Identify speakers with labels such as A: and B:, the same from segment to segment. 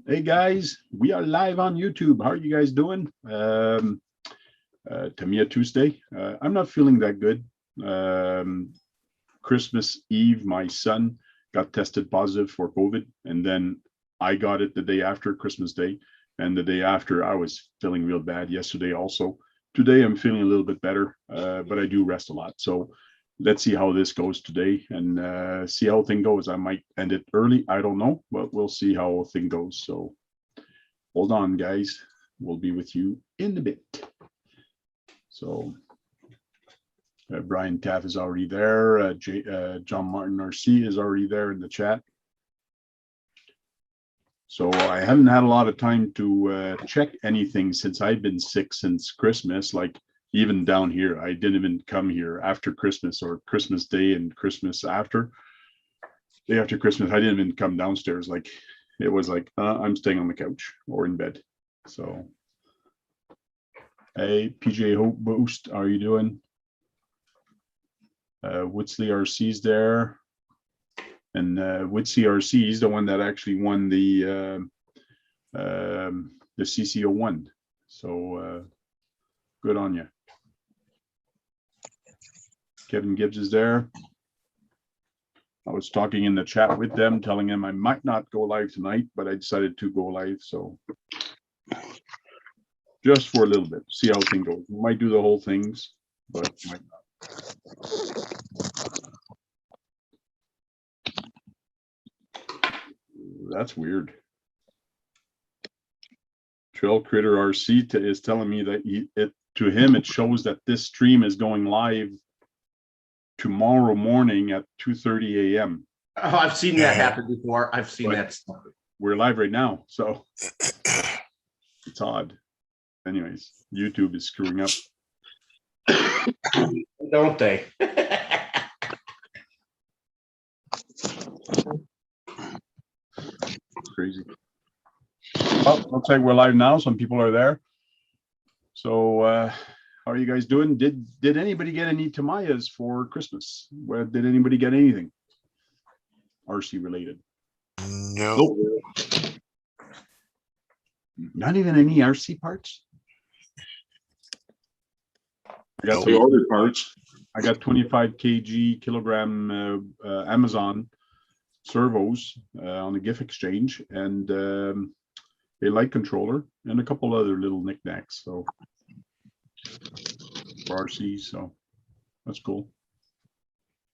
A: Hey guys, we are live on YouTube. How are you guys doing? TAMIYA Tuesday. I'm not feeling that good. Christmas Eve, my son got tested positive for COVID, and then I got it the day after Christmas Day, and the day after I was feeling real bad yesterday also. Today I'm feeling a little bit better, but I do rest a lot. So let's see how this goes today and see how thing goes. I might end it early. I don't know, but we'll see how thing goes. So hold on, guys. We'll be with you in a bit. So Brian Taff is already there. John Martin RC is already there in the chat. So I haven't had a lot of time to check anything since I've been sick since Christmas. Like even down here, I didn't even come here after Christmas or Christmas Day and Christmas after. Day after Christmas, I didn't even come downstairs. Like it was like I'm staying on the couch or in bed. So, hey, PJ Hope Boost, how are you doing? Woodsley RC's there, and Woodsy RC is the one that actually won the CCO1. So good on you. Kevin Gibbs is there. I was talking in the chat with them, telling them I might not go live tonight, but I decided to go live. So just for a little bit, see how things go. We might do the whole things, but might not. That's weird. Trail Critter RC is telling me that to him it shows that this stream is going live tomorrow morning at 2:30 a.m.
B: Oh, I've seen that happen before. I've seen that stuff.
A: We're live right now, so it's odd. Anyways, YouTube is screwing up.
B: Don't they?
A: Crazy. Well, looks like we're live now. Some people are there. So how are you guys doing? Did anybody get any Tamiyas for Christmas? Did anybody get anything RC related?
C: No.
A: Nope. Not even any RC parts? I got some ordered parts. I got 25 kilogram Amazon servos on the GIF exchange and a light controller and a couple other little knickknacks. So for RC, so that's cool.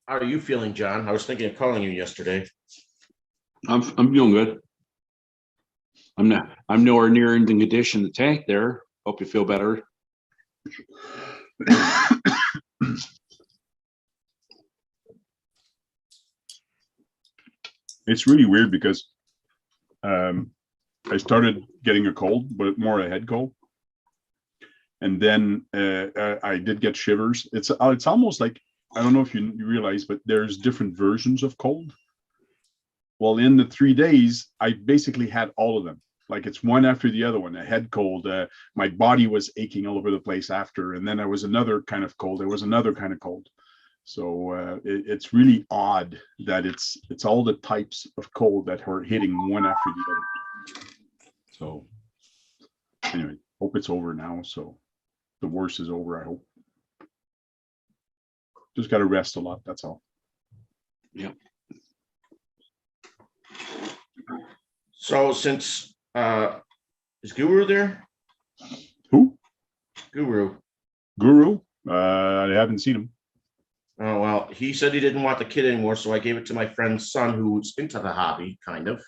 B: How are you feeling, John? I was thinking of calling you yesterday.
D: I'm doing good. I'm nowhere near in the condition the tank there. Hope you feel better.
A: It's really weird because I started getting a cold, but more a head cold. And then I did get shivers. It's almost like, I don't know if you realize, but there's different versions of cold. Well, in the 3 days, I basically had all of them. Like it's one after the other one, a head cold. My body was aching all over the place after. And then there was another kind of cold. There was another kind of cold. So it's really odd that it's all the types of cold that are hitting one after the other. So anyway, hope it's over now. So the worst is over, I hope. Just got to rest a lot, that's all.
D: Yeah.
B: So since is Guru there?
A: Who?
B: Guru.
A: I haven't seen him.
B: Oh, well, he said he didn't want the kit anymore, so I gave it to my friend's son who's into the hobby, kind of.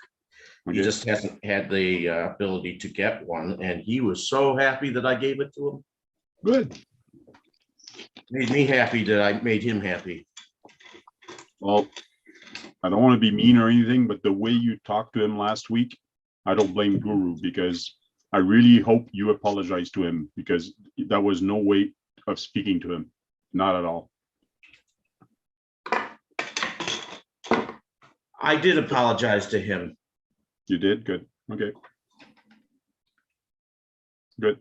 B: Okay. He just hasn't had the ability to get one, and he was so happy that I gave it to him.
A: Good.
B: Made me happy that I made him happy.
A: Well, I don't want to be mean or anything, but the way you talked to him last week, I don't blame Guru, because I really hope you apologize to him, because that was no way of speaking to him. Not at all.
B: I did apologize to him.
A: You did? Good. Okay. Good.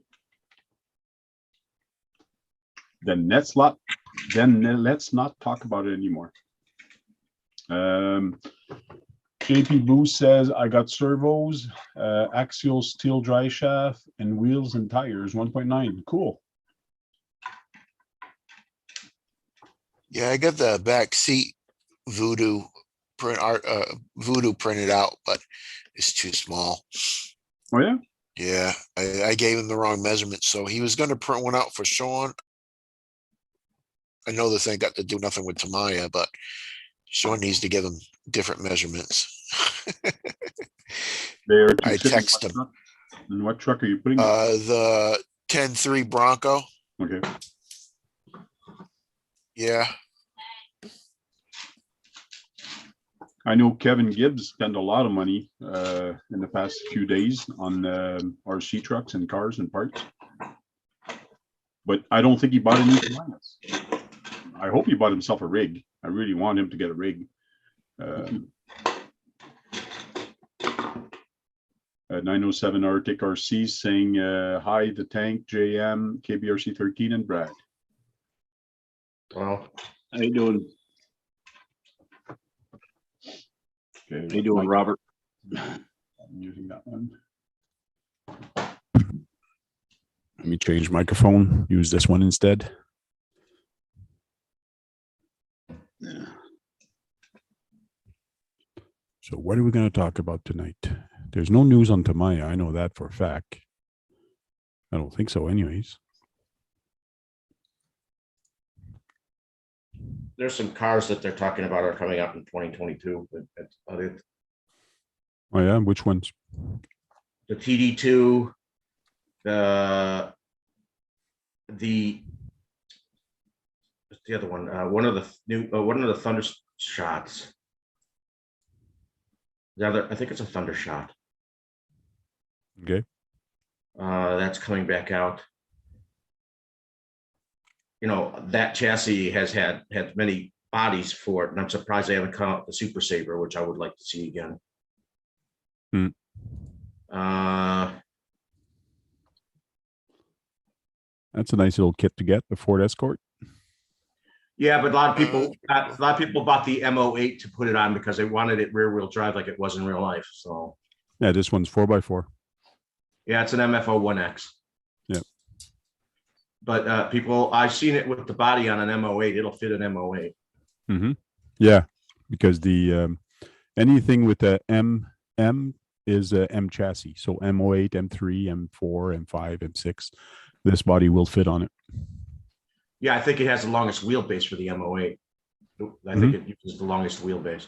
A: Then let's not talk about it anymore. JP Boost says, I got servos, axial steel dry shaft, and wheels and tires, 1.9. Cool.
C: Yeah, I got the back seat voodoo voodoo printed out, but it's too small.
A: Oh, yeah?
C: Yeah, I gave him the wrong measurement, so he was gonna print one out for Sean. I know this ain't got to do nothing with Tamiya, but Sean needs to give him different measurements.
A: They're
C: I
A: considering
C: text
A: what
C: him.
A: truck? And what truck are you putting? it?
C: The 10-3 Bronco.
A: Okay.
C: Yeah,
A: I know Kevin Gibbs spent a lot of money in the past few days on RC trucks and cars and parts. But I don't think he bought any Tamiya's. I hope he bought himself a rig. I really want him to get a rig. 907 Arctic RC saying, hi, the tank, JM, KBRC 13, and Brad.
B: Well,
D: How you doing?
A: Okay,
D: How you doing,
A: Mike,
D: Robert?
A: I'm using that one. Let me change microphone, use this one instead. Yeah. So what are we going to talk about tonight? There's no news on Tamiya. I know that for a fact. I don't think so anyways.
B: there's some cars that they're talking about are coming out in 2022, but that's about it.
A: Oh yeah, which ones?
B: The TD2, what's the other one? One of the Thunder shots. The other, I think it's a Thunder shot.
A: Okay.
B: That's coming back out. You know, that chassis has had many bodies for it, and I'm surprised they haven't come out with the Super Saber, which I would like to see again.
A: That's a nice little kit to get, the Ford Escort.
B: Yeah, but a lot of people bought the M08 to put it on because they wanted it rear wheel drive like it was in real life. So
A: Yeah, this one's 4x4.
B: yeah, it's an MFO1X.
A: Yeah.
B: But I've seen it with the body on an M08. It'll fit an M08.
A: Mm-hmm. Yeah, because the anything with the M is a M chassis. So M08, M3, M4, M5, M6. This body will fit on it.
B: Yeah, I think it has the longest wheelbase for the M08. I think it uses the longest wheelbase.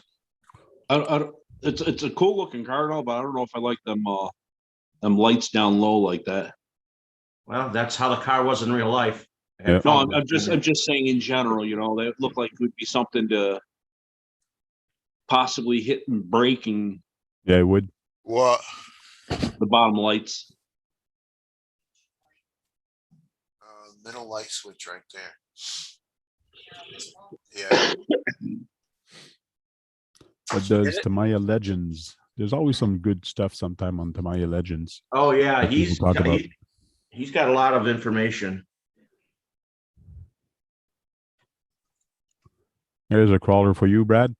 D: It's a cool looking car though, but I don't know if I like them lights down low like that.
B: Well, that's how the car was in real life.
A: Yeah.
D: No, I'm just saying in general, you know, they look like it would be something to possibly hit and break and
A: Yeah, it would.
C: what?
D: the bottom lights.
C: Middle light switch right there. Yeah.
A: What does Tamiya Legends? There's always some good stuff sometime on Tamiya Legends.
B: Oh yeah,
A: that people talk about.
B: he's got a lot of information.
A: There's a crawler for you, Brad.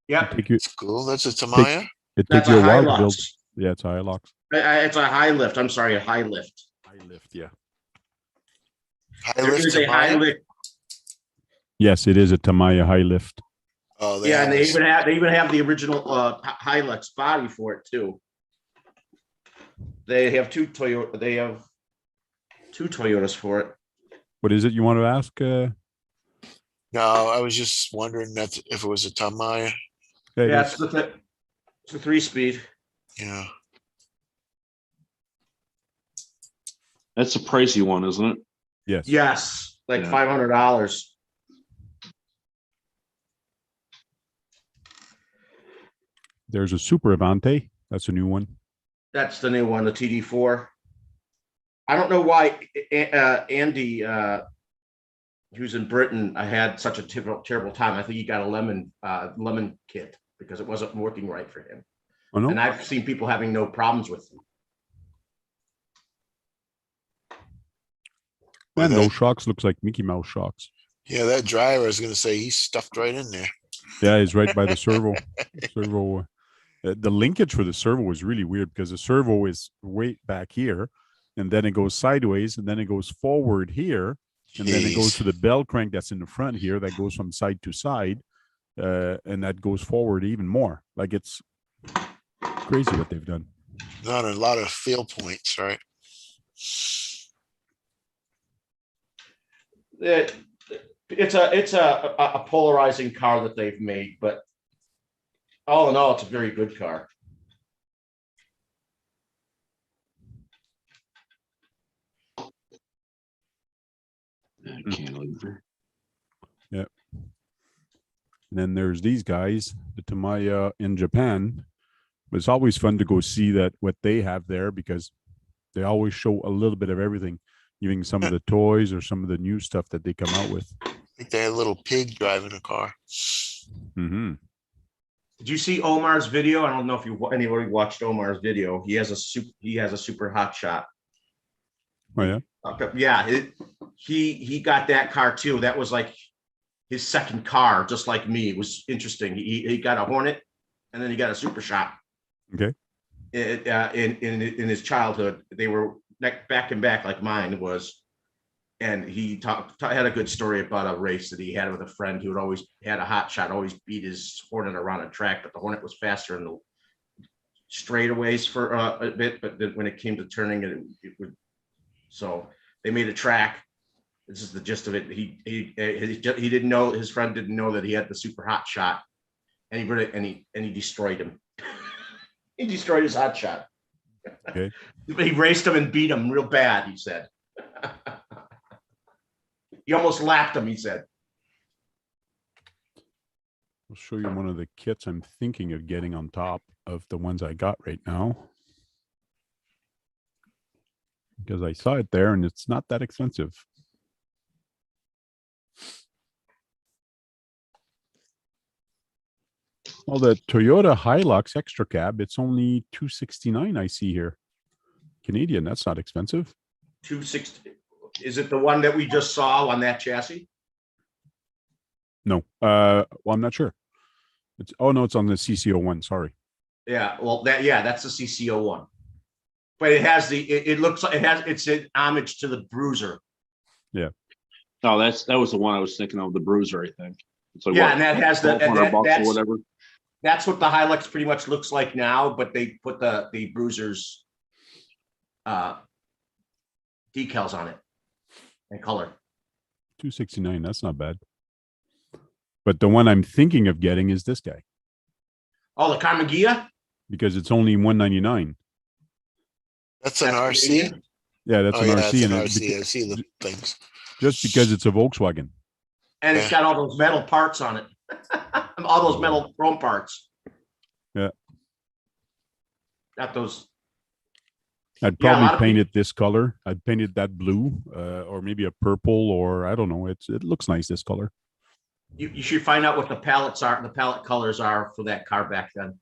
B: Yep,
C: It's cool. That's a Tamiya.
A: It
B: that's
A: takes you
B: a
A: a while to build.
B: Hilux.
A: Yeah, it's a Hilux.
B: It's a high lift. I'm sorry, a high lift.
A: High lift, yeah.
C: High
B: There
C: lift
B: is a high
C: Tamiya.
B: lift.
A: Yes, it is a Tamiya high lift.
C: Oh,
B: Yeah, and they
C: have
B: even have the original Hilux body for it too. They have two Toyotas for it.
A: What is it you want to ask?
C: No, I was just wondering if it was a Tamiya.
A: Hey,
B: Yeah, it's a 3-speed.
C: Yeah.
D: That's a pricey one, isn't it?
A: yes.
B: Yes, like
D: Yeah.
B: $500.
A: There's a Super Avante. That's a new one.
B: That's the new one, the TD4. I don't know why Andy, who's in Britain, I had such a terrible time. I think he got a lemon kit because it wasn't working right for him.
A: Oh no.
B: And I've seen people having no problems with them.
A: Man,
C: Well,
A: those shocks looks like Mickey Mouse shocks.
C: Yeah, that driver, I was going to say, he's stuffed right in there.
A: Yeah, it's right by the servo. Servo. The linkage for the servo was really weird because the servo is way back here, and then it goes sideways, and then it goes forward here, and then it goes to
C: Jeez.
A: the bell crank that's in the front here that goes from side to side, and that goes forward even more. Like it's crazy what they've done.
C: Not a lot of feel points, right?
B: It's a polarizing car that they've made, but all in all, it's a very good car.
D: Cantilever.
A: And then there's these guys, the Tamiya in Japan. But it's always fun to go see that what they have there because they always show a little bit of everything, even some of the toys or some of the new stuff that they come out with.
C: I think they had a little pig driving a car.
A: Mm-hmm.
B: Did you see Omar's video? I don't know if anybody watched Omar's video. He has a super hot shot.
A: Oh yeah.
B: Yeah, he got that car too. That was like his second car, just like me. It was interesting. He got a Hornet, and then he got a Super Shot.
A: Okay.
B: In his childhood, they were back and back like mine was, and he had a good story about a race that he had with a friend who had always had a hot shot, always beat his Hornet around a track, but the Hornet was faster in the straightaways for a bit, but then when it came to turning it would. So they made a track. This is the gist of it. He didn't know, his friend didn't know that he had the super hot shot, and he destroyed him. He destroyed his hot shot.
A: Okay.
B: He raced him and beat him real bad, he said. He almost lapped him, he said.
A: I'll show you one of the kits I'm thinking of getting on top of the ones I got right now. Because I saw it there and it's not that expensive. Well, the Toyota Hilux extra cab, it's only $269 I see here. Canadian, that's not expensive.
B: 260. Is it the one that we just saw on that chassis?
A: No. Well, I'm not sure. It's no, it's on the CCO one, sorry.
B: Yeah, well that's the CCO one. But it has it looks like it's an homage to the Bruiser.
A: Yeah.
D: Oh, that was the one I was thinking of, the Bruiser, I think. It's like,
B: yeah,
D: what,
B: and that has the
D: $1,200 or whatever.
B: That's what the Hilux pretty much looks like now, but they put the Bruiser's decals on it and color.
A: $269, that's not bad. But the one I'm thinking of getting is this guy.
B: Oh, the Carmagia?
A: Because it's only $199.
C: That's an RC.
B: Canadian?
A: Yeah, that's
C: Oh
A: an
C: yeah,
A: RC.
C: it's an
A: And
C: RC. I see the things.
A: just because it's a Volkswagen.
B: And it's got all those metal parts on it. All those metal chrome parts.
A: Yeah.
B: Got those.
A: I'd
B: Yeah, a lot
A: probably
B: of
A: paint it this color. I'd paint it that blue, or maybe a purple, or I don't know. It looks nice, this color.
B: You should find out what the palettes are, the palette colors are for that car back then.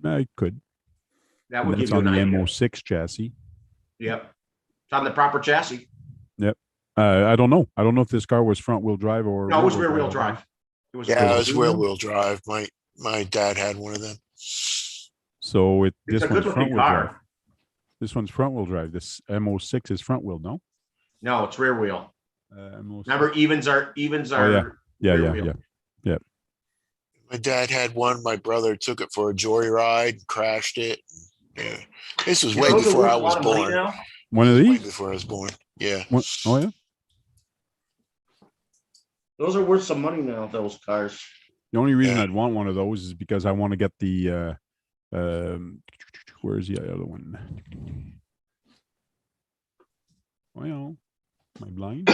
A: I could.
B: That
A: And
B: would give
A: that's
B: you
A: on
B: an
A: the
B: idea.
A: MO6 chassis.
B: Yep. It's on the proper chassis.
A: I don't know. I don't know if this car was front wheel drive or.
B: No, it was rear wheel drive. It was
C: Yeah, it was
A: rear
C: rear wheel drive. My dad had one of them.
A: So
B: It's
A: this
B: a
A: one's
B: good
A: front
B: looking
A: wheel drive.
B: car.
A: This one's front wheel drive. This MO6 is front wheel, no?
B: No, it's rear wheel.
A: MO6.
B: Remember, evens are
A: Yeah,
B: rear
A: yeah,
B: wheel.
A: yeah.
C: My dad had one. My brother took it for a joyride and crashed it. Yeah. This was way
B: Those are
C: before
B: worth
C: I
B: a lot
C: was
B: of money
C: born.
B: now.
A: One of
C: Way
A: these?
C: before I was born. Yeah.
A: Oh, yeah.
B: Those are worth some money now, those cars.
A: The only reason
C: Yeah.
A: I'd want one of those is because I want to get the, where's the other one? Well, my blind.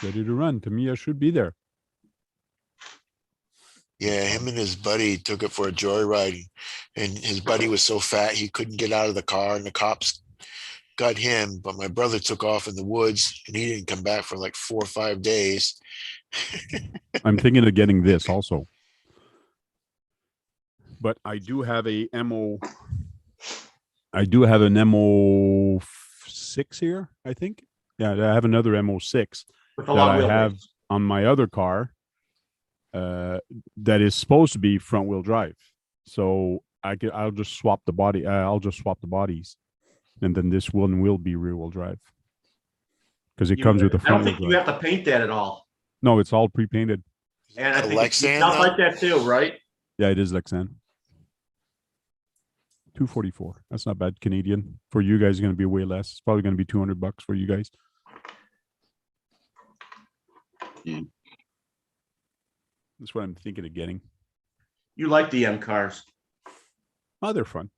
A: Ready to run. Tamiya should be there.
C: Yeah, him and his buddy took it for a joyride, and his buddy was so fat he couldn't get out of the car, and the cops got him. But my brother took off in the woods, and he didn't come back for like 4 or 5 days.
A: I'm thinking of getting this also. But I do have a MO. I do have an MO6 here, I think. Yeah, I have another MO6
B: with a
A: that
B: long
A: I
B: wheelbase.
A: have on my other car that is supposed to be front wheel drive. So I'll just swap the body. I'll just swap the bodies, and then this one will be rear wheel drive because it comes with a
B: I don't
A: front wheel
B: think you
A: drive.
B: have to paint that at all.
A: No, it's all pre-painted.
B: And I
C: A
B: think it's
C: Lexan,
B: not
C: though?
B: like that too, right?
A: Yeah, it is Lexan. 244. That's not bad Canadian. For you guys, it's going to be way less. It's probably going to be $200 for you guys.
D: Yeah.
A: That's what I'm thinking of getting.
B: You like the M cars.
A: Oh, they're fun.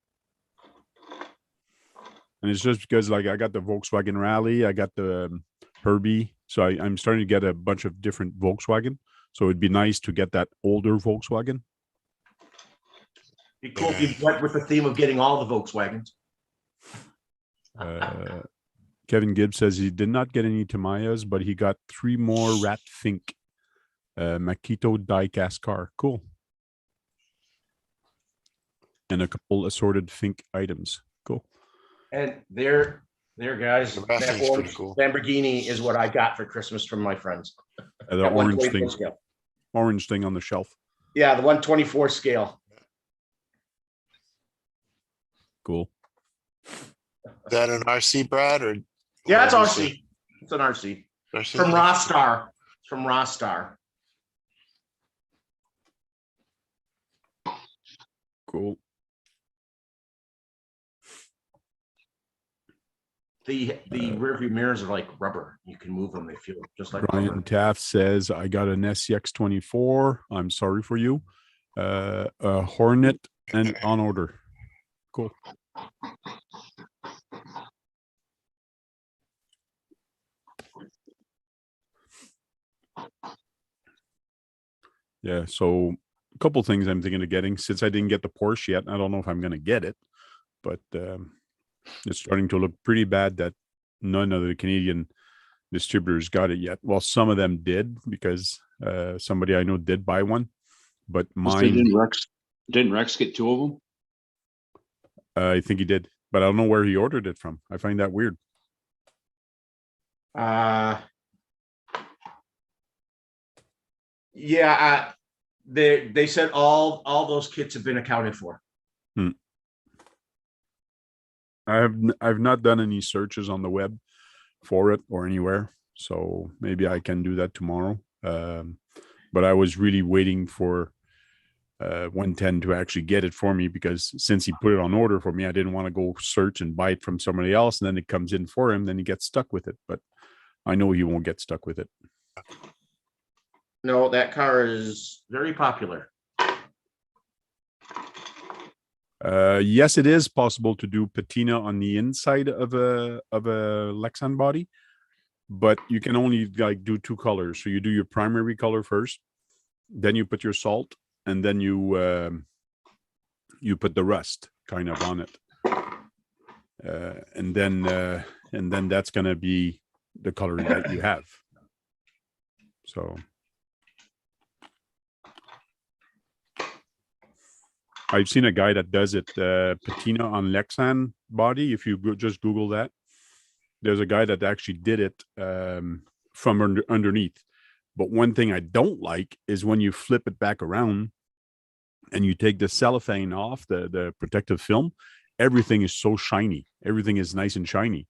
A: And it's just because like I got the Volkswagen Rally, I got the Herbie. So I'm starting to get a bunch of different Volkswagen. So it'd be nice to get that older Volkswagen.
B: Be cool if you went with the theme of getting all the Volkswagens.
A: Kevin Gibbs says he did not get any Tamiyas, but he got 3 more Rat Fink Makito die-cast car. Cool. And a couple assorted Fink items. Cool.
B: And there, guys,
C: The
B: that
C: Raffing's
B: orange
C: pretty cool.
B: Lamborghini is what I got for Christmas from my friends.
A: The
B: That
A: orange
B: 124
A: thing,
B: scale.
A: orange thing on the shelf.
B: Yeah, the 124 scale.
A: Cool.
C: Is that an RC, Brad, or?
B: Yeah, it's
C: or is it
B: RC. It's an RC.
C: RC?
B: From Rostar. It's from Rostar.
A: Cool.
B: The rear view mirrors are like rubber. You can move them. They feel just like
A: Brian
B: rubber.
A: Taft says, I got an SCX24. I'm sorry for you. A Hornet and on order. Cool. Yeah, so a couple things I'm thinking of getting. Since I didn't get the Porsche yet, I don't know if I'm going to get it, but it's starting to look pretty bad that none of the Canadian distributors got it yet. Well, some of them did because somebody I know did buy one, but mine,
D: Didn't Rex get 2 of them?
A: I think he did, but I don't know where he ordered it from. I find that weird.
B: Yeah, they said all those kits have been accounted for.
A: I've not done any searches on the web for it or anywhere, so maybe I can do that tomorrow. But I was really waiting for 110 to actually get it for me, because since he put it on order for me, I didn't want to go search and buy it from somebody else, and then it comes in for him, then he gets stuck with it. But I know he won't get stuck with it.
B: No, that car is very popular.
A: Yes, it is possible to do patina on the inside of a Lexan body, but you can only like do 2 colors. So you do your primary color first, then you put your salt, and then you put the rust kind of on it, and then that's gonna be the color that you have. So I've seen a guy that does it, patina on Lexan body. If you just Google that, there's a guy that actually did it from underneath. But one thing I don't like is when you flip it back around and you take the cellophane off, the protective film, everything is so shiny. Everything is nice and shiny.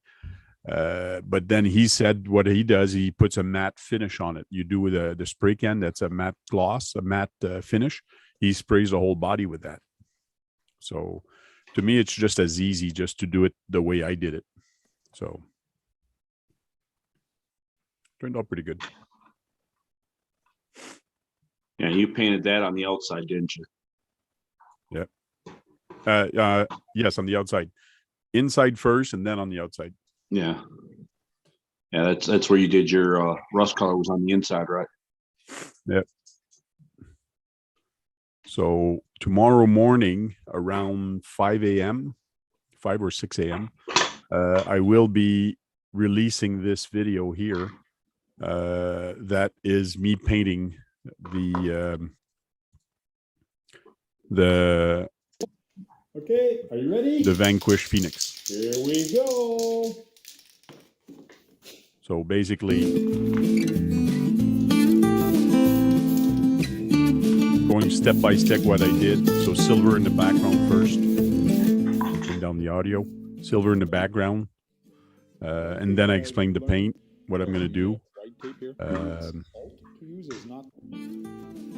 A: But then he said what he does, he puts a matte finish on it. You do with the spray can, that's a matte gloss, a matte finish. He sprays the whole body with that. So to me, it's just as easy just to do it the way I did it. So turned out pretty good.
D: Yeah, you painted that on the outside, didn't you?
A: Yeah. Yes, on the outside. Inside first and then on the outside.
D: Yeah. Yeah, that's where you did your rust color was on the inside, right?
A: Yep. So tomorrow morning around 5 a.m., 5 or 6 a.m., I will be releasing this video here. That is me painting the
E: Okay, are you ready?
A: Vanquish Phoenix.
E: Here we go.
A: So basically, going step by step what I did. So silver in the background first. Bring down the audio. Silver in the background. And then I explained the paint, what I'm going to do.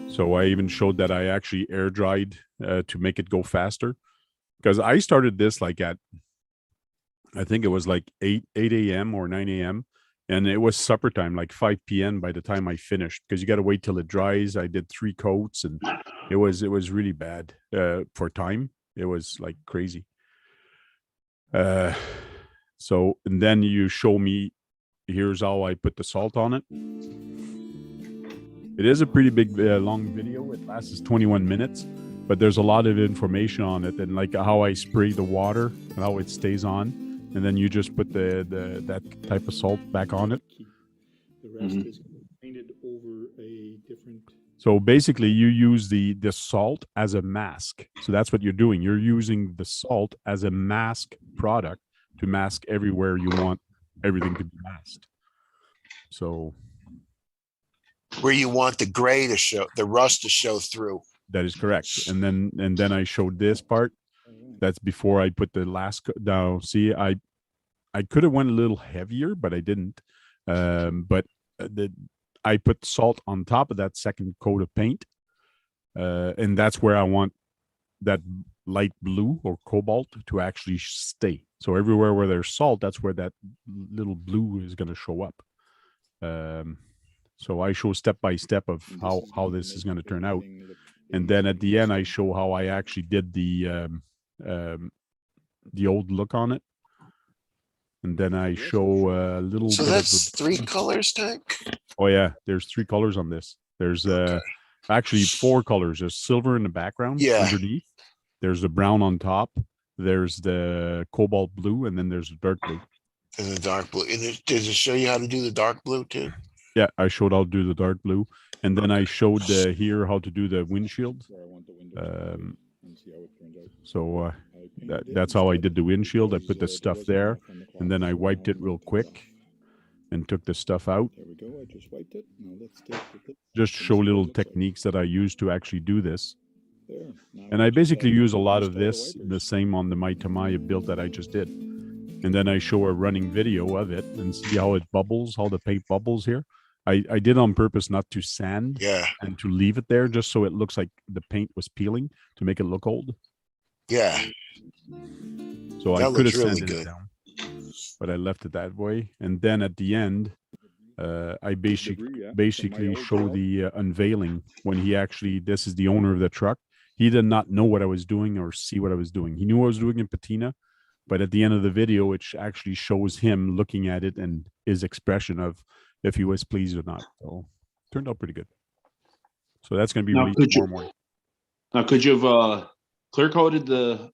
A: So I even showed that I actually air dried to make it go faster. Because I started this like at, I think it was like 8 a.m. or 9 a.m. And it was supper time, like 5 p.m. by the time I finished. Because you got to wait till it dries. I did 3 coats and it was really bad for time. It was like crazy. So, and then you show me, here's how I put the salt on it. It is a pretty big, long video. It lasts 21 minutes, but there's a lot of information on it and like how I spray the water and how it stays on. And then you just put that type of salt back on it.
E: The rest is painted over a different.
A: So basically you use the salt as a mask. So that's what you're doing. You're using the salt as a mask product to mask everywhere you want everything to be masked. So
C: Where you want the gray to show, the rust to show through.
A: that is correct. And then I showed this part. That's before I put the last now. See, I could have went a little heavier, but I didn't. But I put salt on top of that second coat of paint, and that's where I want that light blue or cobalt to actually stay. So everywhere where there's salt, that's where that little blue is going to show up. So I show step by step of how this is going to turn out, and then at the end I show how I actually did the old look on it, and then I show a little.
C: So
A: bit
C: that's
A: of the,
C: 3 colors, Tank?
A: Oh yeah, there's 3 colors on this. There's actually 4 colors. There's silver in the background underneath. There's the brown on top. There's the cobalt blue, and then there's the dark blue.
C: And the dark blue. And does it show you how to do the dark blue too?
A: Yeah, I showed how to do the dark blue, and then I showed here how to do the windshield. So that's how I did the windshield. I put the stuff there, and then I wiped it real quick and took the stuff out.
E: There we go. I just wiped it. Now let's take the
A: Just show little techniques that I use to actually do this.
E: there. Now
A: And I basically use a lot of this, the same on the my TAMIYA build that I just did. And then I show a running video of it and see how it bubbles, how the paint bubbles here. I did on purpose not to sand
C: Yeah.
A: and to leave it there just so it looks like the paint was peeling to make it look old.
C: Yeah.
A: So
C: That
A: I could have
C: looks really
A: sanded it
C: good.
A: down, but I left it that way. And then at the end, I basically show the unveiling when he actually, this is the owner of the truck. He did not know what I was doing or see what I was doing. He knew I was doing in patina, but at the end of the video, it actually shows him looking at it and his expression of if he was pleased or not. So turned out pretty good. So that's going to be
D: Now,
A: released tomorrow morning.
D: Now, could you have clear coated the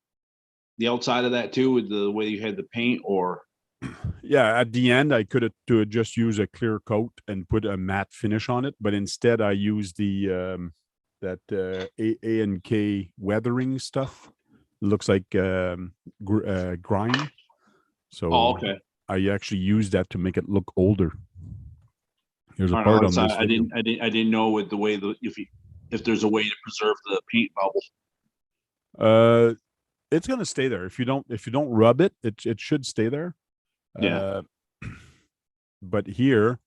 D: outside of that too with the way you had the paint, or?
A: Yeah, at the end, I could have just use a clear coat and put a matte finish on it, but instead I used the that A&K weathering stuff. It looks like grime. So
D: Okay.
A: I actually used that to make it look older. There's a
D: I
A: part
D: don't know,
A: on this.
D: I didn't know with the way if there's a way to preserve the paint bubble.
A: It's gonna stay there. If you don't rub it, it should stay there.
D: Yeah.
A: But here,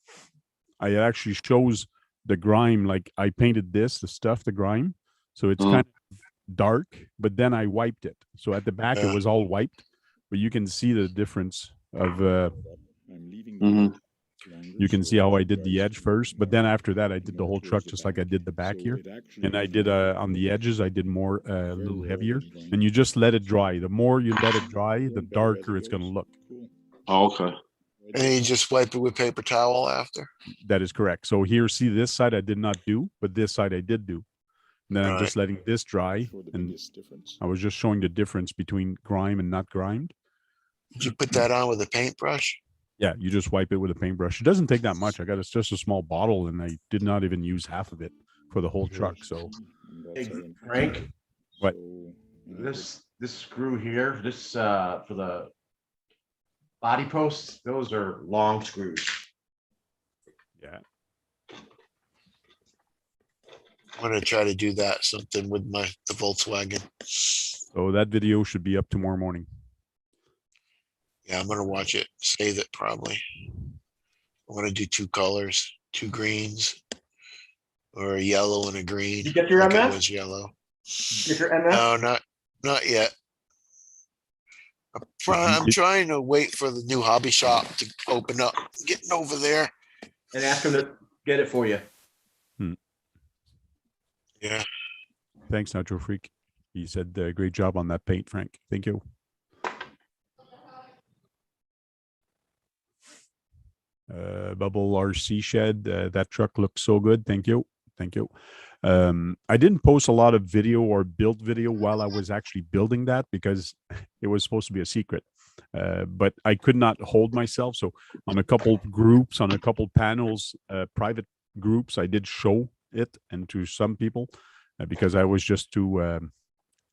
A: I actually shows the grime. Like I painted this, the grime, so it's kind of dark. But then I wiped it, so at the back it was all wiped. But you can see the difference of.
E: I'm leaving
A: You can see how I did the edge first, but then after that, I did the whole truck just like I did the back here. And I did on the edges, I did more a little heavier. And you just let it dry. The more you let it dry, the darker it's going to look.
D: Oh, okay.
C: And you just wipe it with paper towel after?
A: That is correct. So here, see this side I did not do, but this side I did do. And then I'm just letting this dry. And I was just showing the difference between grime and not grimed.
C: Did you put that on with a paintbrush?
A: Yeah, you just wipe it with a paintbrush. It doesn't take that much. I got it's just a small bottle, and I did not even use half of it for the whole truck. So,
B: Hey, Frank,
A: what?
B: this screw here, this for the body posts, those are long screws.
C: I'm gonna try to do that, something with the Volkswagen.
A: So that video should be up tomorrow morning.
C: Yeah, I'm gonna watch it, save it probably. I'm gonna do 2 colors, 2 greens, or a yellow and a green.
B: You get your
C: like it
B: MF?
C: was yellow.
B: Get your MF?
C: No, not yet. I'm trying to wait for the new hobby shop to open up, getting over there.
B: And ask him to get it for you.
C: Yeah.
A: Thanks, Nacho Freak. He said, great job on that paint, Frank. Thank you. Bubble RC shed. That truck looks so good. Thank you. Thank you. I didn't post a lot of video or build video while I was actually building that because it was supposed to be a secret. But I could not hold myself. So on a couple groups, on a couple panels, private groups, I did show it and to some people because I was just too,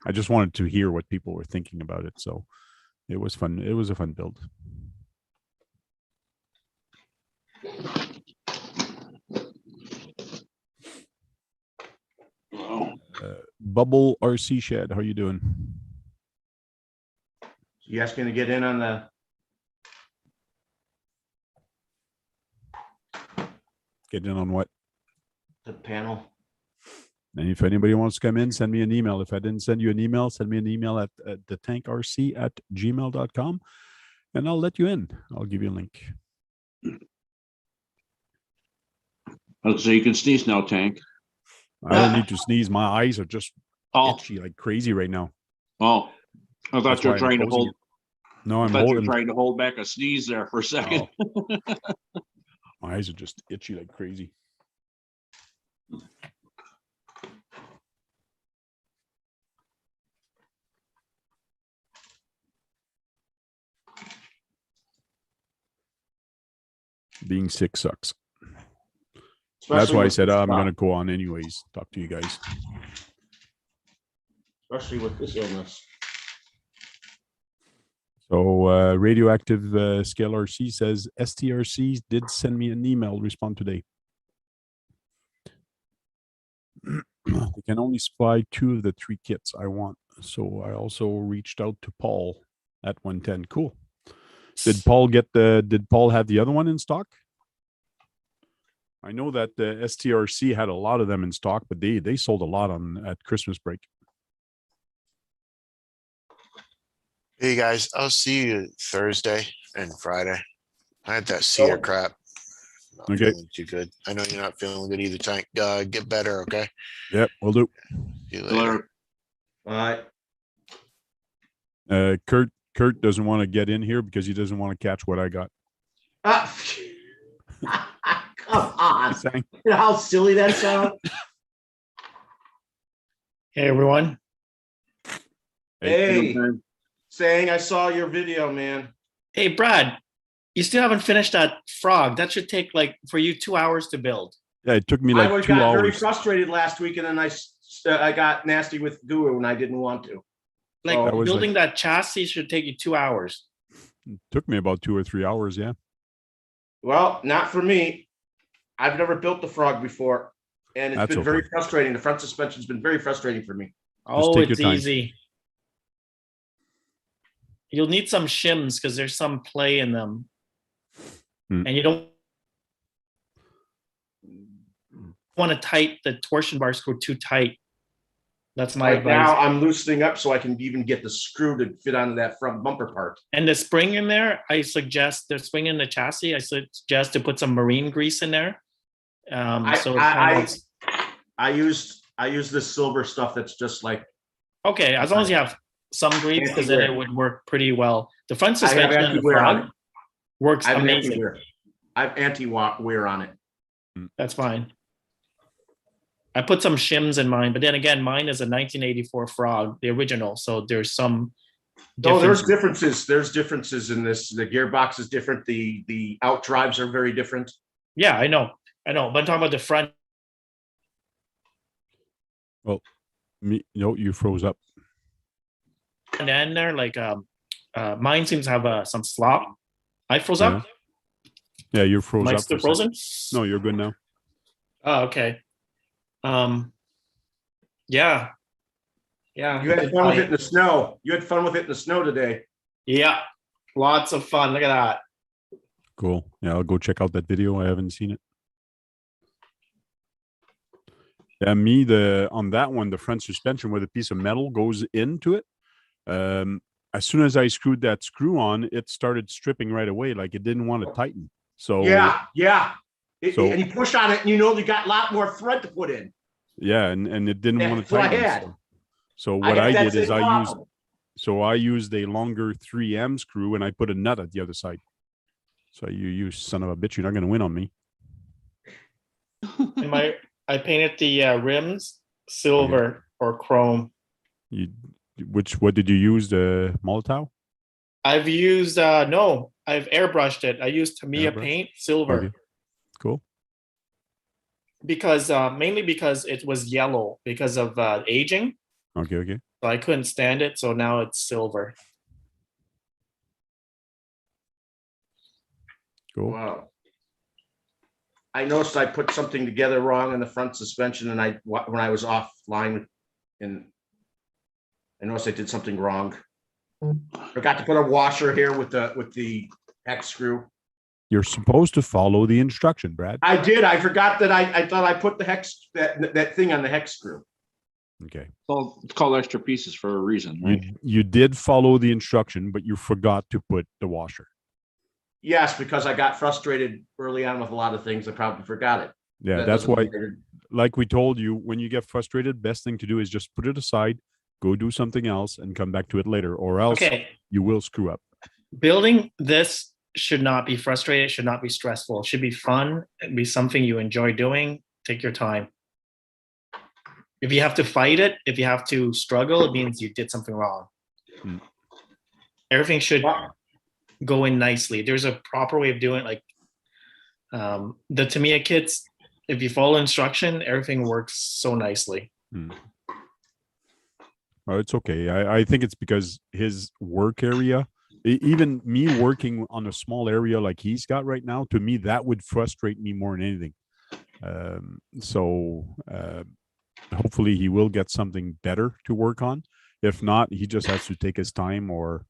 A: I just wanted to hear what people were thinking about it. So it was fun. It was a fun build. Bubble RC shed, how you doing?
B: You asking to get in on
A: Get in on what?
B: the panel?
A: And if anybody wants to come in, send me an email. If I didn't send you an email, send me an email at thetankrc@gmail.com and I'll let you in. I'll give you a link.
D: So you can sneeze now, Tank.
A: I don't need to sneeze. My eyes are just
D: Oh,
A: itchy like crazy right now.
D: oh, I thought
A: That's
D: you were
A: why I'm
D: trying to
A: closing
D: hold.
A: it. No,
D: I
A: I'm
D: thought you were
A: holding.
D: trying to hold back a sneeze there for a second.
A: My eyes are just itchy like crazy. Being sick sucks. That's
B: Especially
A: why I
B: with
A: said
B: this
A: I'm
B: stuff.
A: going to go on anyways. Talk to you guys.
B: Especially with this illness.
A: So radioactive scale RC says STRC did send me an email. Respond today. They can only supply 2 of the 3 kits I want. So I also reached out to Paul at 110. Cool. Did Paul have the other one in stock? I know that the STRC had a lot of them in stock, but they sold a lot at Christmas break.
C: Hey guys, I'll see you Thursday and Friday. I had that seer crap. Not
A: Okay.
C: feeling too good. I know you're not feeling good either, Tank. Get better, okay?
A: Yep, we'll do.
C: See you later.
B: All right.
A: Kurt doesn't want to get in here because he doesn't want to catch what I got.
B: Come on.
A: Saying,
B: You know how silly that sounds?
F: Hey, everyone.
B: Hey, saying I saw your video, man.
F: Hey, Brad, you still haven't finished that frog. That should take like for you 2 hours to build.
A: yeah, it took me like 2
B: got very
A: hours.
B: frustrated last week, and then I got nasty with Guru, and I didn't want to.
F: Like
B: So-
A: That was
F: building that chassis should take you 2 hours.
A: It took me about 2 or 3 hours. Yeah.
B: Well, not for me. I've never built the frog before, and it's
A: That's
B: been very
A: okay.
B: frustrating. The front suspension's been very frustrating for me.
F: Oh,
A: take
F: it's
A: your time.
F: easy. You'll need some shims because there's some play in them.
A: Hmm.
F: And you don't want to tight the torsion bar screw too tight. That's my
B: Right
F: advice.
B: now, I'm loosening up so I can even get the screw to fit onto that front bumper part.
F: And the spring in there, I suggest the spring in the chassis. I suggest to put some marine grease in there. So it kind of,
B: I use this silver stuff that's just like
F: okay, as long as you have some grease, because then it
B: Anti-wear.
F: would work pretty well. The front
B: I have
F: suspension and the
B: anti-wear on
F: front
B: it.
F: works
B: I have
F: amazing.
B: anti-wear. I have anti-wear on it.
F: That's fine. I put some shims in mine, but then again, mine is a 1984 Frog, the original. So there's some.
B: No, there's
F: difference.
B: differences. There's differences in this. The gearbox is different. The out drives are very different.
F: Yeah, I know. But I'm talking about the front.
A: No, you froze up.
F: End there, like mine seems to have some slop. I froze up.
A: Yeah, you froze
F: Am I
A: up.
F: still
A: for a second.
F: frozen?
A: No, you're good now.
F: Oh, okay. Yeah. Yeah.
B: You had fun with it in the snow. You had fun with it in the snow today.
F: Yeah. Lots of fun. Look at that.
A: Cool. Yeah, I'll go check out that video. I haven't seen it. Yeah, on that one, the front suspension where the piece of metal goes into it. As soon as I screwed that screw on, it started stripping right away. Like it didn't want to tighten. So
B: Yeah.
A: So-
B: And you push on it, and you know you got a lot more thread to put in.
A: yeah, and it didn't want
B: That's
A: to
B: what I
A: tighten.
B: had.
A: So what I
B: had that
A: did is
B: same problem.
A: I used a longer 3M screw and I put a nut at the other side. So you son of a bitch, you're not going to win on me.
F: And I painted the rims silver or chrome.
A: What did you use? The Molotov?
F: I've used no, I've airbrushed it. I used Tamiya
A: Airbrush?
F: paint silver.
A: Okay. Cool.
F: Because mainly because it was yellow because of aging.
A: Okay.
F: So I couldn't stand it. So now it's silver.
A: Cool.
B: Wow. I noticed I put something together wrong in the front suspension, and when I was offline, and I noticed I did something wrong. Forgot to put a washer here with the hex screw.
A: You're supposed to follow the instruction, Brad.
B: I did. I forgot that I thought I put the hex that thing on the hex screw.
A: Okay.
D: It's called extra pieces for a reason, right?
A: You did follow the instruction, but you forgot to put the washer.
B: Yes, because I got frustrated early on with a lot of things. I probably forgot it.
A: Yeah, that's why, like we told you, when you get frustrated, best thing to do is just put it aside, go do something else, and come back to it later, or else you will screw up.
F: Building this should not be frustrated, should not be stressful. It should be fun. It'd be something you enjoy doing. Take your time. If you have to fight it, if you have to struggle, it means you did something wrong. Everything should go in nicely. There's a proper way of doing it. Like the Tamiya kits, if you follow instruction, everything works so nicely.
A: Oh, it's okay. I think it's because his work area, even me working on a small area like he's got right now, to me, that would frustrate me more than anything. Hopefully he will get something better to work on. If not, he just has to take his time or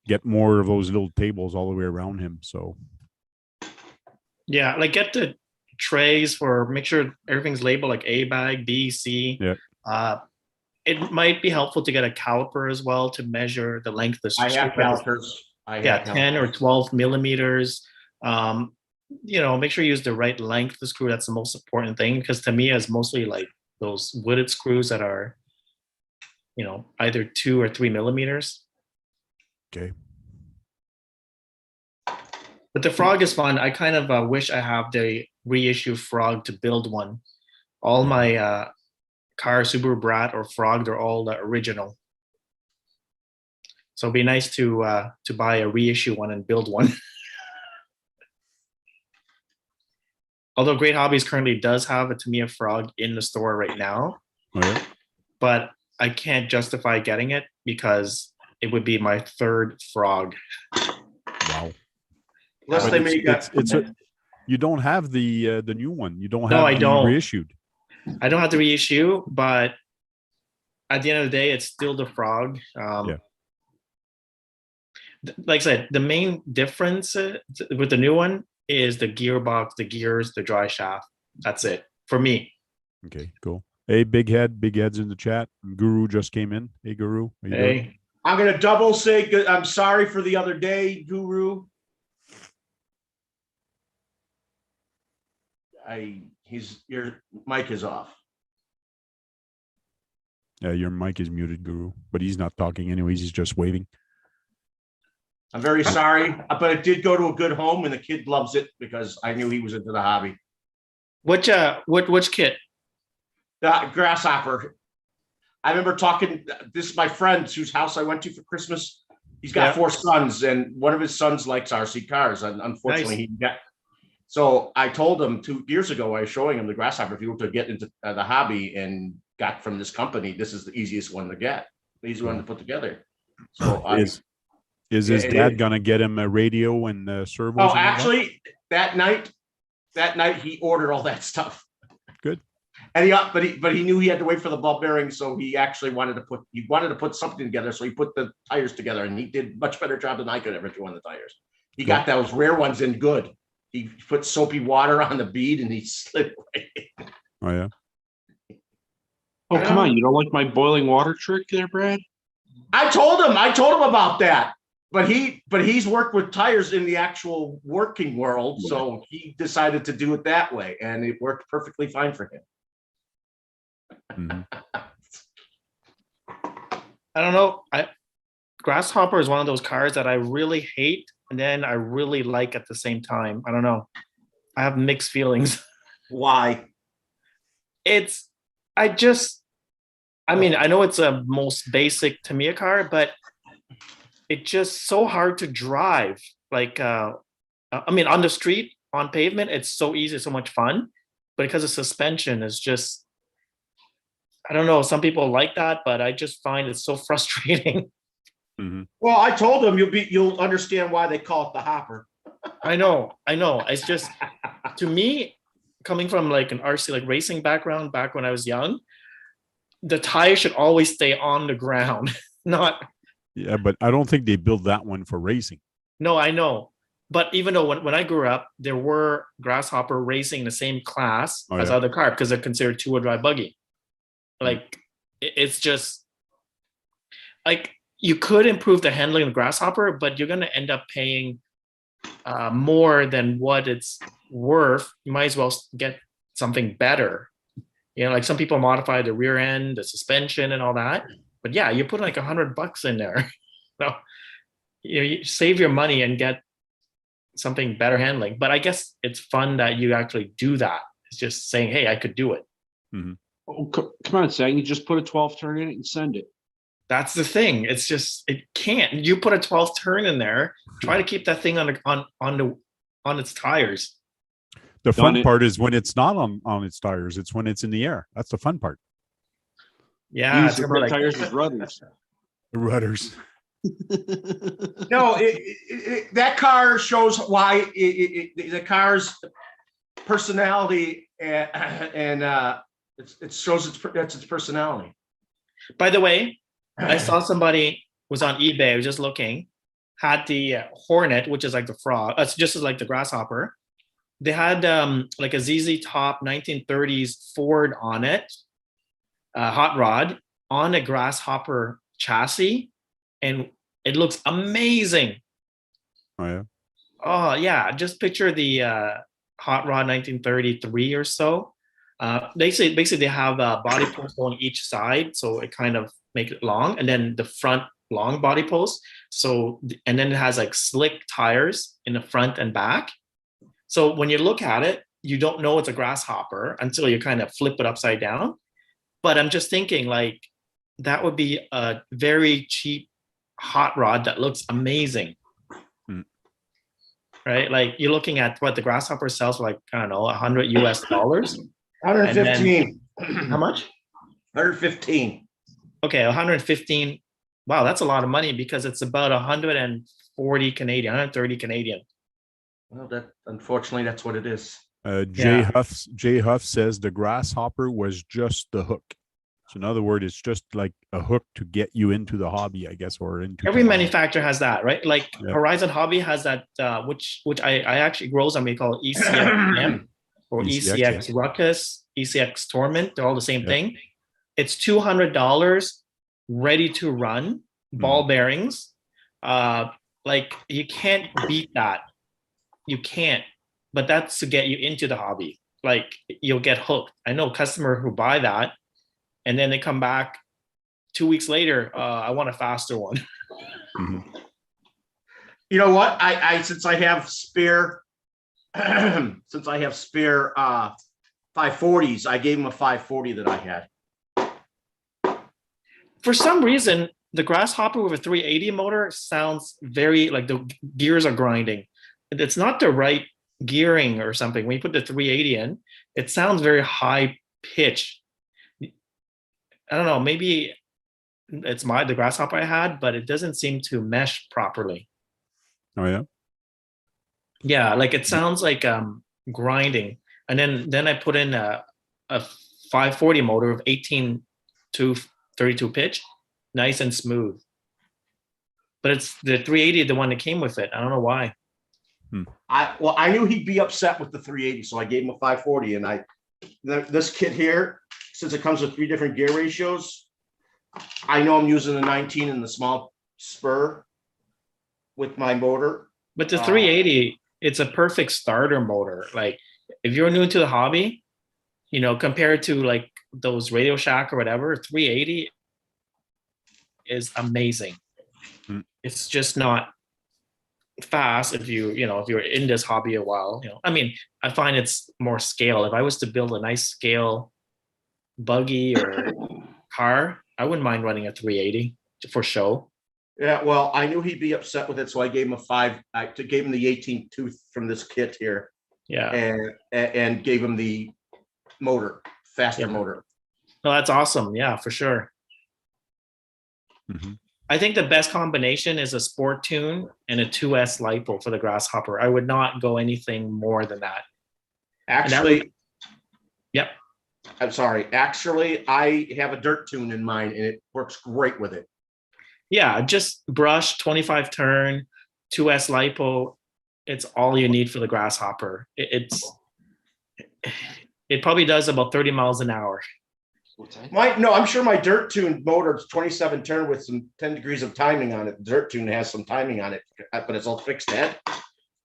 A: get more of those little tables all the way around him. So
F: yeah, like get the trays for, make sure everything's labeled like A bag, B, C.
A: Yeah.
F: It might be helpful to get a caliper as well to measure the length of the
B: I have calipers.
F: 10 or 12 millimeters. Make sure you use the right length of the screw. That's the most important thing, because Tamiya is mostly like those wooded screws that are, either 2 or 3 millimeters.
A: Okay.
F: But the frog is fun. I kind of wish I have the reissue frog to build one. All my car, Subaru Brat or Frog, they're all the original. So it'd be nice to buy a reissue one and build one. Although Great Hobbies currently does have a Tamiya Frog in the store right now, but I can't justify getting it because it would be my third Frog.
A: Wow.
B: Unless they make
A: you don't have the new one. You don't have
F: I don't.
A: reissued.
F: I don't have to reissue, but at the end of the day, it's still the Frog. Like I said, the main difference with the new one is the gearbox, the gears, the dry shaft. That's it for me.
A: Okay, cool. Hey, Big Head's in the chat. Guru just came in. Hey, Guru. How you doing?
B: I'm going to double say I'm sorry for the other day, Guru. Your mic is off.
A: Yeah, your mic is muted, Guru, but he's not talking anyways. He's just waving.
B: I'm very sorry, but it did go to a good home, and the kid loves it because I knew he was into the hobby.
F: Which kit?
B: The Grasshopper. I remember talking. This is my friend whose house I went to for Christmas. He's got 4 sons, and one of his sons likes RC cars. And unfortunately, he got. So I told him 2 years ago, I was showing him the Grasshopper. If you were to get into the hobby and got from this company, this is the easiest one to get. The easiest one to put together. So
A: Is his dad gonna get him a radio and servos?
B: Oh, actually, that night he ordered all that stuff.
A: Good.
B: but he knew he had to wait for the ball bearing, so he actually wanted to put something together. So he put the tires together, and he did much better job than I could ever do on the tires. He got those rare ones in good. He put soapy water on the bead, and he slid right in.
A: Oh yeah.
D: Oh, come on. You don't like my boiling water trick there, Brad?
B: I told him about that, but he's worked with tires in the actual working world, so he decided to do it that way, and it worked perfectly fine for him.
F: I don't know. Grasshopper is one of those cars that I really hate and then I really like at the same time. I don't know. I have mixed feelings.
B: Why?
F: I mean, I know it's a most basic Tamiya car, but it's just so hard to drive. Like, I mean, on the street, on pavement, it's so easy, so much fun. But because of suspension, it's just, I don't know. Some people like that, but I just find it so frustrating.
B: Well, I told him you'll understand why they call it the hopper.
F: I know. It's just, to me, coming from like an RC, like racing background back when I was young, the tire should always stay on the ground, not.
G: Yeah, but I don't think they built that one for racing.
F: No, I know. But even though when I grew up, there were Grasshopper racing in the same class as other cars because they're considered two-wheel drive buggy. Like, it's just like you could improve the handling of the Grasshopper, but you're going to end up paying more than what it's worth. You might as well get something better. You know, like some people modify the rear end, the suspension, and all that. But yeah, you put like $100 in there. So you save your money and get something better handling. But I guess it's fun that you actually do that. It's just saying, hey, I could do it.
D: Oh, come on, Sang. You just put a 12 turn in it and send it.
F: That's the thing. It's just, it can't. You put a 12 turn in there, try to keep that thing on its tires.
G: The fun part is when it's not on its tires. It's when it's in the air. That's the fun part.
F: Yeah,
D: Use the front tires as rudders.
G: The rudders.
B: No, that car shows why the car's personality and it shows its personality.
F: By the way, I saw somebody was on eBay. I was just looking, had the Hornet, which is like the frog. It's just like the Grasshopper. They had like a ZZ Top 1930s Ford on it, hot rod on a Grasshopper chassis, and it looks amazing.
G: Oh yeah.
F: Oh yeah, just picture the hot rod 1933 or so. Basically they have a body post on each side, so it kind of makes it long, and then the front long body post. So, and then it has like slick tires in the front and back. So when you look at it, you don't know it's a Grasshopper until you kind of flip it upside down. But I'm just thinking like that would be a very cheap hot rod that looks amazing. Right? Like you're looking at what the Grasshopper sells for, like, I don't know, $100 US.
B: 115.
F: How much?
B: 115.
F: Okay, 115. Wow, that's a lot of money because it's about 140 Canadian, 130 Canadian.
B: Well, unfortunately that's what it is.
G: Jay Huff says the Grasshopper was just the hook. So in other words, it's just like a hook to get you into the hobby, I guess, or into
F: every manufacturer has that, right? Like Horizon Hobby has that, which I actually grows on. We call it ECX or ECX Ruckus, ECX Torment. They're all the same thing. It's $200, ready to run, ball bearings. Like you can't beat that. You can't. But that's to get you into the hobby. Like you'll get hooked. I know a customer who buy that, and then they come back 2 weeks later. I want a faster one.
B: You know what? I since I have spare 540s, I gave him a 540 that I had.
F: For some reason, the Grasshopper with a 380 motor sounds very like the gears are grinding. It's not the right gearing or something. When you put the 380 in, it sounds very high pitched. I don't know, maybe it's the Grasshopper I had, but it doesn't seem to mesh properly.
G: Oh yeah. Yeah,
F: like it sounds like grinding. And then I put in a 540 motor of 18 to 32 pitch, nice and smooth. But it's the 380, the one that came with it. I don't know why.
B: I knew he'd be upset with the 380, so I gave him a 540. And this kit here, since it comes with 3 different gear ratios, I know I'm using the 19 and the small spur with my motor.
F: But the 380, it's a perfect starter motor. Like if you're new to the hobby, you know, compared to like those Radio Shack or whatever, 380 is amazing. It's just not fast if you're in this hobby a while. You know, I mean, I find it's more scale. If I was to build a nice scale buggy or car, I wouldn't mind running a 380 for show.
B: Yeah, well, I knew he'd be upset with it, so I gave him a 5. I gave him the 18 tooth from this kit here.
F: Yeah.
B: And gave him the motor, faster motor.
F: No, that's awesome. Yeah, for sure.
G: Mm-hmm.
F: I think the best combination is a sport tune and a 2S LiPo for the Grasshopper. I would not go anything more than that.
B: Actually,
F: yep.
B: I'm sorry. Actually, I have a dirt tune in mine, and it works great with it.
F: Yeah, just brush, 25 turn, 2S LiPo. It's all you need for the Grasshopper. It probably does about 30 miles an hour.
B: I'm sure my dirt tune motor is 27 turn with some 10 degrees of timing on it. Dirt tune has some timing on it, but it's all fixed head.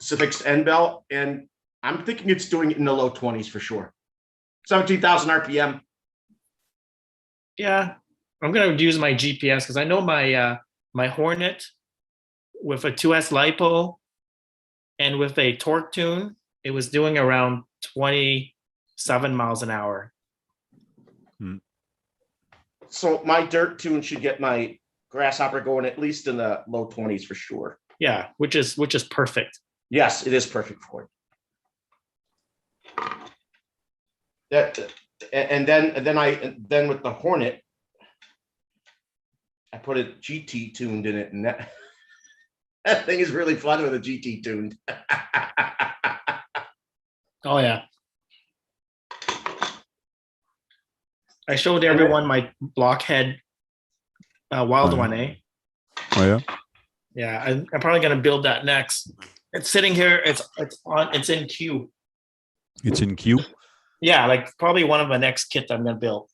B: It's a fixed end belt, and I'm thinking it's doing it in the low 20s for sure. 17,000 RPM.
F: Yeah, I'm gonna use my GPS because I know my Hornet with a 2S LiPo and with a torque tune, it was doing around 27 miles an hour.
B: So my dirt tune should get my Grasshopper going at least in the low 20s for sure.
F: Yeah, which is perfect.
B: Yes, it is perfect for it. Then with the Hornet, I put it GT tuned in it, and that thing is really fun with a GT tuned.
F: Oh yeah. I showed everyone my blockhead wild one, eh?
G: Oh yeah.
F: Yeah, I'm probably gonna build that next. It's sitting here. It's in queue.
G: It's in queue.
F: Yeah, like probably one of my next kits I'm gonna build.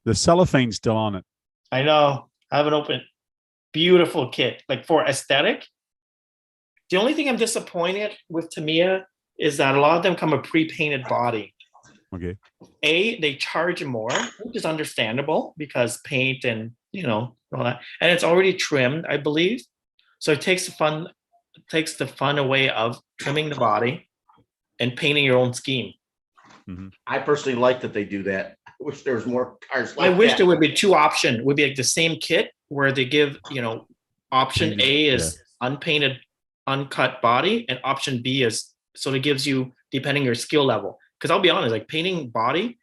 G: The cellophane's still on it.
F: I know. I haven't opened. Beautiful kit, like for aesthetic. The only thing I'm disappointed with Tamiya is that a lot of them come a pre-painted body.
G: Okay.
F: They charge more, which is understandable because paint and all that, and it's already trimmed, I believe. So it takes the fun away of trimming the body and painting your own scheme.
G: Mm-hmm.
B: I personally like that they do that. I wish there was more cars like
F: I wish
B: that.
F: there would be 2 options. Would be like the same kit where they give, option A is unpainted, uncut body, and option B is so it gives you depending your skill level. Because I'll be honest, like painting body,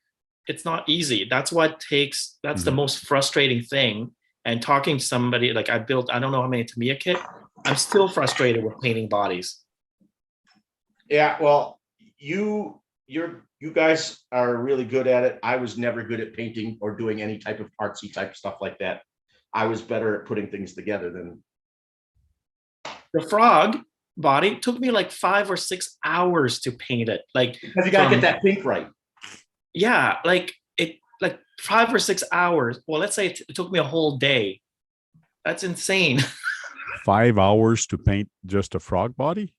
F: it's not easy. That's the most frustrating thing. And talking to somebody like I don't know how many Tamiya kit, I'm still frustrated with painting bodies.
B: Yeah, well, you guys are really good at it. I was never good at painting or doing any type of artsy type stuff like that. I was better at putting things together than
F: the frog body took me like 5 or 6 hours to paint it. Like
B: because you gotta get that pink right.
F: Yeah, like 5 or 6 hours. Well, let's say it took me a whole day. That's insane.
G: 5 hours to paint just a frog body?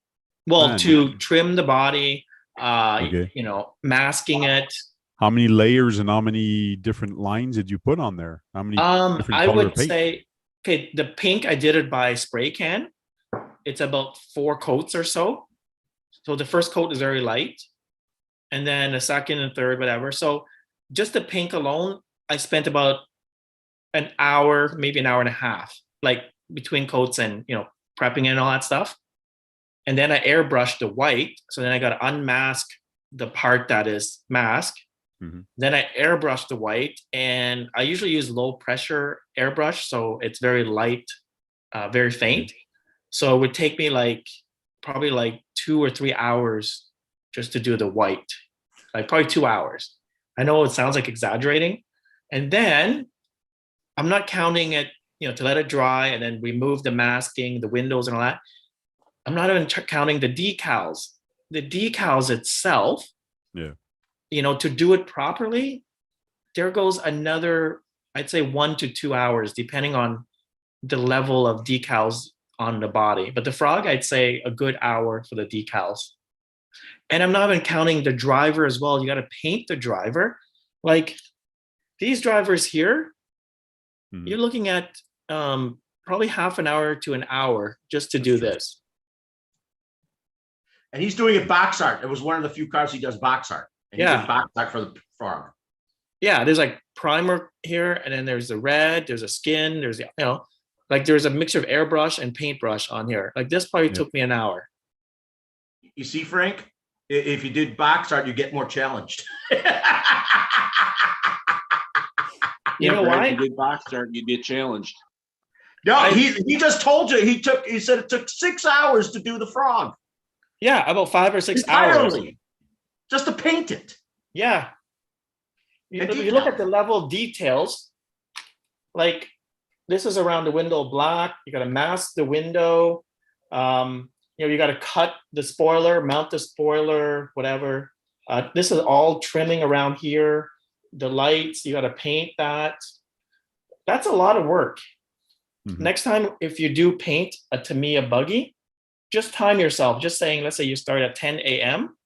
F: Well,
G: Man.
F: to trim the body,
G: Okay.
F: masking it.
G: How many layers and how many different lines did you put on there? How many different
F: I
G: color
F: would
G: paint?
F: say, okay, the pink I did it by spray can. It's about 4 coats or so. So the first coat is very light, and then the second and third, whatever. So just the pink alone, I spent about an hour, maybe an hour and a half, like between coats and prepping and all that stuff. And then I airbrushed the white. So then I got to unmask the part that is mask.
G: Mm-hmm.
F: Then I airbrushed the white, and I usually use low pressure airbrush, so it's very light, very faint. So it would take me probably like 2 or 3 hours just to do the white, like probably 2 hours. I know it sounds like exaggerating. And then I'm not counting it, to let it dry and then remove the masking, the windows and all that. I'm not even counting the decals. The decals itself,
G: Yeah.
F: To do it properly, there goes another, I'd say 1 to 2 hours, depending on the level of decals on the body. But the frog, I'd say a good hour for the decals. And I'm not even counting the driver as well. You got to paint the driver. Like these drivers here, you're looking at probably half an hour to an hour just to do this.
B: And he's doing it box art. It was one of the few cars he does box art. And he did box art for the frog.
F: Yeah, there's like primer here, and then there's the red, there's a skin, there's like there's a mixture of airbrush and paintbrush on here. Like this probably took me an hour.
B: You see, Frank, if you did box art, you get more challenged.
F: You know why?
D: If you did box art, you get challenged.
B: No, he just told you he said it took 6 hours to do the frog.
F: Yeah, about 5 or 6 hours.
B: Just to paint it.
F: Yeah. You look at the level of details, like this is around the window black. You got to mask the window. You got to cut the spoiler, mount the spoiler, whatever. This is all trimming around here. The lights, you got to paint that. That's a lot of work. Next time, if you do paint a Tamiya buggy, just time yourself. Just saying, let's say you start at 10 a.m.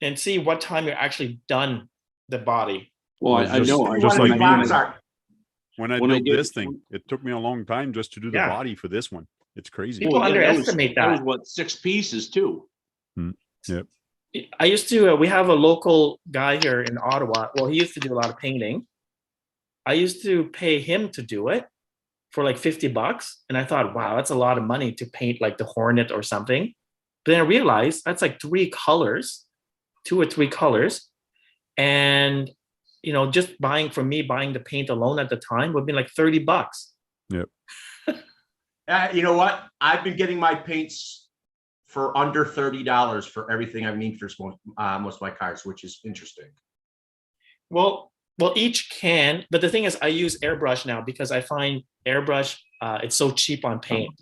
F: and see what time you're actually done the body.
D: Well, I know.
G: Just like
B: box art.
G: When I built this thing, it took me a long time just to do the body for this one. It's crazy.
F: People underestimate that.
D: That was what, 6 pieces too.
G: Yep.
F: I used to, we have a local guy here in Ottawa. Well, he used to do a lot of painting. I used to pay him to do it for like $50. And I thought, wow, that's a lot of money to paint like the Hornet or something. But then I realized that's like 3 colors, 2 or 3 colors. And, just buying the paint alone at the time would be like $30.
G: Yep.
B: You know what? I've been getting my paints for under $30 for everything I need for most of my cars, which is interesting.
F: Well, each can, but the thing is, I use airbrush now because I find airbrush it's so cheap on paint,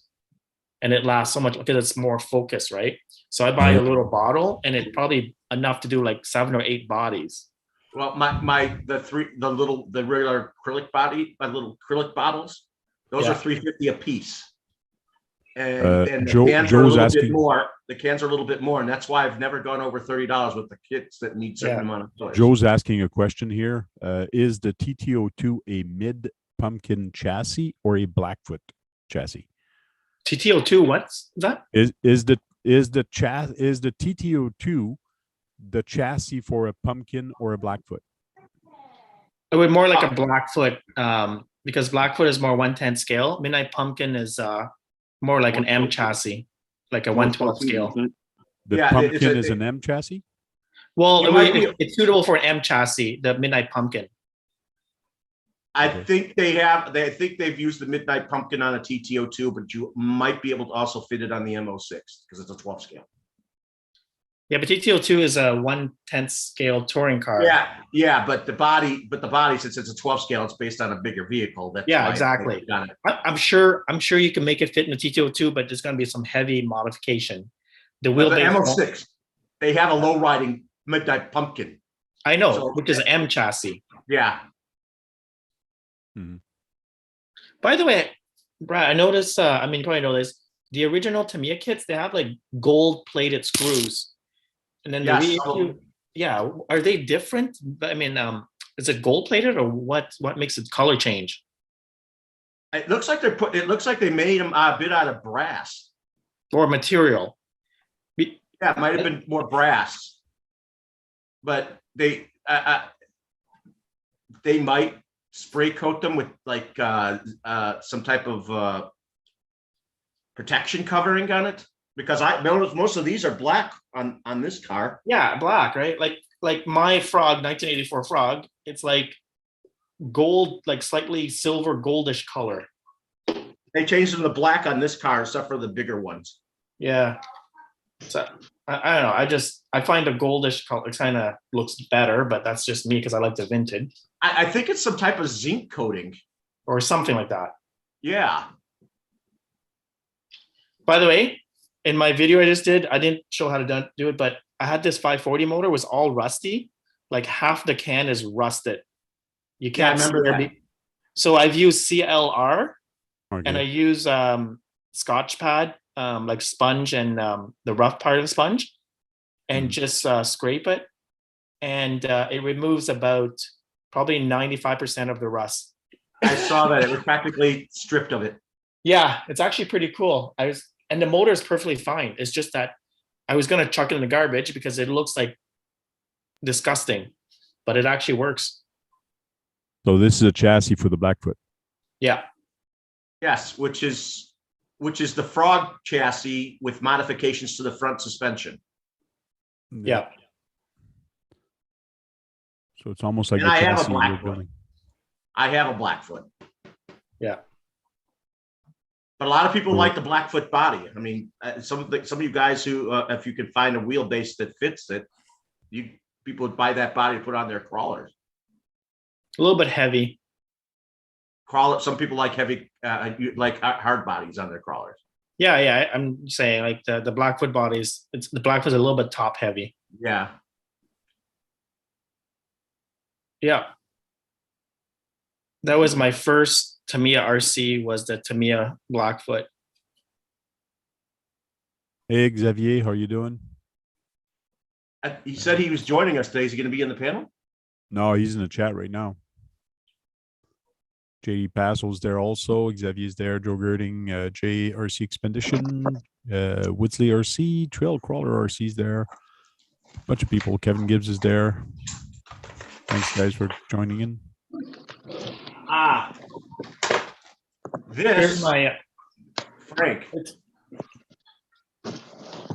F: and it lasts so much because it's more focused, right? So I buy a little bottle, and it's probably enough to do like 7 or 8 bodies.
B: Well, the regular acrylic body, my little acrylic bottles, those are $3.50 a piece. And the cans are a little bit more. The cans are a little bit more, and that's why I've never gone over $30 with the kits that need certain amount of toys.
G: Joe's asking a question here. Is the TTO2 a mid pumpkin chassis or a Blackfoot chassis?
F: TTO2, what's that?
G: Is the TTO2 the chassis for a pumpkin or a Blackfoot?
F: It would more like a Blackfoot, because Blackfoot is more 1/10 scale. Midnight Pumpkin is more like an M chassis, like a 1/12 scale.
G: The pumpkin is an M chassis?
F: Well, it's suitable for an M chassis, the Midnight Pumpkin.
B: I think they've used the Midnight Pumpkin on a TTO2, but you might be able to also fit it on the M06 because it's a 12 scale.
F: Yeah, but TTO2 is a 1/10 scale touring car.
B: Yeah, but the body, since it's a 12 scale, it's based on a bigger vehicle. That's
F: exactly. I'm sure you can make it fit in the TTO2, but there's going to be some heavy modification. The wheelbase.
B: M06, they have a low riding Midnight Pumpkin.
F: I know, which is an M chassis.
B: Yeah.
F: By the way, Brad, I noticed. You probably know this. The original Tamiya kits, they have like gold-plated screws. And then the reissue, are they different? Is it gold plated or what makes it color change?
B: It looks like they made them a bit out of brass
F: or material.
B: Yeah, it might have been more brass, but they might spray coat them with like some type of protection covering on it. Because I noticed most of these are black on this car.
F: Yeah, black, right? Like my Frog, 1984 Frog, it's like gold, like slightly silver goldish color.
B: They changed them to black on this car, except for the bigger ones.
F: Yeah. So I don't know. I find the goldish color kind of looks better, but that's just me because I like the vintage
B: I think it's some type of zinc coating.
F: or something like that.
B: Yeah.
F: By the way, in my video I just did, I didn't show how to do it, but I had this 540 motor, was all rusty. Like half the can is rusted. You
B: Yeah, I
F: can't see
B: remember
F: where
B: that.
F: So I've used CLR and I
G: Okay.
F: use Scotch pad, like sponge and the rough part of the sponge, and just scrape it. And it removes about probably 95% of the rust.
B: I saw that. It was practically stripped of it.
F: Yeah, it's actually pretty cool. And the motor is perfectly fine. It's just that I was gonna chuck it in the garbage because it looks like disgusting, but it actually works.
G: So this is a chassis for the Blackfoot.
F: Yeah.
B: Yes, which is the Frog chassis with modifications to the front suspension.
F: Yeah.
G: So it's almost like
B: And
G: the
B: I have a
G: chassis you're
B: Blackfoot.
G: building.
B: I have a Blackfoot.
F: Yeah.
B: But a lot of people
G: Cool.
B: like the Blackfoot body. I mean, some of you guys who, if you can find a wheelbase that fits it, people would buy that body to put on their crawlers.
F: A little bit heavy.
B: Some people like heavy, like hard bodies on their crawlers.
F: Yeah. I'm saying like the Blackfoot bodies, the Blackfoot's a little bit top heavy.
B: Yeah.
F: Yeah. That was my first Tamiya RC, was the Tamiya Blackfoot.
G: Hey Xavier, how you doing?
B: He said he was joining us today. Is he going to be in the panel?
G: No, he's in the chat right now. JD Passel's there also. Xavier's there. Joe Girding, JRC Expedition, Woodsley RC, Trail Crawler RC's there. Bunch of people. Kevin Gibbs is there. Thanks guys for joining in.
F: Here's
B: This,
F: my
B: Frank,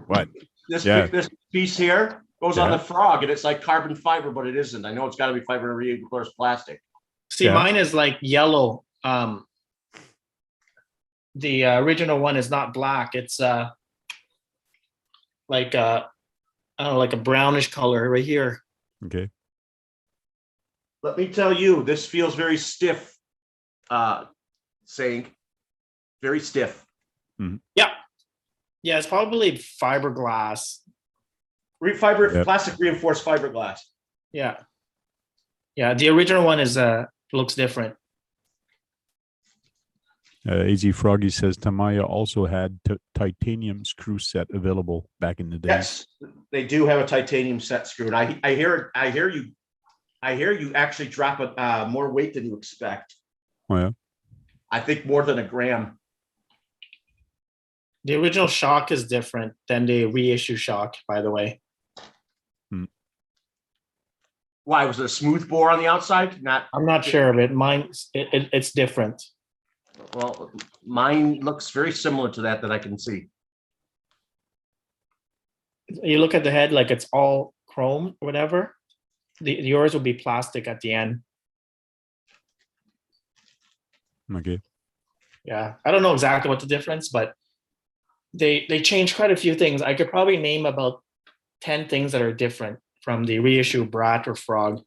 G: What?
B: this piece here goes on
G: Yeah.
B: the Frog, and it's like carbon fiber, but it isn't. I know it's got to be fiber reinforced plastic.
F: See,
G: Yeah.
F: mine is like yellow. The original one is not black. It's like I don't know, like a brownish color right here.
G: Okay.
B: Let me tell you, this feels very stiff. Saying very stiff.
F: Yeah, it's probably fiberglass.
G: Yep.
B: Plastic reinforced fiberglass.
F: Yeah. The original one is looks different.
G: AZ Froggy says Tamiya also had titanium screw set available back in the day.
B: Yes, they do have a titanium set screw, and I hear you actually drop more weight than you expect.
G: Oh yeah.
B: I think more than a gram.
F: The original shock is different than the reissue shock, by the way.
B: Why was it a smooth bore on the outside?
F: I'm not sure of it. Mine's it's different.
B: Well, mine looks very similar to that I can see.
F: You look at the head like it's all chrome or whatever. Yours will be plastic at the end.
G: Okay.
F: Yeah, I don't know exactly what the difference, but they changed quite a few things. I could probably name about 10 things that are different from the reissue Brat or Frog.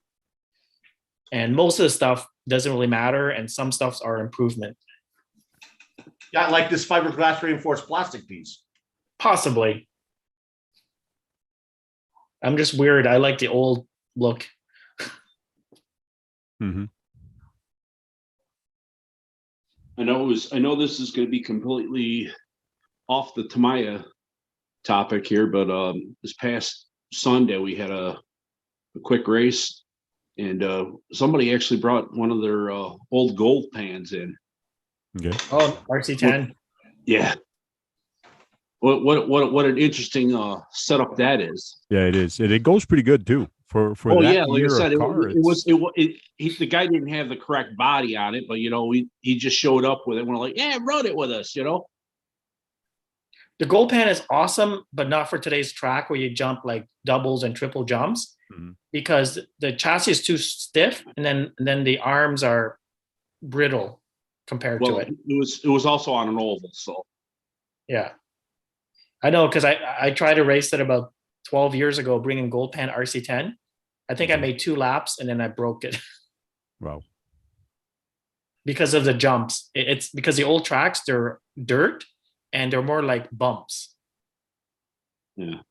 F: And most of the stuff doesn't really matter, and some stuffs are improvement.
B: Yeah, like this fiberglass reinforced plastic piece.
F: Possibly. I'm just weird. I like the old look.
G: Mm-hmm.
D: I know this is going to be completely off the Tamiya topic here, but this past Sunday we had a quick race, and somebody actually brought one of their old gold pans in.
G: Okay.
F: Oh, RC10.
D: Yeah. What an interesting setup that is.
G: Yeah, it is. It goes pretty good too for
D: Oh
G: that
D: yeah, like I
G: year
D: said,
G: of car.
D: the guy didn't have the correct body on it, but he just showed up with it. We're like, yeah, run it with us,
F: The gold pan is awesome, but not for today's track where you jump like doubles and triple jumps, because the chassis is too stiff, and then the arms are brittle compared to it.
D: It was also on an oval, so
F: Yeah. I know, because I tried to race it about 12 years ago, bringing Gold Pan RC10. I think I made 2 laps and then I broke it
G: Wow.
F: because of the jumps. It's because the old tracks, they're dirt and they're more like bumps.
D: Yeah.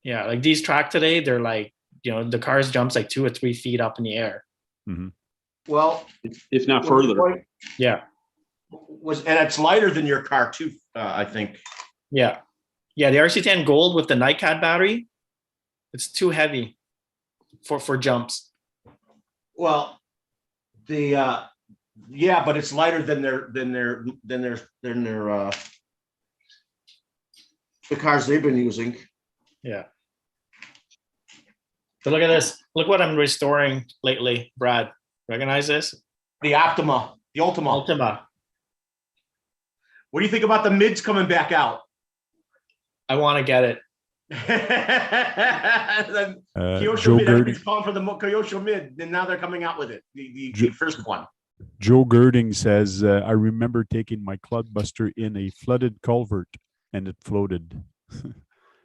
F: Yeah, like these track today, they're like, the cars jumps like 2 or 3 feet up in the air.
B: Well,
D: If not
B: well,
D: further.
B: point
F: Yeah.
B: and it's lighter than your car too, I think.
F: Yeah. Yeah, the RC10 Gold with the Nightcat battery, it's too heavy for jumps.
B: Well, the yeah, but it's lighter than the cars they've been using.
F: Yeah. So look at this. Look what I'm restoring lately, Brad. Recognize this?
B: The Optima, the Ultima.
F: Ultima.
B: What do you think about the mids coming back out?
F: I want to get it.
B: Kyosho mid, everybody's calling for the Kyosho mid, and now they're coming out with it. The first one.
G: Joe Girding says, I remember taking my Cloudbuster in a flooded culvert and it floated.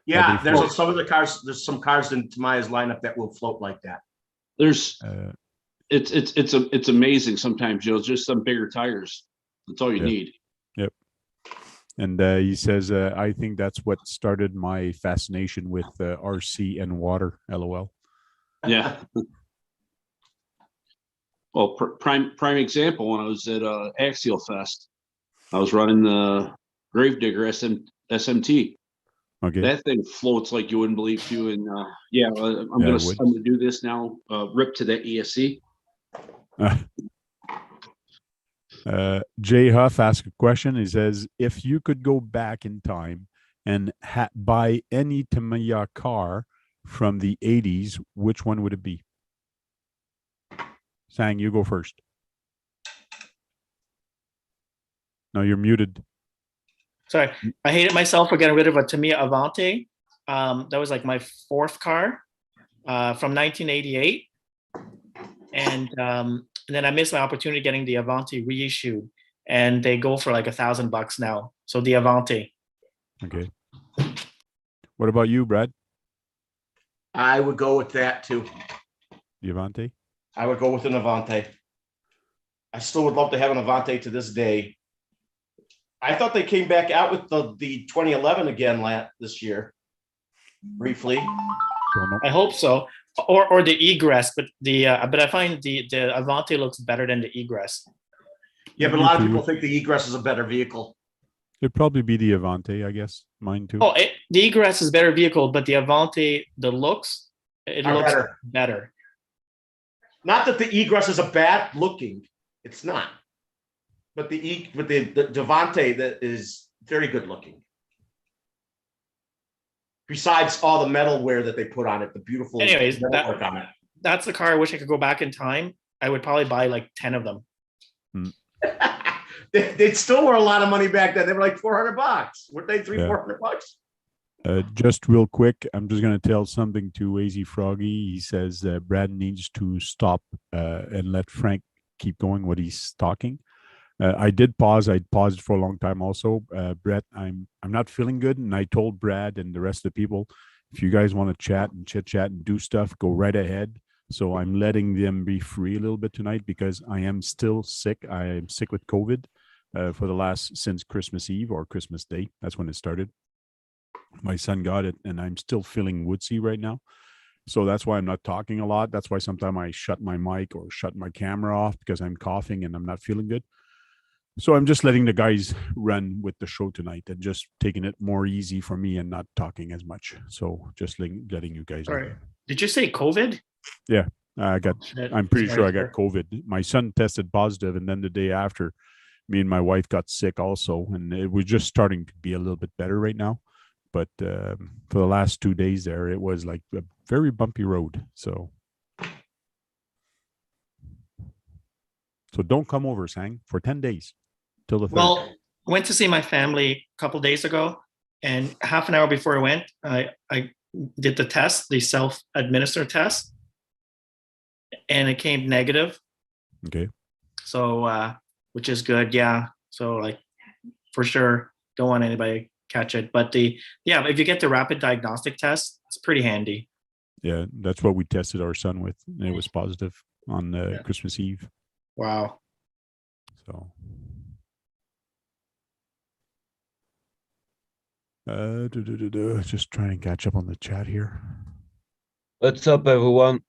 B: Yeah, there's some of the cars. There's some cars in Tamiya's lineup that will float like that.
D: There's it's amazing sometimes, just some bigger tires. That's all you need.
G: Yep. And he says, I think that's what started my fascination with RC and water. LOL.
D: Yeah. Well, prime example, when I was at Axial Fest, I was running the Gravedigger SMT.
G: Okay.
D: That thing floats like you wouldn't believe too. And I'm gonna do this now. Rip to that ESC.
G: Jay Huff asked a question. He says, if you could go back in time and buy any Tamiya car from the 80s, which one would it be? Sang, you go first. No, you're muted.
F: Sorry, I hated myself for getting rid of a Tamiya Avante. That was like my 4th car from 1988. And then I missed my opportunity getting the Avante reissued. And they go for like $1,000 now. So the Avante.
G: Okay. What about you, Brad?
B: I would go with that too.
G: The Avante?
B: I would go with an Avante. I still would love to have an Avante to this day. I thought they came back out with the 2011 again this year, briefly.
F: I hope so, or the Egress, but I find the Avante looks better than the Egress.
B: Yeah, but a lot of people think the Egress is a better vehicle.
G: It'd probably be the Avante, I guess. Mine too.
F: Oh, the Egress is a better vehicle, but the Avante, it looks better.
B: Not that the Egress is a bad looking, it's not. But the Devante that is very good looking. Besides all the metal wear that they put on it, the beautiful
F: Anyways,
B: work on it.
F: That's the car I wish I could go back in time. I would probably buy like 10 of them.
B: They still were a lot of money back then. They were like $400. Weren't they $400?
G: Just real quick, I'm just going to tell something to AZ Froggy. He says Brad needs to stop and let Frank keep going what he's talking. I did pause. I paused for a long time also. Brett, I'm not feeling good. And I told Brad and the rest of the people, if you guys want to chat and chit chat and do stuff, go right ahead. So I'm letting them be free a little bit tonight because I am still sick. I am sick with COVID since Christmas Eve or Christmas Day. That's when it started. My son got it and I'm still feeling woodsy right now. So that's why I'm not talking a lot. That's why sometimes I shut my mic or shut my camera off because I'm coughing and I'm not feeling good. So I'm just letting the guys run with the show tonight and just taking it more easy for me and not talking as much. So just letting you guys know.
F: Did you say COVID?
G: Yeah, I'm pretty sure I got COVID. My son tested positive, and then the day after, me and my wife got sick also, and it was just starting to be a little bit better right now. But for the last 2 days there, it was like a very bumpy road. So don't come over, Sang, for 10 days till the 3rd.
F: Well, I went to see my family a couple of days ago, and half an hour before I went, I did the test, the self-administered test, and it came negative.
G: Okay.
F: So, which is good. Yeah. So like, for sure, don't want anybody catch it. But if you get the rapid diagnostic test, it's pretty handy.
G: Yeah, that's what we tested our son with, and it was positive on Christmas Eve.
F: Wow.
G: So, just trying to catch up on the chat here.
H: What's up, everyone?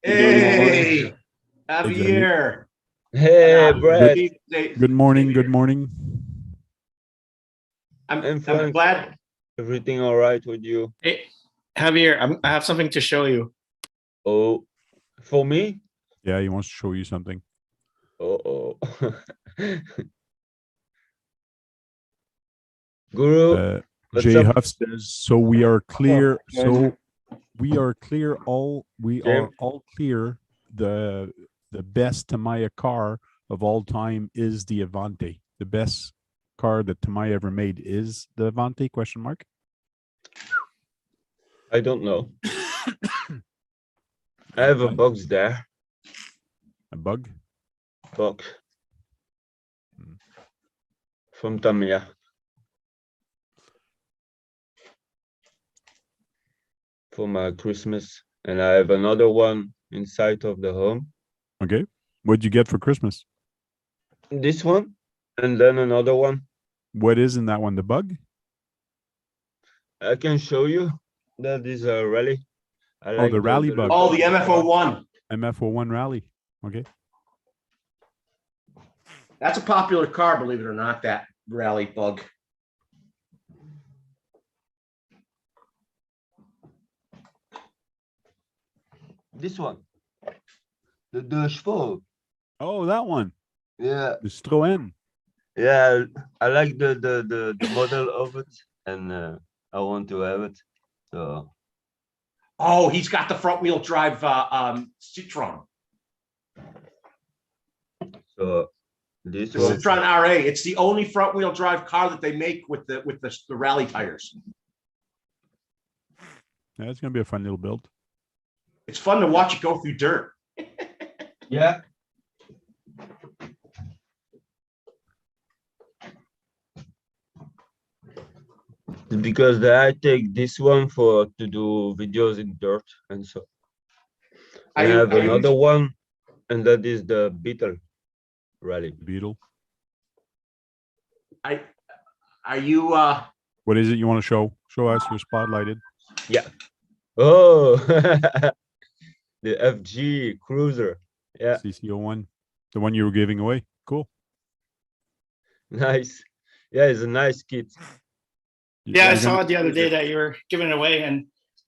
B: Hey, Javier.
H: Hey, Brad.
G: Good morning. Good morning.
B: I'm
H: Frank.
B: glad.
H: Everything all right with you?
F: Hey, Javier, I have something to show you.
H: Oh, for me?
G: Yeah, he wants to show you something.
H: Oh. Guru, what's
G: Jay
H: up?
G: Huff says, so we are clear.
H: Oh,
G: So we are clear. We
H: Jay.
G: are all clear. The best Tamiya car of all time is the Avante. The best car that Tamiya ever made is the Avante? Question mark.
H: I don't know. I have a box there.
G: A bug?
H: Box. From Tamiya. For my Christmas. And I have another one inside of the home.
G: Okay. What'd you get for Christmas?
H: This one. And then another one.
G: What is in that one? The bug?
H: I can show you. That is a rally. I
G: Oh, the rally bug.
B: Oh, the MF-01.
G: MF-01 rally. Okay.
B: That's a popular car, believe it or not, that rally bug.
H: This one. The chevaux.
G: Oh, that one.
H: Yeah.
G: The Citroën.
H: Yeah, I like the model of it, and I want to have it. So
B: Oh, he's got the front wheel drive Citroen.
H: this
B: The
H: one.
B: Citroen RA. It's the only front wheel drive car that they make with the rally tires.
G: Yeah, it's gonna be a fun little build.
B: It's fun to watch it go through dirt.
H: Yeah. Because I take this one to do videos in dirt and so. I have another one, and that is the Beetle rally.
G: Beetle.
B: Are you
G: What is it you want to show? Show us. You're spotlighted.
H: Yeah. Oh, the FG Cruiser. Yeah,
G: CC01. The one you were giving away. Cool.
H: nice. Yeah, it's a nice kit.
F: Yeah, I
G: You're
F: saw
G: gonna-
F: it the other day that you were giving it away, and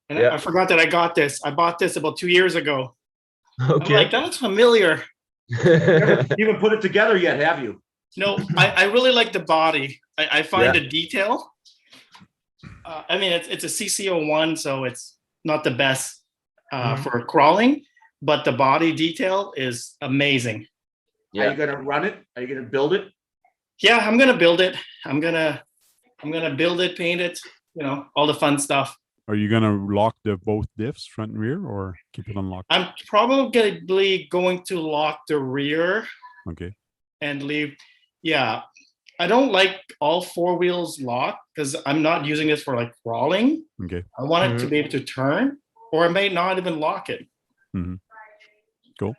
H: Yeah.
F: I forgot that I got this. I bought this about 2 years ago. I'm
H: Okay.
F: like, that looks familiar.
B: never even put it together yet, have you?
F: No, I really like the body. I find
H: Yeah.
F: the detail. I mean, it's a CC01, so it's not the best for crawling, but the body detail is amazing.
B: Are you gonna run it? Are you gonna build it?
F: Yeah, I'm gonna build it. I'm gonna build it, paint it, all the fun stuff.
G: Are you gonna lock both diffs, front and rear, or keep it unlocked?
F: I'm probably going to lock the rear
G: Okay.
F: and leave. Yeah, I don't like all four wheels locked because I'm not using this for like crawling.
G: Okay.
F: I want it to be able to turn, or I may not even lock it.
G: Mm-hmm. Cool.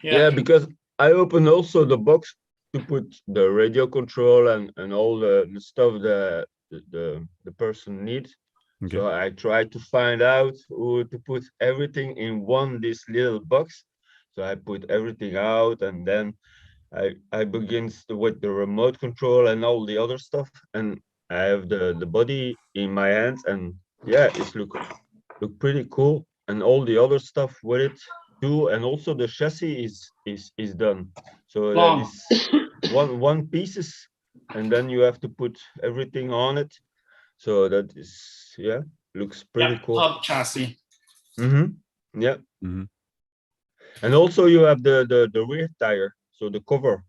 H: Yeah, because I opened also the box to put the radio control and all the stuff that the person needs.
G: Okay.
H: So I tried to find out who to put everything in this little box. So I put everything out, and then I begin with the remote control and all the other stuff, and I have the body in my hands, and yeah, it's look pretty cool, and all the other stuff with it too, and also the chassis is done. So that is one pieces, and then you have to put everything on it. So that is, yeah, looks pretty cool.
F: Hub chassis.
H: Yeah.
G: Mm-hmm.
H: And also you have the rear tire, so the cover,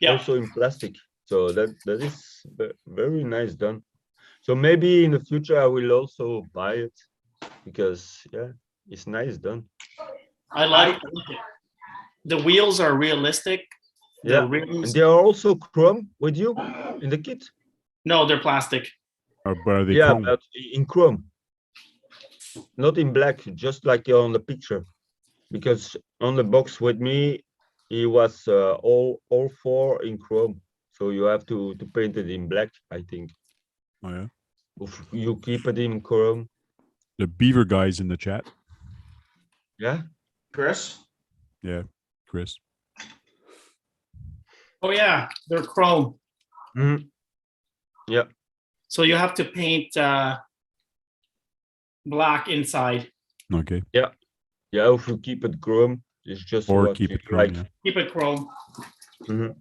H: also in plastic. So that is very nice done. So maybe in the future I will also buy it, because yeah, it's nice done.
F: I like it. The wheels are realistic. The
H: Yeah,
F: rims,
H: and they are also chrome with you in the kit.
F: No, they're plastic.
G: But are they
H: Yeah,
G: chrome?
H: but in chrome, not in black, just like on the picture. Because on the box with me, it was all four in chrome. So you have to paint it in black, I think.
G: Oh yeah.
H: If you keep it in chrome,
G: The beaver guys in the chat.
H: yeah.
B: Chris?
G: Yeah, Chris.
F: Oh yeah, they're chrome.
H: Mhm. Yeah.
F: So you have to paint black inside.
G: Okay.
H: Yeah, if you keep it chrome, it's just
G: Or
H: what
G: keep
H: you
G: it chrome.
H: like.
G: Yeah.
F: Keep it chrome.
H: Mhm.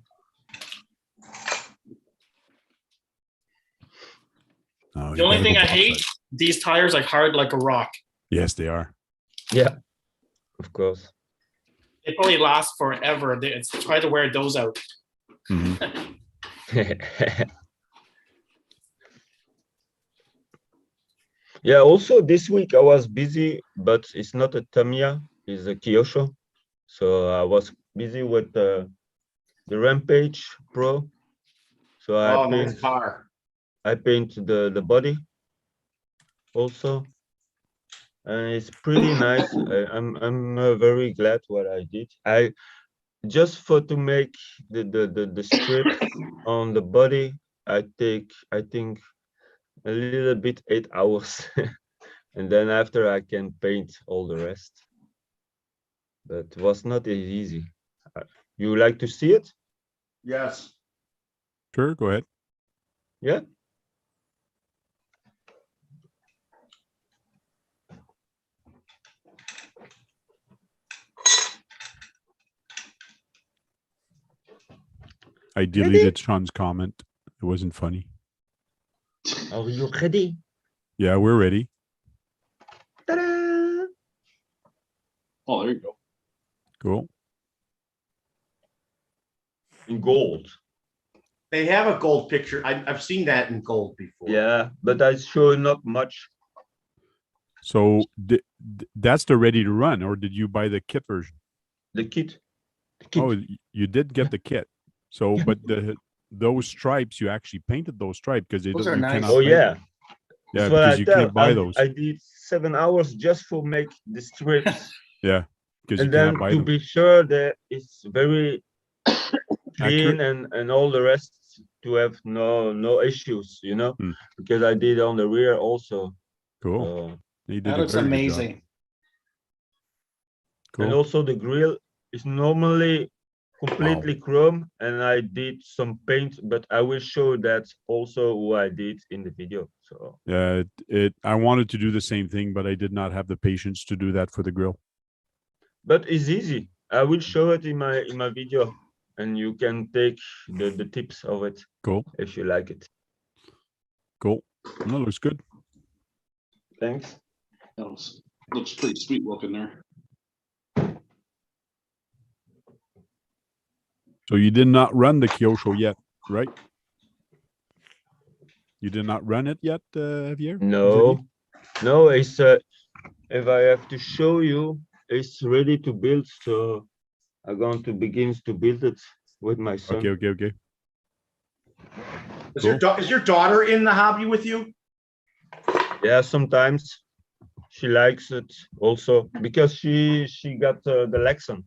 G: Oh,
F: The
G: you
F: only
G: gotta
F: thing
G: go
F: I
G: box
F: hate,
G: side.
F: these tires are hard like a rock.
G: Yes, they are.
H: Yeah, of course.
F: They probably last forever. It's try to wear those out.
G: Mhm.
H: Yeah, also this week I was busy, but it's not a Tamiya, it's a Kyosho. So I was busy with the Rampage Pro. So
B: Oh, nice car.
H: I paint the body also. And it's pretty nice. I'm very glad what I did. I just for to make the strip on the body, I think a little bit 8 hours. And then after I can paint all the rest. But it was not easy. You like to see it?
B: Yes.
G: Sure, go ahead.
H: Yeah.
G: I deleted Sean's comment. It wasn't funny.
H: Are you ready?
G: Yeah, we're ready.
H: Ta-da!
D: Oh, there you go.
G: Cool.
H: In gold.
B: They have a gold picture. I've seen that in gold before.
H: Yeah, but I show not much.
G: So that's the ready to run, or did you buy the kit version?
H: The kit. The kit.
G: Oh, you did get
H: Yeah.
G: the kit. So,
H: Yeah.
G: but those stripes, you actually painted those stripes because
F: Those
G: you
F: are nice.
G: cannot
H: Oh
G: paint
H: yeah.
G: them. Yeah,
H: That's what
G: because
H: I
G: you
H: tell.
G: can't buy those.
H: I did 7 hours just for make the strips.
G: Yeah, because you
H: And
G: cannot
H: then
G: buy
H: to
G: them.
H: be sure that it's very clean
G: Accurate.
H: and all the rest to have no issues, you know,
G: Hmm.
H: because I did on the rear also.
G: Cool.
H: So,
G: You did
F: That
G: a
F: looks
G: very good job.
F: amazing.
G: Cool.
H: and also the grill is normally completely chrome, and I did some paint, but I will show that also what I did in the video. So
G: Yeah, I wanted to do the same thing, but I did not have the patience to do that for the grill.
H: but it's easy. I will show it in my video, and you can take the tips of it
G: Cool.
H: if you like it.
G: Cool. That looks good.
H: Thanks.
D: That looks pretty sweet looking there.
G: So you did not run the Kyosho yet, right? You did not run it yet, Javier?
H: No, no, it's if I have to show you, it's ready to build. So I'm going to begin to build it with my son.
G: Okay.
B: Is
G: Cool.
B: your daughter in the hobby with you?
H: Yeah, sometimes she likes it also because she got the Lexan,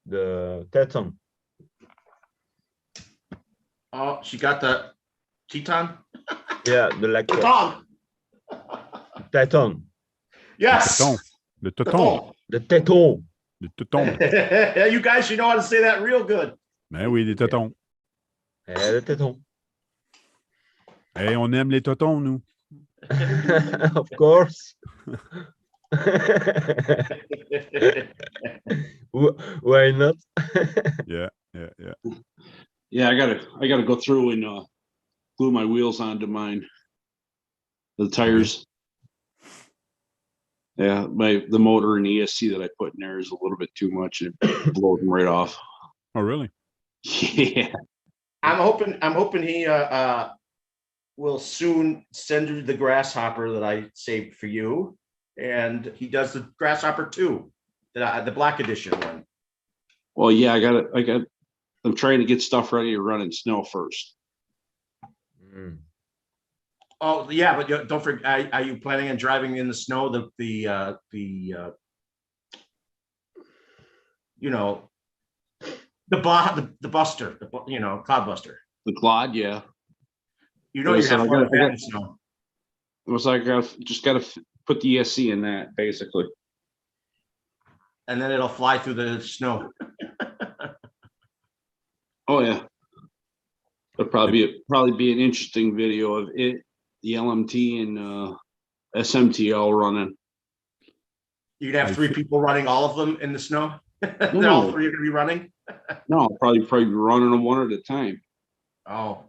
H: the Teton.
B: Oh, she got the Teton?
H: Yeah, the Lexan.
B: Teton.
H: Teton.
B: Yes.
G: Le Teton.
H: The Teton.
G: Le Teton.
B: You guys, you know how to say that real good.
G: Ben oui, les Tetons.
H: Yeah, the Teton.
G: Hey, on aime les Tetons, nous.
H: Of course. Why not?
G: Yeah.
D: Yeah, I gotta go through and glue my wheels onto mine. The tires. Yeah, the motor and ESC that I put in there is a little bit too much. It blows them right off.
G: Oh, really?
D: Yeah.
B: I'm hoping he will soon send you the Grasshopper that I saved for you, and he does the Grasshopper 2, the black edition one.
D: Well, yeah, I'm trying to get stuff ready to run in snow first.
H: Mm.
B: Oh, yeah, but don't forget, are you planning on driving in the snow, you know, the buster, cloud buster?
D: The Clod, yeah.
B: You know,
D: Yeah,
B: you
D: so
B: have
D: I
B: fun
D: got-
B: with
D: I
B: that
D: got-
B: in snow.
D: It was like I just got to put the ESC in that, basically.
B: And then it'll fly through the snow.
D: Oh yeah, it'll probably be an interesting video of it, the LMT and SMT all running.
B: You'd have three people running all of them in the snow. Then
D: No.
B: all three are gonna be running.
D: No, I'll probably be running them one at a time.
B: Oh,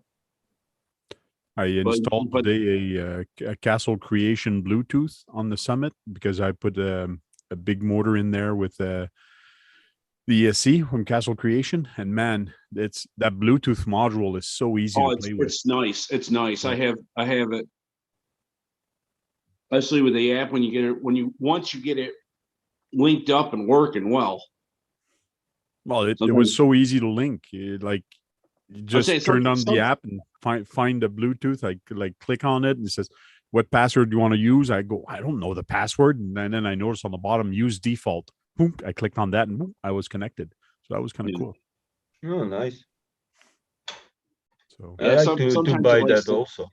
G: I installed
D: but-
G: today a Castle Creation Bluetooth on the Summit because I put a big motor in there with the ESC from Castle Creation, and man, that Bluetooth module is so easy to play with.
D: It's nice. It's nice. I have it. Especially with the app, when you get it, once you get it linked up and working well.
G: Well, it
D: Sometimes-
G: was so easy to link. You just
D: say
G: turned on
D: some-
G: the app and find the Bluetooth. I could click on it and it says, "What password do you want to use?" I go, "I don't know the password," and then I noticed on the bottom, "Use default." Boom! I clicked on that and boom, I was connected. So that was kind of
D: Yeah.
G: cool.
H: Oh, nice.
G: So
H: I
D: Yeah,
H: like to
D: sometimes
H: buy
D: it likes
H: that
D: to-
H: also.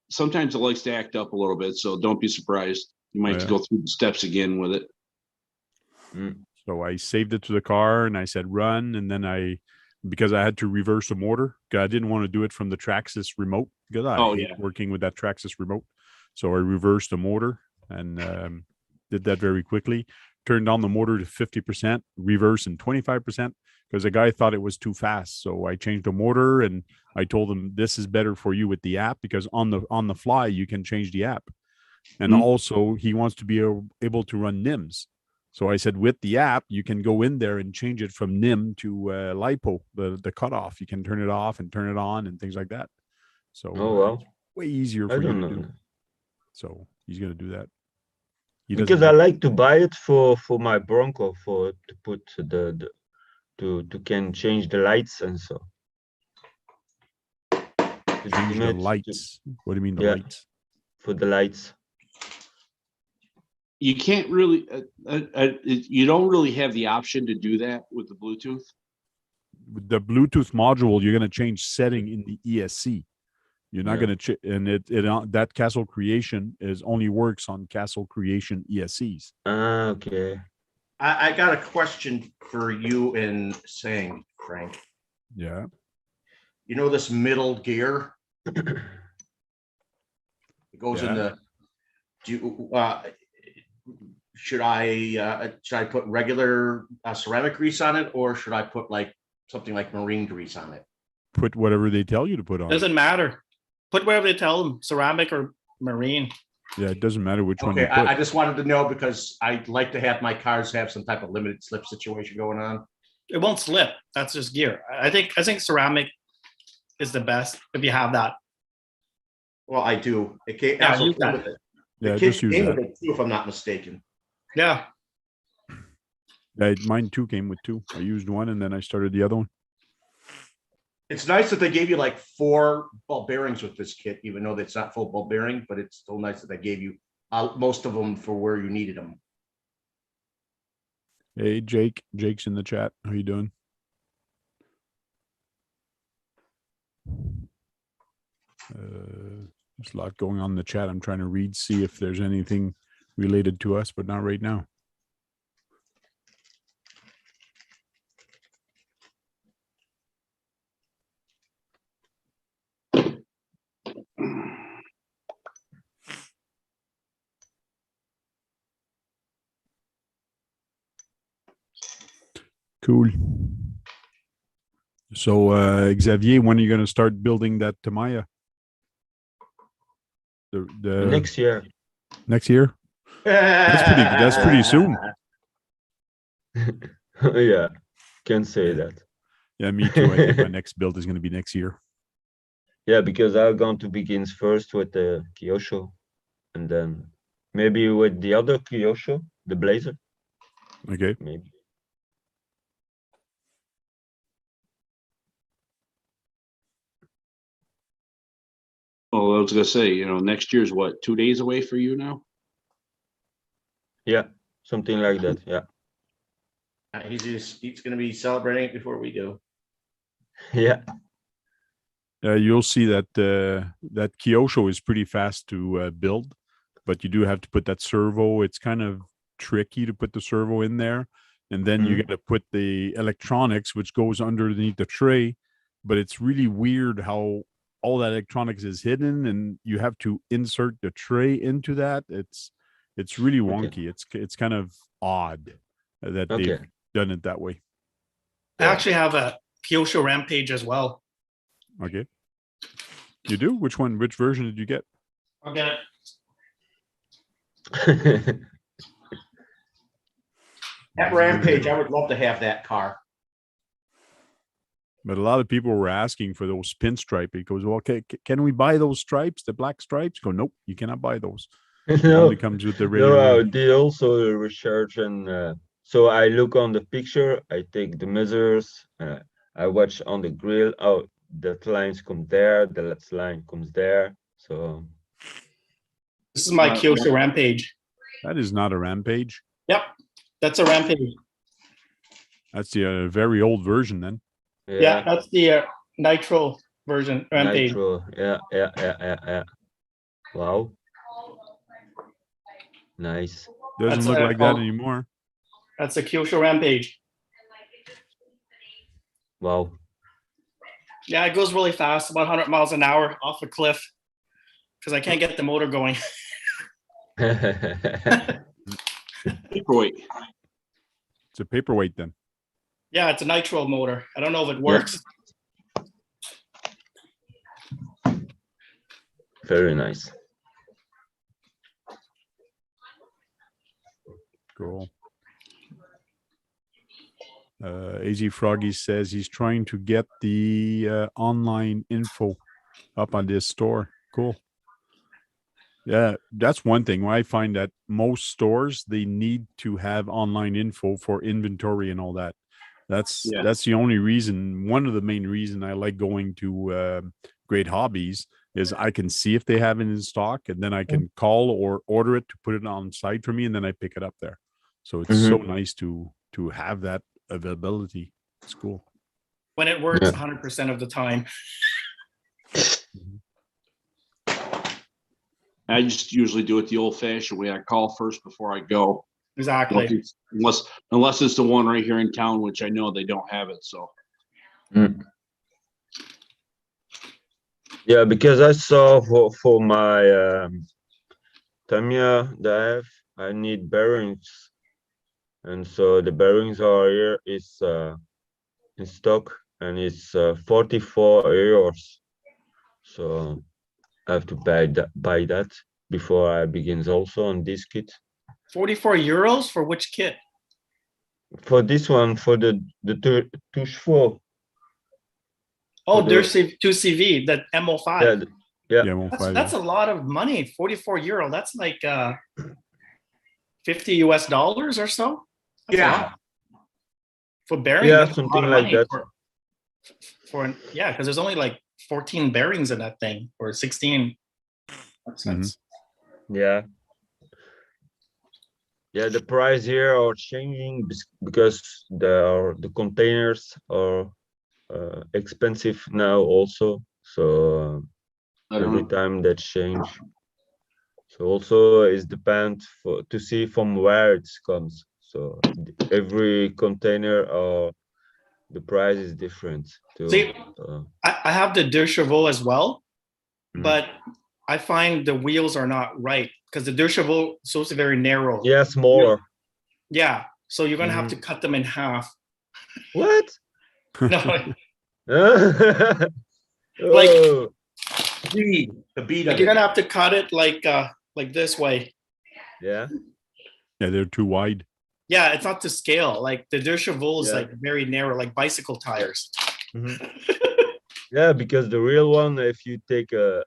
D: Sometimes it likes to act up a little bit, so don't be surprised. You might have to
G: Yeah.
D: go through the steps again with it.
G: So I saved it to the car and I said run, and then because I had to reverse the motor, 'cause I didn't want to do it from the Traxxas remote because I hate
D: yeah.
G: working with that Traxxas remote. So I reversed the motor and did that very quickly. Turned on the motor to 50%, reverse in 25% because the guy thought it was too fast. So I changed the motor and I told him this is better for you with the app because on the fly you can change the app. And also he wants to be able to run NIMS. So I said, with the app, you can go in there and change it from NIM to LiPo, the cutoff. You can turn it off and turn it on and things like that. So
H: Oh, well.
G: it's way easier
H: I
G: for you
H: don't
G: to
H: know.
G: do. So he's going to do that. He
H: Because
G: doesn't
H: I
G: do-
H: like to buy it for my Bronco to put to can change the lights and so. To
G: change
H: dim
G: the
H: it, to-
G: lights. What do you mean the
H: Yeah.
G: lights?
H: for the lights.
D: You can't really, you don't really have the option to do that with the Bluetooth.
G: With the Bluetooth module, you're going to change setting in the ESC. You're not
H: Yeah.
G: going to, and that Castle Creation only works on Castle Creation ESCs.
H: Ah, okay.
B: I got a question for you in saying, Frank.
G: Yeah.
B: You know this middle gear? It goes in
G: Yeah.
B: should I put regular ceramic grease on it, or should I put something like marine grease on it?
G: Put whatever they tell you to put on.
F: Doesn't matter. Put whatever they tell them, ceramic or marine.
G: Yeah, it doesn't matter which one
B: Okay,
G: you put.
B: I just wanted to know because I'd like to have my cars have some type of limited slip situation going on.
F: It won't slip. That's just gear. I think ceramic is the best if you have that.
B: Well, I do. It came,
F: Yeah,
B: also
F: use
B: came
F: that.
B: with it.
G: Yeah,
B: The kit
G: just use
B: came
G: that.
B: with it too, if I'm not mistaken.
F: Yeah.
G: Mine too came with two. I used one and then I started the other one.
B: It's nice that they gave you 4 ball bearings with this kit, even though it's not full ball bearing, but it's still nice that they gave you most of them for where you needed them.
G: Hey, Jake. Jake's in the chat. How you doing? There's a lot going on in the chat. I'm trying to read, see if there's anything related to us, but not right now. Cool. So, Xavier, when are you going to start building that TAMIYA? The
H: Next year.
G: next year? That's pretty soon.
H: Yeah, can say that.
G: Yeah, me too. I think my next build is going to be next year.
H: Yeah, because I'm going to begin first with the Kyosho, and then maybe with the other Kyosho, the Blazer,
G: Okay.
H: maybe.
D: Oh, I was gonna say, you know, next year's what, 2 days away for you now?
H: Yeah, something like that. Yeah.
B: He's gonna be celebrating it before we do.
H: Yeah.
G: You'll see that that Kyosho is pretty fast to build, but you do have to put that servo. It's kind of tricky to put the servo in there, and then you got to put the electronics, which goes underneath the tray. But it's really weird how all that electronics is hidden, and you have to insert the tray into that. It's really wonky. It's kind of odd that they've done it that way.
F: I actually have a Kyosho Rampage as well.
G: Okay. You do? Which one? Which version did you get?
F: I'll get it.
B: That Rampage, I would love to have that car.
G: But a lot of people were asking for those pinstripe. It goes, well, can we buy those stripes, the black stripes? Go, nope, you cannot buy those. It only comes with the regular.
H: No, they also research and so I look on the picture, I take the measures, I watch on the grill. Oh, that lines come there, the last line comes there. So
F: This is my Kyosho Rampage.
G: That is not a Rampage.
F: Yep, that's a Rampage.
G: That's the very old version then.
F: Yeah, that's the Nitro version Rampage.
H: Nitro. Yeah. Wow. Nice.
G: Doesn't
F: That's
G: look like that
F: called-
G: anymore.
F: That's a Kyosho Rampage.
H: Wow.
F: Yeah, it goes really fast, about 100 miles an hour off a cliff, because I can't get the motor going.
D: Paperweight.
G: It's a paperweight then.
F: Yeah, it's a nitro motor. I don't know if it works.
H: Very nice.
G: Cool. AZ Froggy says he's trying to get the online info up on this store. Cool. Yeah, that's one thing. I find that most stores, they need to have online info for inventory and all that. That's the only reason. One of the main reason I like going to Great Hobbies is I can see if they have it in stock, and then I can call or order it to put it on site for me, and then I pick it up there. So it's so nice to have that availability. It's cool.
F: When it works 100% of the time.
D: I just usually do it the old-fashioned way. I call first before I go.
F: Exactly.
D: Unless it's the one right here in town, which I know they don't have it. So.
H: Yeah, because I saw for my Tamiya that I need bearings, and so the bearings are here. It's in stock, and it's 44 euros. So I have to buy that before I begins also on this kit.
F: 44 euros for which kit?
H: For this one, for the touche 4.
F: Oh, there's 2CV, that MO5.
H: Yeah.
F: That's a lot of money. 44 euro. That's like $50 US or so. That's a lot. For bearings.
H: Yeah,
F: that's
H: something like that.
F: Because there's only like 14 bearings in that thing, or 16. Makes sense.
H: Yeah. Yeah, the price here are changing because the containers are expensive now also. So every time that change. So also it depends to see from where it comes. So every container or the price is different too.
F: See, I have the Deux Chevaux as well, but I find the wheels are not right because the Deux Chevaux is supposed to be very narrow.
H: Yeah, smaller.
F: Yeah, so you're gonna have to cut them in half.
H: What?
F: No,
H: like
B: the bead.
F: Like you're gonna have to cut it like this way.
H: Yeah.
G: Yeah, they're too wide.
F: Yeah, it's not to scale. Like the Deux Chevaux is like very narrow, like bicycle tires.
H: Yeah, because the real one, if you take a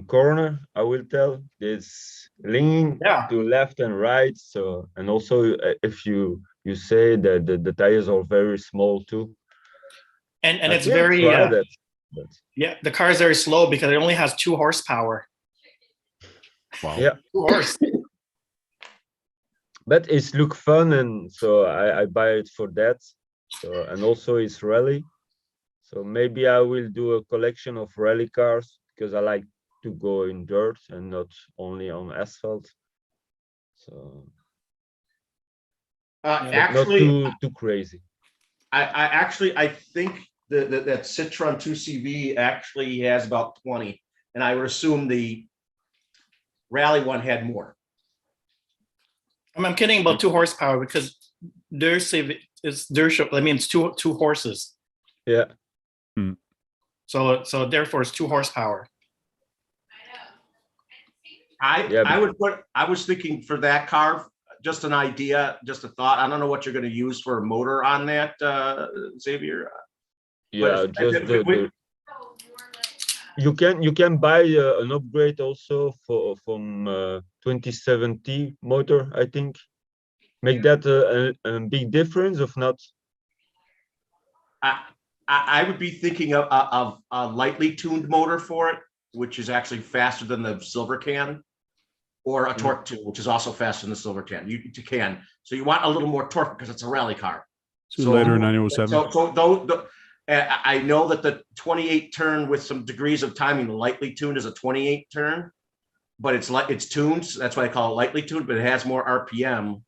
H: corner, I will tell, it's leaning to left and right. So, and also if you say that the tires are very small too.
F: And it's very
H: but
F: Yeah, the car is very slow because it only has 2 horsepower.
G: Wow.
H: yeah,
F: 2 horse.
H: but it's look fun, and so I buy it for that. So, and also it's rally. So maybe I will do a collection of rally cars because I like to go in dirt and not only on asphalt. So
F: Yeah.
H: but not
B: Actually,
H: too crazy.
B: I think that Citroen 2CV actually has about 20, and I would assume the Rally one had more.
F: I'm kidding about 2 horsepower because there's I mean, it's two horses.
H: Yeah.
F: So therefore it's 2 horsepower.
B: I was thinking for that car, just an idea, just a thought. I don't know what you're going to use for a motor on that, Xavier.
H: Yeah, just you can buy an upgrade also from 2070 motor, I think. Make that a big difference, if not.
B: I would be thinking of a lightly tuned motor for it, which is actually faster than the Silver Can, or a torque tune, which is also faster than the Silver Can. You can. So you want a little more torque because it's a rally car.
G: So later 907.
B: I know that the 28 turn with some degrees of timing, the lightly tuned is a 28 turn, but it's tuned. So that's why I call it lightly tuned, but it has more RPM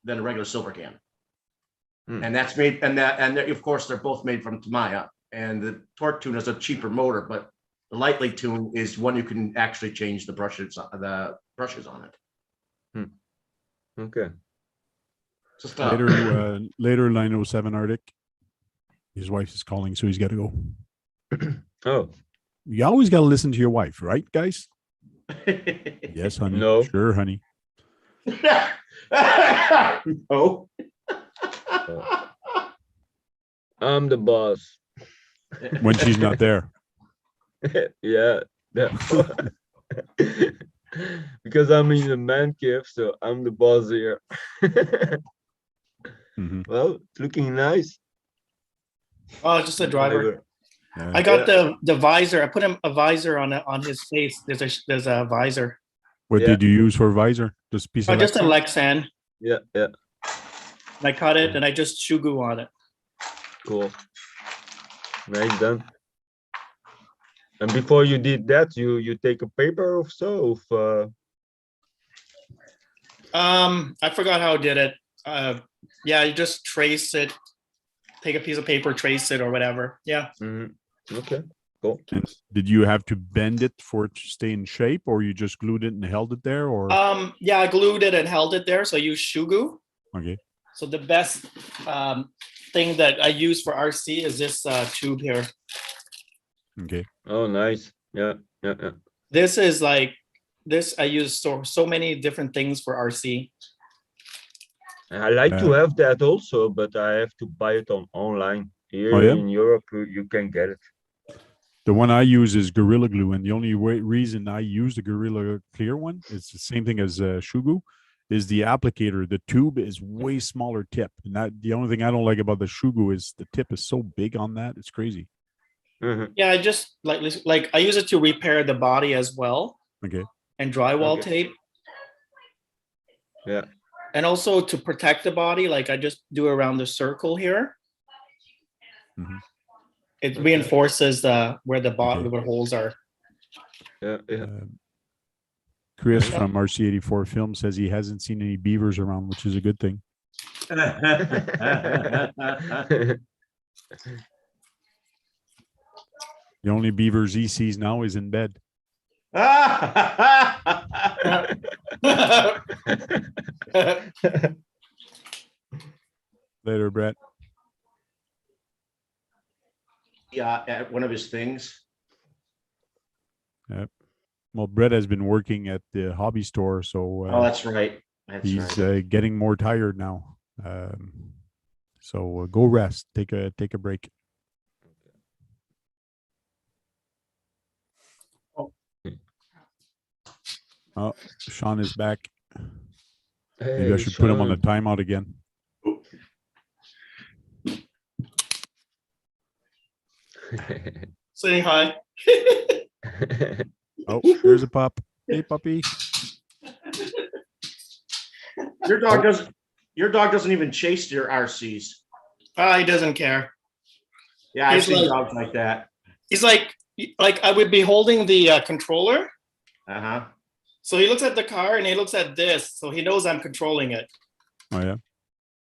B: than a regular Silver Can. And that's made, and of course they're both made from Tamiya, and the torque tune is a cheaper motor, but the lightly tune is one you can actually change the brushes on it.
H: Okay.
B: Just
G: Later 907 Arctic. His wife is calling, so he's got to go.
H: Oh.
G: You always got to listen to your wife, right, guys? Yes, honey.
H: No.
G: Sure, honey.
B: No.
H: I'm the boss.
G: When she's not there.
H: Yeah. Because I'm in the man cave, so I'm the boss here. Well, it's looking nice.
F: Oh, just a driver.
G: Yeah.
F: I got the visor. I put him a visor on his face. There's a visor.
G: What did you use for visor? Just piece of
F: Just a
G: Lexan?
F: Lexan.
H: Yeah.
F: And I cut it and I just shugu on it.
H: Cool. Nice done. And before you did that, you take a paper or so of
F: I forgot how I did it. Yeah, you just trace it, take a piece of paper, trace it or whatever. Yeah.
H: Okay, cool.
G: And did you have to bend it for it to stay in shape, or you just glued it and held it there, or?
F: Yeah, I glued it and held it there. So I use shugu.
G: Okay.
F: So the best thing that I use for RC is this tube here.
G: Okay.
H: Oh, nice. Yeah.
F: This is like this. I use so many different things for RC.
H: I like to have that also, but I have to buy it online. Here in Europe, you can get it.
G: The one I use is Gorilla Glue, and the only reason I use the Gorilla Clear one, it's the same thing as Shugu, is the applicator. The tube is way smaller tip, and that the only thing I don't like about the Shugu is the tip is so big on that. It's crazy.
F: Yeah, I just like I use it to repair the body as well.
G: Okay.
F: And drywall tape.
H: Yeah.
F: And also to protect the body, like I just do around the circle here. It reinforces where the bottom where holes are.
H: Yeah.
G: Chris from RC84 Film says he hasn't seen any beavers around, which is a good thing. The only beavers he sees now is in bed. Later, Brett.
B: Yeah, at one of his things.
G: Yep. Well, Brett has been working at the hobby store, so
B: Oh, that's right.
G: he's getting more tired now. So go rest. Take a break. Oh, Sean is back. Maybe I should put him on the timeout again.
F: Saying hi.
G: Oh, there's a pup. Hey, puppy.
B: Your dog doesn't. Your dog doesn't even chase your RCs.
F: He doesn't care.
B: Yeah, I've
F: He's
B: seen
F: like-
B: dogs like that.
F: He's like I would be holding the controller.
B: Uh huh.
F: So he looks at the car and he looks at this. So he knows I'm controlling it.
G: Oh yeah.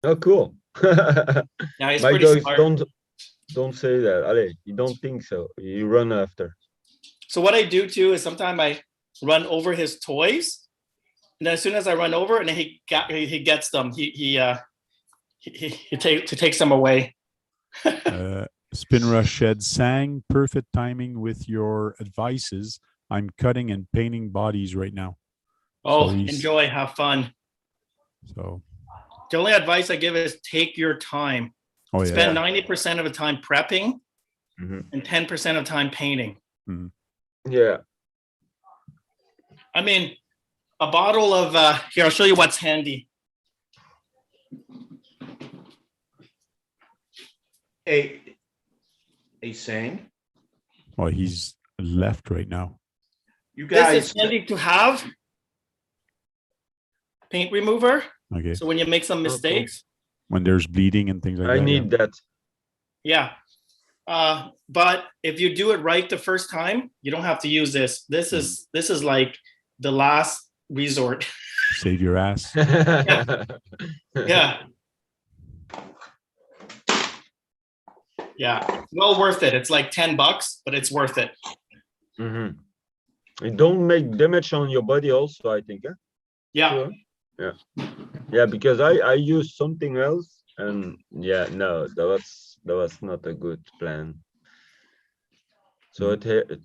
H: Oh, cool.
F: Yeah, he's
H: My
F: pretty
H: dogs
F: smart.
H: don't say that. Allez, you don't think so. You run after.
F: So what I do too is sometimes I run over his toys. And then as soon as I run over and he gets them, he takes them away.
G: Spin Rush Shed sang perfect timing with your advices. I'm cutting and painting bodies right now.
F: Oh,
G: So he's-
F: enjoy, have fun.
G: So,
F: The only advice I give is take your time.
G: oh yeah.
F: Spend 90% of the time prepping
H: Mhm.
F: and 10% of time painting.
H: Yeah.
F: I mean, a bottle of here, I'll show you what's handy.
B: A saying.
G: Well, he's left right now.
B: You
F: This
B: guys.
F: is handy to have. Paint remover.
G: Okay.
F: So when you make some
H: cool.
F: mistakes,
G: When there's bleeding and things like
H: I
G: that.
H: need that.
F: yeah. But if you do it right the first time, you don't have to use this. This is like the last resort.
G: Save your ass.
F: Yeah. Yeah. Well worth it. It's like $10, but it's worth it.
H: Mhm. It don't make damage on your body also, I think. Eh?
F: Yeah.
H: Sure. Yeah, because I used something else and yeah, no, that was not a good plan. So it had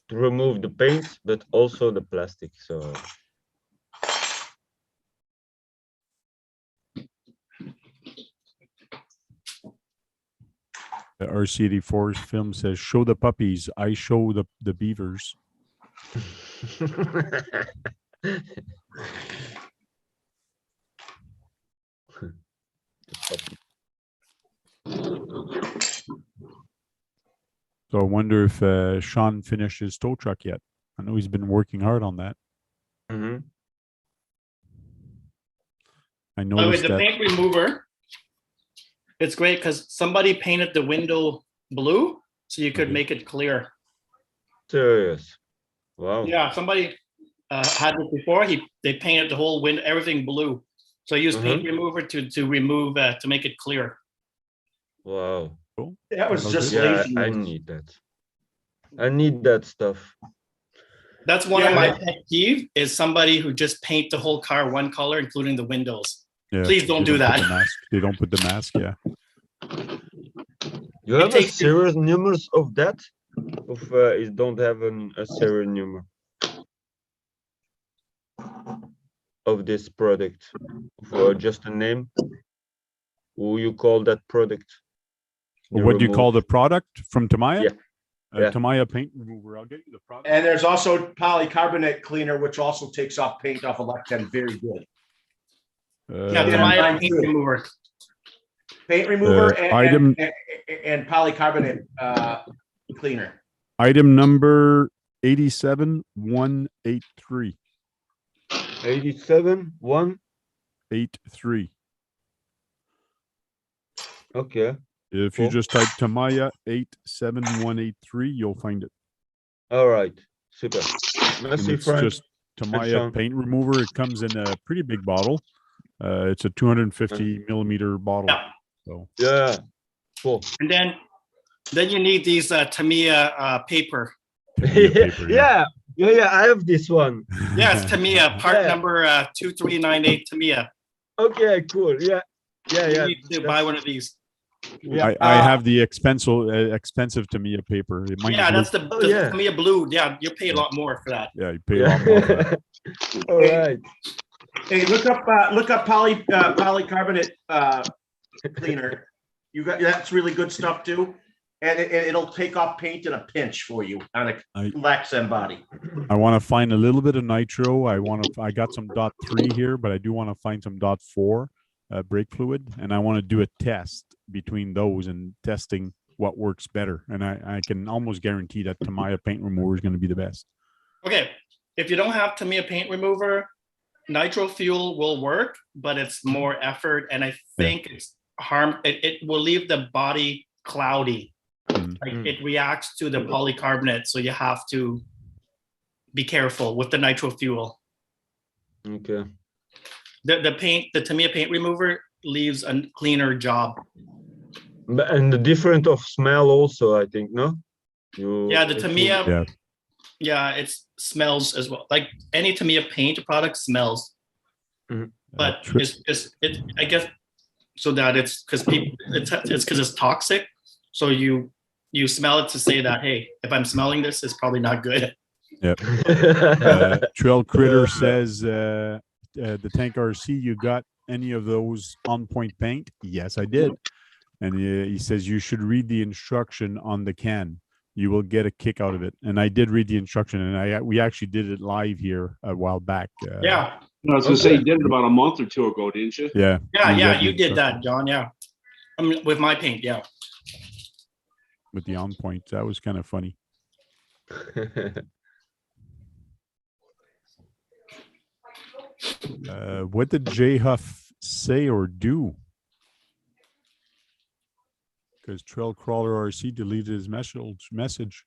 H: to remove the paint, but also the plastic. So
G: The RC84 film says, show the puppies. I show the beavers. So I wonder if Sean finished his tow truck yet. I know he's been working hard on that.
H: Mhm.
G: I
F: By the way,
G: noticed
F: the
G: that.
F: paint remover, it's great because somebody painted the window blue, so you could
G: Okay.
F: make it clear.
H: Serious. Wow.
F: Yeah, somebody had it before. They painted the whole window, everything blue. So I used paint remover to remove to make it clear.
H: Wow.
G: Cool.
B: That was
G: Okay.
B: just
H: Yeah,
B: lazy.
H: I need that. I need that stuff.
F: That's one of my
B: Yeah.
F: pet peeve is somebody who just paint the whole car one color, including the windows.
G: Yeah,
F: Please don't
G: they
F: do
G: put
F: that.
G: the mask. They don't put the mask. Yeah.
H: You have a
F: takes you-
H: serial numbers of that? Of it don't have a serial number of this product? For just a name? Who you call that product?
G: What do you call the product from Tamiya?
H: Yeah. Yeah.
G: Tamiya paint remover. I'll get you the product.
B: And there's also polycarbonate cleaner, which also takes off paint off of Lec-10 very good.
F: Yeah,
B: Yeah,
F: Tamiya
B: mine
F: paint
B: too.
F: remover.
B: Paint remover
G: item-
B: and polycarbonate cleaner.
G: Item number 87183.
H: 87 1.
G: 83.
H: Okay.
G: If you
H: Cool.
G: just type Tamiya 87183, you'll find it.
H: All right. Super.
G: And
H: Merci,
G: it's
H: Frank.
G: just Tamiya
H: Sean.
G: paint remover. It comes in a pretty big bottle. It's a 250 millimeter bottle.
F: Yeah.
G: So
H: Yeah. Cool.
F: And then you need these Tamiya paper.
G: Tamiya paper,
H: Yeah. Yeah, I have this one.
F: Yeah, it's Tamiya, part
H: Yeah.
F: number 2398 Tamiya.
H: Okay, cool. Yeah. Yeah,
F: You
H: yeah.
F: need to buy one of these.
G: I have the expensive Tamiya paper. Mine's
F: Yeah, that's
G: blue.
F: the
H: yeah.
F: Tamiya blue. Yeah, you pay a lot more for that.
G: Yeah, you pay a lot more for that.
H: All right.
B: Hey, look up polycarbonate cleaner. You got that's really good stuff too, and it'll take off paint in a pinch for you on a Lec-10 body.
G: I want to find a little bit of nitro. I got some .3 here, but I do want to find some .4 brake fluid, and I want to do a test between those and testing what works better. And I can almost guarantee that Tamiya paint remover is going to be the best.
F: Okay, if you don't have Tamiya paint remover, nitro fuel will work, but it's more effort, and I think it's it will leave the body cloudy. Like it reacts to the polycarbonate, so you have to be careful with the nitro fuel.
H: Okay.
F: The Tamiya paint remover leaves a cleaner job.
H: And the different of smell also, I think, no?
F: Yeah, the Tamiya,
G: Yeah.
F: it smells as well. Like any Tamiya paint product smells. But I guess so that it's because people it's because it's toxic. So you smell it to say that, hey, if I'm smelling this, it's probably not good.
G: Yep. Trail Critter says the Tank RC, you got any of those on point paint? Yes, I did. And he says you should read the instruction on the can. You will get a kick out of it. And I did read the instruction, and we actually did it live here a while back.
F: Yeah.
D: I was gonna say you did it about a month or two ago, didn't you?
G: Yeah.
F: Yeah, you did that, John. Yeah. I mean, with my paint, yeah.
G: With the on point. That was kind of funny. What did J Huff say or do? Because Trail Crawler RC deleted his message.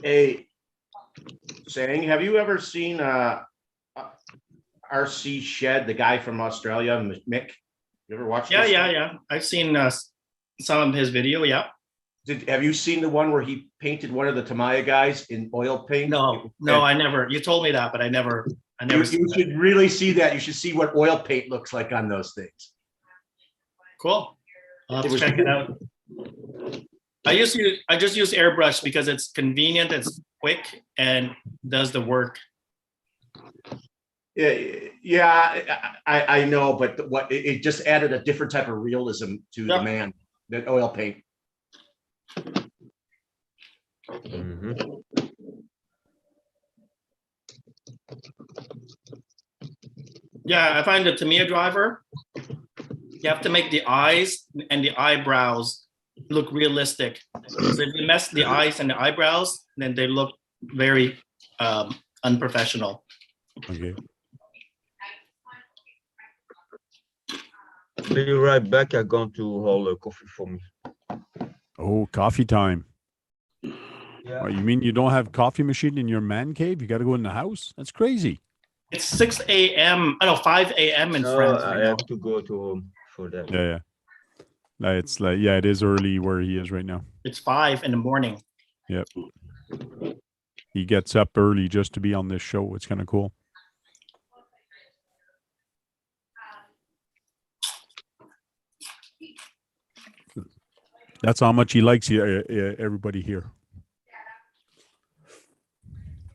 B: Hey, Sang, have you ever seen RC Shed, the guy from Australia, Mick? You ever watched this?
F: Yeah. I've seen some of his video. Yeah.
B: Have you seen the one where he painted one of the Tamiya guys in oil paint?
F: No, I never. You told me that, but I never.
B: You should really see that. You should see what oil paint looks like on those things.
F: Cool. I'll have to check it out. I just use airbrush because it's convenient, it's quick, and does the work.
B: Yeah, I know, but it just added a different type of realism to the man, that oil paint.
F: Yeah, I find the Tamiya driver, you have to make the eyes and the eyebrows look realistic. So if you mess the eyes and the eyebrows, then they look very unprofessional.
G: Okay.
H: Be right back. I'm going to hold a coffee for me.
G: Oh, coffee time.
H: Yeah.
G: Oh, you mean you don't have coffee machine in your man cave? You got to go in the house? That's crazy.
F: It's 6 a.m. I know 5 a.m. in France.
H: I have to go to home for that.
G: Yeah. It's like, yeah, it is early where he is right now.
F: It's 5 in the morning.
G: Yep. He gets up early just to be on this show. It's kind of cool. That's how much he likes everybody here.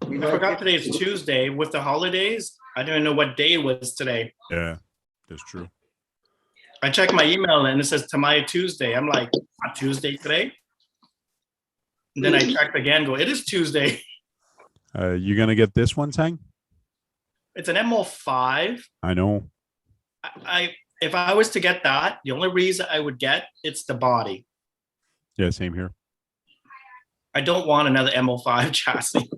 F: I forgot today is Tuesday. With the holidays, I don't know what day it was today.
G: Yeah, that's true.
F: I checked my email and it says Tamiya Tuesday. I'm like, not Tuesday today? And then I checked again, it is Tuesday.
G: You going to get this one, Sang?
F: It's an MO5.
G: I know.
F: If I was to get that, the only reason I would get, it's the body.
G: Yeah, same here.
F: I don't want another MO5 chassis.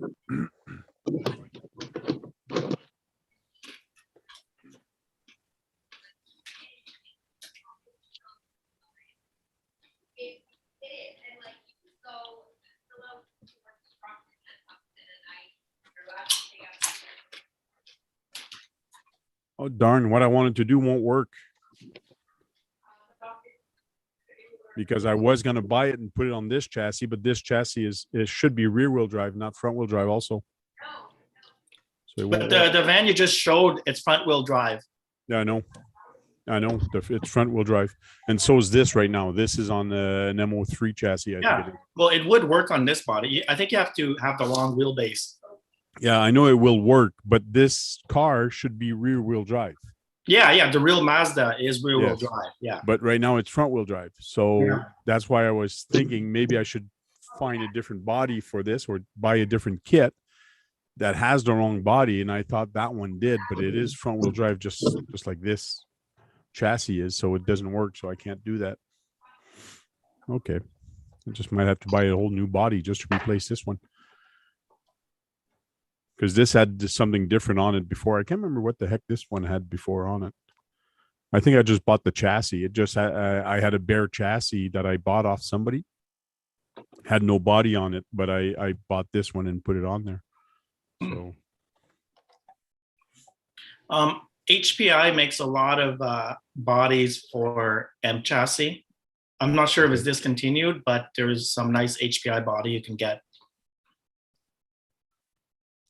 G: Oh, darn. What I wanted to do won't work. Because I was going to buy it and put it on this chassis, but this chassis should be rear wheel drive, not front wheel drive also. So
F: but the van you just showed, it's front wheel drive.
G: Yeah, I know. It's front wheel drive. And so is this right now. This is on an MO3 chassis. I think
F: well, it would work on this body. I think you have to have the long wheelbase.
G: Yeah, I know it will work, but this car should be rear wheel drive.
F: Yeah, the real Mazda is rear-wheel
G: Yes.
F: drive. Yeah.
G: But right now it's front wheel drive. So
F: Yeah.
G: that's why I was thinking maybe I should find a different body for this or buy a different kit that has the wrong body. And I thought that one did, but it is front wheel drive just like this chassis is. So it doesn't work. So I can't do that. Okay. I just might have to buy a whole new body just to replace this one. Because this had something different on it before. I can't remember what the heck this one had before on it. I think I just bought the chassis. It just had, I had a bare chassis that I bought off somebody. Had no body on it, but I bought this one and put it on there. So
F: HPI makes a lot of bodies for M chassis. I'm not sure if it's discontinued, but there's some nice HPI body you can get.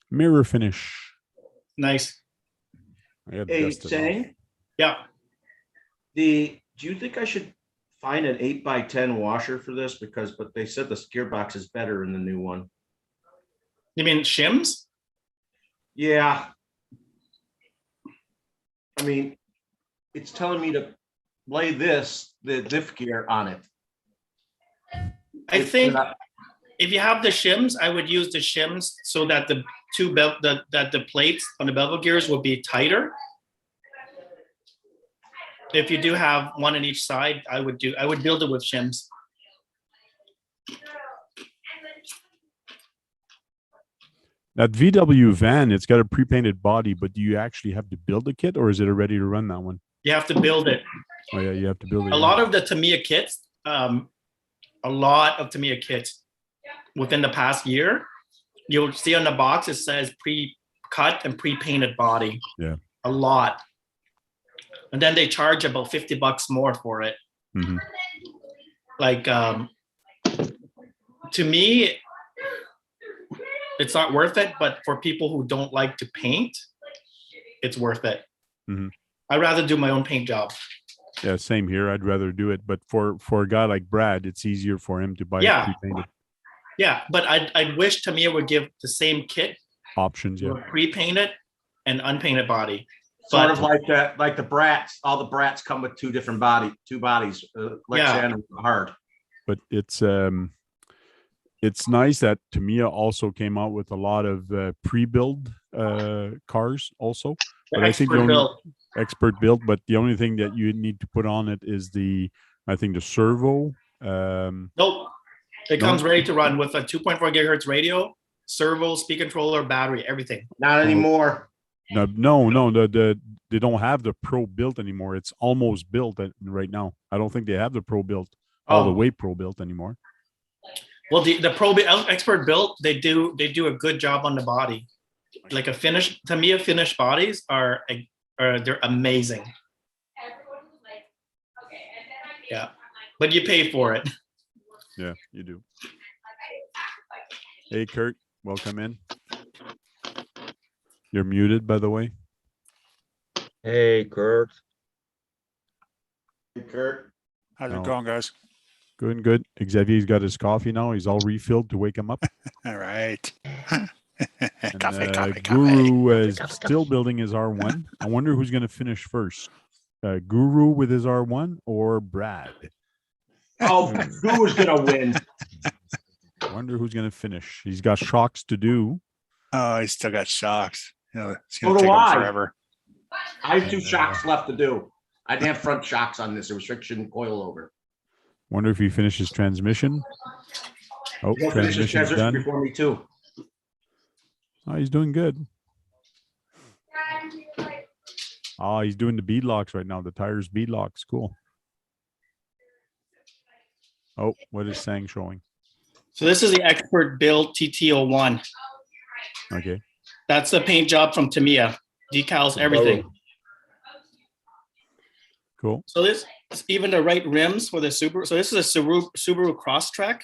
G: mirror finish.
F: Nice.
G: I had
B: Hey,
G: dusted off.
B: Sang,
F: Yeah.
B: do you think I should find an 8x10 washer for this? But they said the gearbox is better in the new one.
F: You mean shims?
B: Yeah. I mean, it's telling me to lay the diff gear on it.
F: I think if you have the shims, I would use the shims so that the the plates on the bevel gears will be tighter. If you do have one on each side, I would build it with shims.
G: That VW van, it's got a pre-painted body, but do you actually have to build a kit or is it ready to run that one?
F: You have to build it.
G: Oh yeah, you have to build it.
F: A lot of the Tamiya kits, within the past year, you'll see on the box, it says pre-cut and pre-painted body.
G: Yeah.
F: A lot. And then they charge about $50 more for it.
G: Mhm.
F: Like, to me, it's not worth it, but for people who don't like to paint, it's worth it.
G: Mhm.
F: I'd rather do my own paint job.
G: Yeah, same here. I'd rather do it, but for a guy like Brad, it's easier for him to buy it pre-painted.
F: Yeah, but I wish Tamiya would give the same kit,
G: Options, yeah.
F: pre-painted and unpainted body.
B: Sort of like the Brats. All the Brats come with two bodies. Lexan and hard.
G: But it's nice that Tamiya also came out with a lot of pre-build cars also. But I think the only expert build, but the only thing that you need to put on it is the servo.
F: Nope. It comes ready to run with a 2.4 gigahertz radio, servo, speed controller, battery, everything.
B: Not anymore.
G: No, they don't have the pro built anymore. It's almost built right now. I don't think they have the pro built all the way pro built anymore.
F: Well, the pro expert built, they do a good job on the body. Like Tamiya finished bodies are they're amazing. Yeah, but you pay for it.
G: Yeah, you do. Hey, Kurt, welcome in. You're muted, by the way.
H: Hey, Kurt.
B: Hey, Kurt.
I: How's
G: No.
I: it going, guys?
G: Good, good. Xavier's got his coffee now. He's all refilled to wake him up.
I: All right.
G: And,
I: Coffee.
G: Guru is still building his R1. I wonder who's going to finish first. Guru with his R1 or Brad?
B: Oh, who's gonna win?
G: I wonder who's going to finish. He's got shocks to do.
I: Oh, he's still got shocks. You know, it's
B: So
I: gonna
B: do
I: take him
B: I.
I: forever.
B: I have two shocks left to do. I didn't have front shocks on this. It was friction coilover.
G: Wonder if he finishes transmission. Oh,
B: He'll finish his
G: transmission's
B: transition
G: done.
B: before me too.
G: Oh, he's doing good. Oh, he's doing the bead locks right now. The tires bead locks. Cool. Oh, what is Sang showing?
F: So this is the expert build TT01.
G: Okay.
F: That's the paint job from Tamiya. Decals, everything.
G: Cool.
F: So this is even the right rims for the Subaru. So this is a Subaru Crosstrek.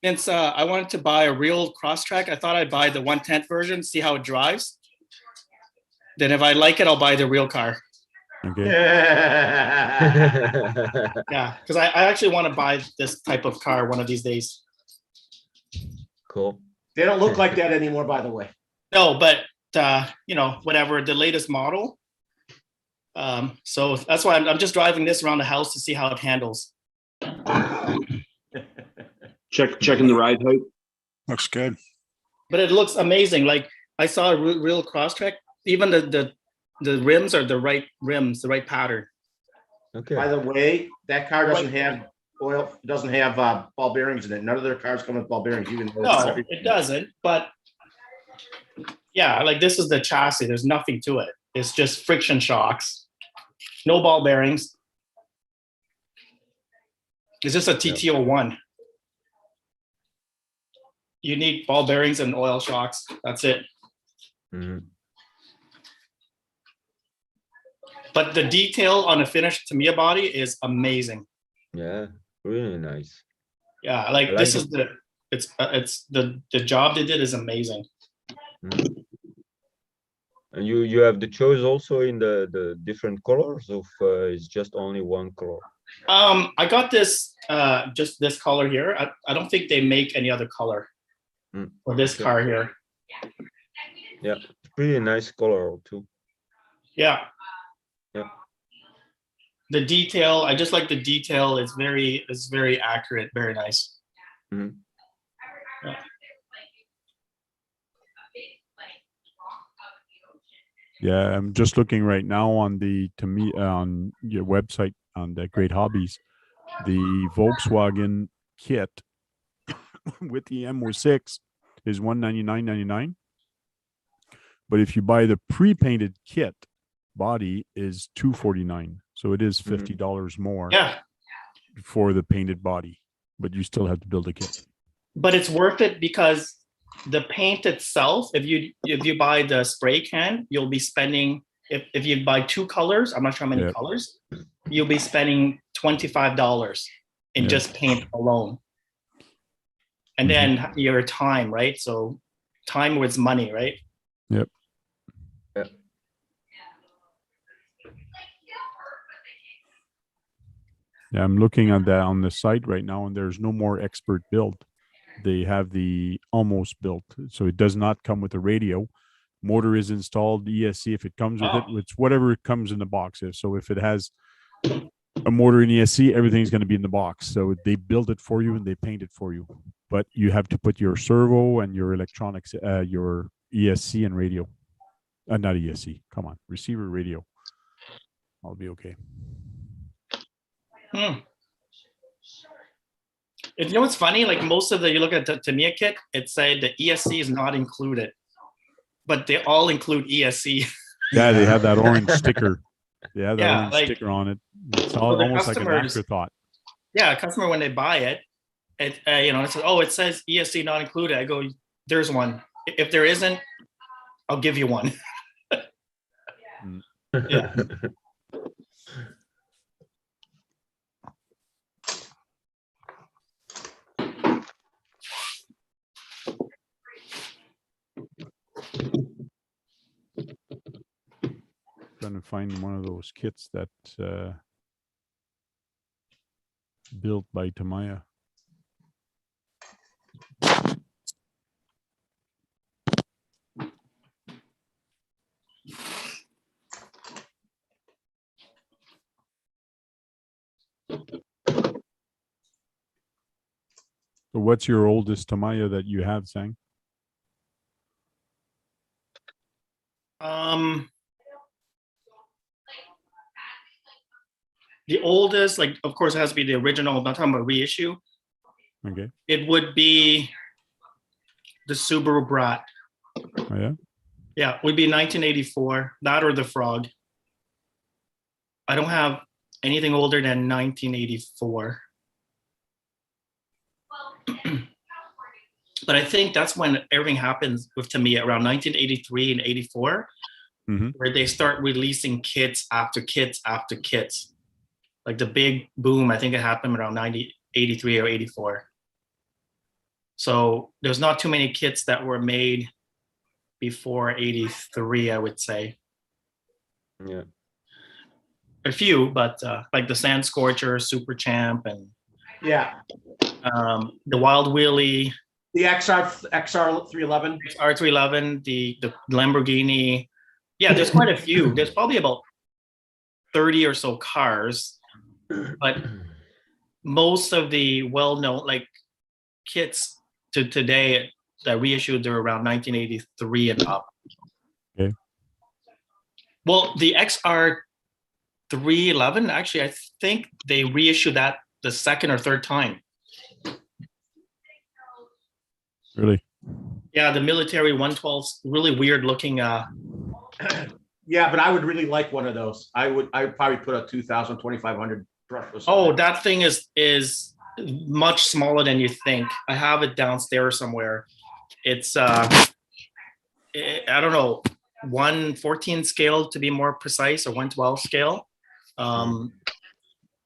F: Since I wanted to buy a real Crosstrek, I thought I'd buy the 1/10 version, see how it drives. Then if I like it, I'll buy the real car.
G: Okay.
F: Yeah, because I actually want to buy this type of car one of these days.
H: Cool.
B: They don't look like that anymore, by the way.
F: No, but you know, whatever the latest model. So that's why I'm just driving this around the house to see how it handles.
D: Checking the ride height.
I: Looks good.
F: But it looks amazing. Like I saw a real Crosstrek. Even the rims are the right rims, the right pattern.
H: Okay.
B: By the way, that car doesn't have oil, doesn't have ball bearings in it. None of their cars come with ball bearings, even though it's
F: No, it doesn't. But yeah, like this is the chassis. There's nothing to it. It's just friction shocks, no ball bearings. It's just a TT01. You need ball bearings and oil shocks. That's it.
H: Mhm.
F: But the detail on the finished Tamiya body is amazing.
H: Yeah, really nice.
F: Yeah, like
H: I like
F: this
H: it.
F: is it's the job they did is amazing.
H: Mhm. And you have the choice also in the different colors of it's just only one color.
F: I got this just this color here. I don't think they make any other color
H: Mm,
F: for this
H: okay.
F: car here.
H: Yeah, pretty nice color too.
F: Yeah.
H: Yeah.
F: The detail, I just like the detail. It's very accurate, very nice.
H: Mhm.
F: Yeah.
G: Yeah, I'm just looking right now on the Tamiya on your website on the Great Hobbies, the Volkswagen kit with the M06 is $199.99. But if you buy the pre-painted kit, body is $249. So it is $50 more
F: Yeah,
G: for the painted body, but you still have to build a kit.
F: but it's worth it because the paint itself, if you buy the spray can, you'll be spending if you buy 2 colors, I'm not sure how many
G: Yep.
F: colors, you'll be spending $25 in
G: Yeah.
F: just paint alone. And then your time, right? So time was money, right?
G: Yep.
H: Yeah.
G: Yeah, I'm looking at that on the site right now, and there's no more expert build. They have the almost built, so it does not come with a radio. Motor is installed, ESC if it comes with it. It's whatever it comes in the box. So if it has a motor in ESC, everything's going to be in the box. So they build it for you and they paint it for you. But you have to put your servo and your electronics, your ESC and radio. Not ESC. Come on, receiver, radio. I'll be okay.
F: You know what's funny? Like most of you look at the Tamiya kit, it said the ESC is not included, but they all include ESC.
G: Yeah, they have that orange sticker. They have that
F: Yeah,
G: orange
F: like-
G: sticker on it. It's
F: the
G: almost like an
F: customers-
G: afterthought.
F: Yeah, a customer when they buy it, it it says, oh, it says ESC not included. I go, there's one. If there isn't, I'll give you one. Yeah.
G: Trying to find one of those kits that built by Tamiya. So what's your oldest Tamiya that you have, Sang?
F: The oldest, like, of course, it has to be the original. I'm not talking about reissue.
G: Okay.
F: It would be the Subaru Brat.
G: Oh, yeah.
F: Yeah, it would be 1984. That or the Frog. I don't have anything older than 1984. But I think that's when everything happens with Tamiya around 1983 and 84, where they start releasing kits after kits after kits. Like the big boom, I think it happened around 83 or 84. So there's not too many kits that were made before 83, I would say.
H: Yeah.
F: A few, but like the Sand Scorcher, Super Champ, and
B: Yeah.
F: the Wild Wheelie.
B: The XR 311.
F: R311, the Lamborghini. Yeah, there's quite a few. There's probably about 30 or so cars, but most of the well-known like kits to today that reissued are around 1983 and up.
G: Okay.
F: Well, the XR 311, actually, I think they reissued that the second or third time.
G: Really?
B: Yeah, the military 112's really weird looking. Yeah, but I would really like one of those. I would probably put a 2,000, 2,500 brushless.
F: Oh, that thing is much smaller than you think. I have it downstairs somewhere. It's I don't know, 114 scale to be more precise, or 112 scale.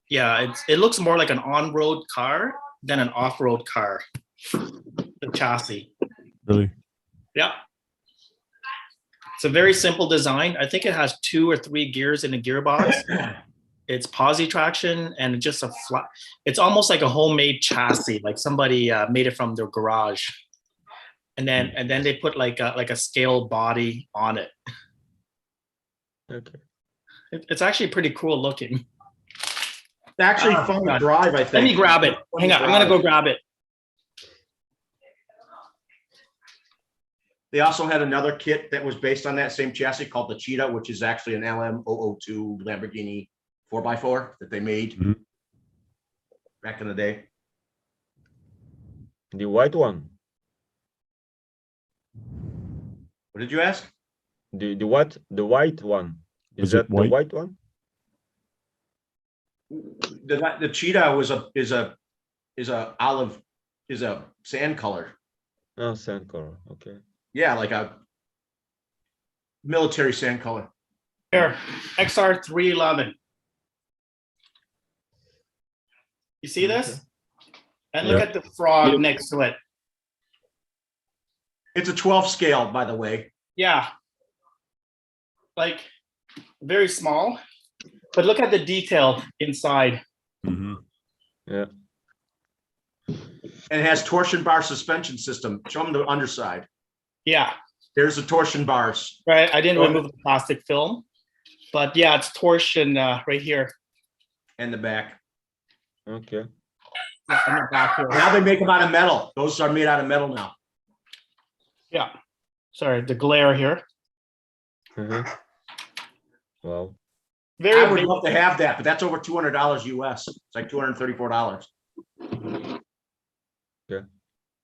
F: Yeah, it looks more like an on-road car than an off-road car. The chassis.
G: Really?
F: Yeah. It's a very simple design. I think it has 2 or 3 gears in the gearbox. It's posi traction and just a flat. It's almost like a homemade chassis, like somebody made it from their garage, and then they put like a scale body on it.
H: Okay.
F: It's actually pretty cool looking.
B: It's actually fun to drive, I think.
F: Let me grab it. Hang on, I'm gonna go grab it.
B: They also had another kit that was based on that same chassis called the Cheetah, which is actually an LM002 Lamborghini 4x4 that they made back in the day.
H: The white one.
B: What did you ask?
H: The what? The white one.
G: Is
H: Is
G: it
H: that the
G: white?
H: white one?
B: The Cheetah is a sand color.
H: Oh, sand color. Okay.
B: Yeah, like a military sand color.
F: Here, XR 311. You see this? And look
G: Yeah.
F: at the frog next to it.
B: It's a 12 scale, by the way.
F: Yeah. Like very small, but look at the detail inside.
G: Mm-hmm.
H: Yeah.
B: And it has torsion bar suspension system. Show them the underside.
F: Yeah.
B: There's the torsion bars.
F: Right. I didn't remove the plastic film, but yeah, it's torsion right here.
B: And the back.
H: Okay.
F: Yeah, in the back here.
B: Now they make them out of metal. Those are made out of metal now.
F: Yeah. Sorry, the glare here.
H: Wow.
F: Very
B: I would
F: big.
B: love to have that, but that's over $200 US. It's like $234.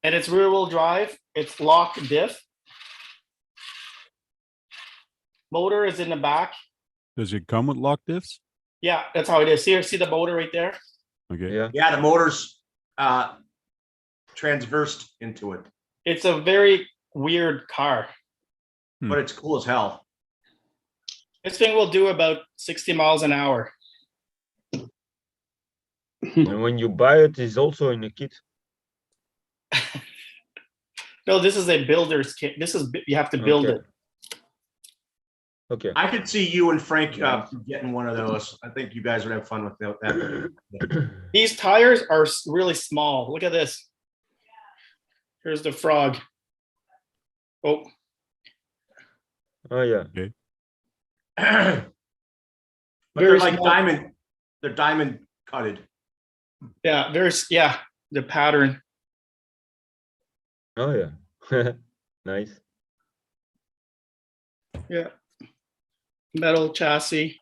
F: And it's rear wheel drive. It's lock diff. Motor is in the back.
G: Does it come with lock diffs?
F: Yeah, that's how it is. See the motor right there?
G: Okay.
H: Yeah.
B: Yeah, the motor's transversed into it,
F: It's a very weird car.
B: but it's cool as hell.
F: This thing will do about 60 miles an hour.
H: And when you buy it, it's also in the kit.
F: No, this is a builder's kit. You have to build
H: Okay.
F: it.
H: Okay.
B: I could see you and Frank getting one of those. I think you guys would have fun with that.
F: These tires are really small. Look at this. Here's the frog. Oh,
H: Oh yeah.
B: But
F: Very
B: they're like
F: small.
B: diamond. They're diamond cutted.
F: yeah, the pattern.
H: Oh yeah. Nice.
F: Yeah. Metal chassis.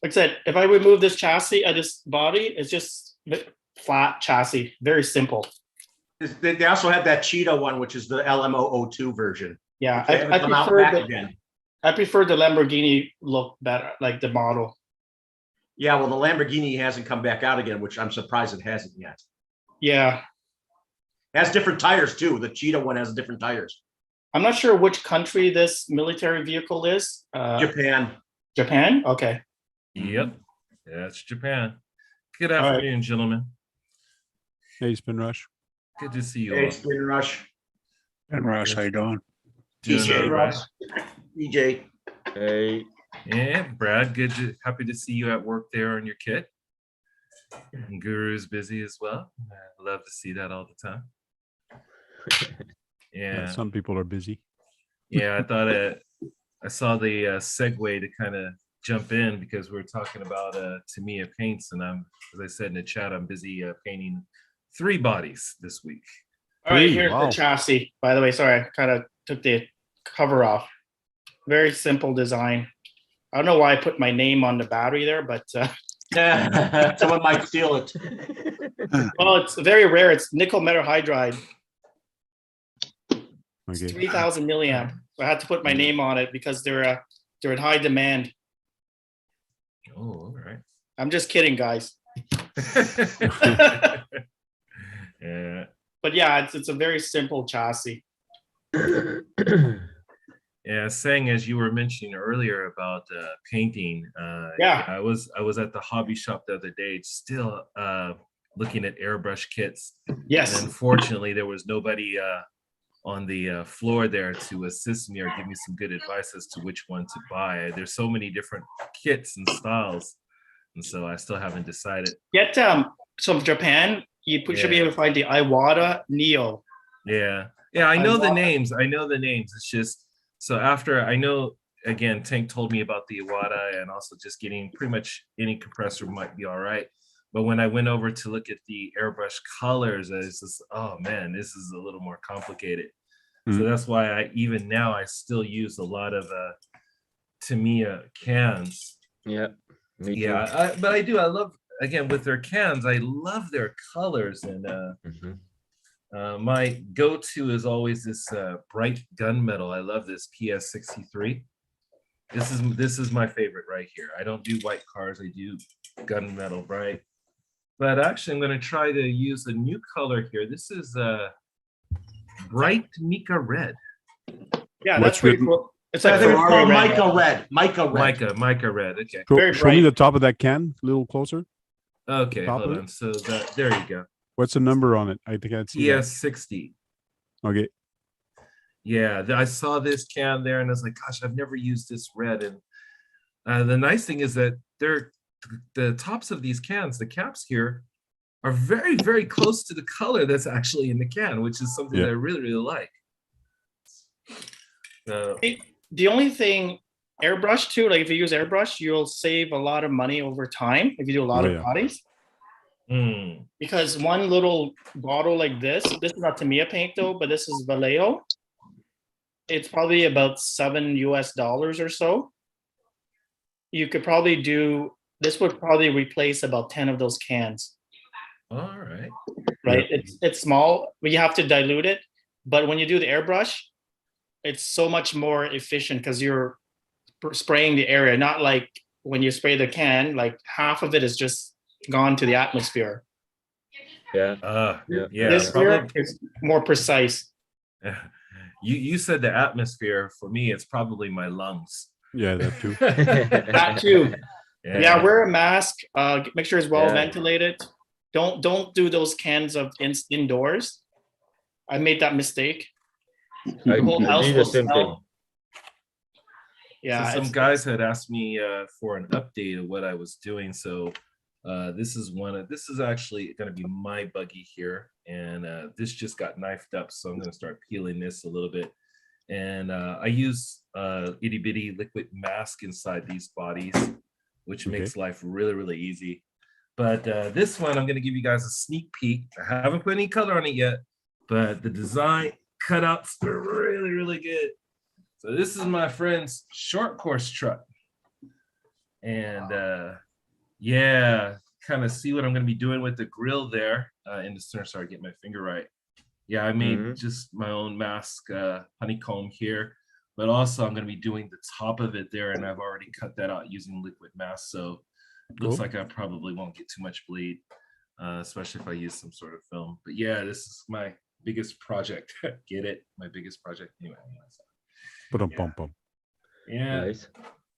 F: Like I said, if I remove this chassis, this body, it's just flat chassis. Very simple.
B: They also have that Cheetah one, which is the LM002 version.
F: Yeah,
B: They haven't come out back again.
F: I prefer the Lamborghini look better, like the model.
B: Yeah, well, the Lamborghini hasn't come back out again, which I'm surprised it hasn't yet.
F: Yeah.
B: It has different tires too. The Cheetah one has different tires.
F: I'm not sure which country this military vehicle is.
B: Japan.
F: Japan? Okay.
J: Yep, that's Japan. Good
F: right.
J: afternoon, gentlemen.
G: Hey, Spin Rush.
J: Good to see you
B: Hey,
J: all.
B: Spin Rush.
I: And Russ, how you doing?
J: Doing
B: DJ
J: all right.
B: Rush. DJ.
H: Hey.
J: Yeah, Brad, happy to see you at work there on your kit. And Guru's busy as well. I love to see that all the time. Yeah,
G: Some people are busy.
J: yeah. I thought I saw the segue to kind of jump in because we're talking about Tamiya paints, and as I said in the chat, I'm busy painting 3 bodies this week.
F: All right,
G: 3,
F: here's
G: wow.
F: the chassis. By the way, sorry, I kind of took the cover off. Very simple design. I don't know why I put my name on the battery there, but
B: Someone might steal it.
F: well, it's very rare. It's nickel metal hydride,
G: Okay.
F: 3,000 milliamp. So I had to put my name on it because they're in high demand.
J: Oh, all right.
F: I'm just kidding, guys.
J: Yeah.
F: But yeah, it's a very simple chassis.
J: Yeah, saying as you were mentioning earlier about painting,
F: Yeah.
J: I was at the hobby shop the other day, still looking at airbrush kits.
F: Yes.
J: And unfortunately, there was nobody on the floor there to assist me or give me some good advice as to which one to buy. There's so many different kits and styles, and so I still haven't decided.
F: Get from Japan. You should be able to find the Iwata Neo.
J: Yeah, I know the names. It's just so after I know. Again, Tank told me about the Iwata, and also just getting pretty much any compressor might be all right. But when I went over to look at the airbrush colors, I was just, oh man, this is a little more complicated. So that's why even now I still use a lot of Tamiya cans.
H: Yeah.
J: Yeah, but I do. I love, again, with their cans, I love their colors. And my go-to is always this bright gunmetal. I love this PS63. This is my favorite right here. I don't do white cars. I do gunmetal bright. But actually, I'm going to try to use a new color here. This is bright mica red.
F: Yeah, that's pretty cool. It's like
B: Ferrari red. Mica
J: red. Okay.
G: Show me the top of that can a little closer.
J: Okay, hold on. So there you go.
G: What's the number on it? I think I'd see
J: TEN-SCTE.
G: Okay.
J: Yeah, I saw this can there, and I was like, gosh, I've never used this red. And the nice thing is that the tops of these cans, the caps here, are very, very close to the color that's actually in the can, which is something that I really, really like.
F: The only thing, airbrush too, like if you use airbrush, you'll save a lot of money over time if you do a lot of bodies. Because one little bottle like this is not Tamiya paint though, but this is Vallejo. It's probably about $7 US or so. You could probably this would probably replace about 10 of those cans.
J: All right.
F: Right. It's small, but you have to dilute it. But when you do the airbrush, it's so much more efficient because you're spraying the area, not like when you spray the can, like half of it is just gone to the atmosphere.
H: Yeah.
F: This here is more precise.
J: You said the atmosphere. For me, it's probably my lungs.
G: Yeah, that too.
F: That too. Yeah, wear a mask. Make sure it's well ventilated. Don't do those cans of indoors. I made that mistake. The whole house will smell. Yeah.
J: So some guys had asked me for an update of what I was doing. So this is actually going to be my buggy here, and this just got knifed up. So I'm going to start peeling this a little bit. And I use itty bitty liquid mask inside these bodies, which makes life really, really easy. But this one, I'm going to give you guys a sneak peek. I haven't put any color on it yet, but the design cutouts are really, really good. So this is my friend's short course truck. And yeah, kind of see what I'm going to be doing with the grill there in the center. Sorry, get my finger right. Yeah, I made just my own mask honeycomb here, but also I'm going to be doing the top of it there, and I've already cut that out using liquid mask. So it looks like I probably won't get too much bleed, especially if I use some sort of film. But yeah, this is my biggest project. Get it? My biggest project. Anyway. Yeah.
H: Nice.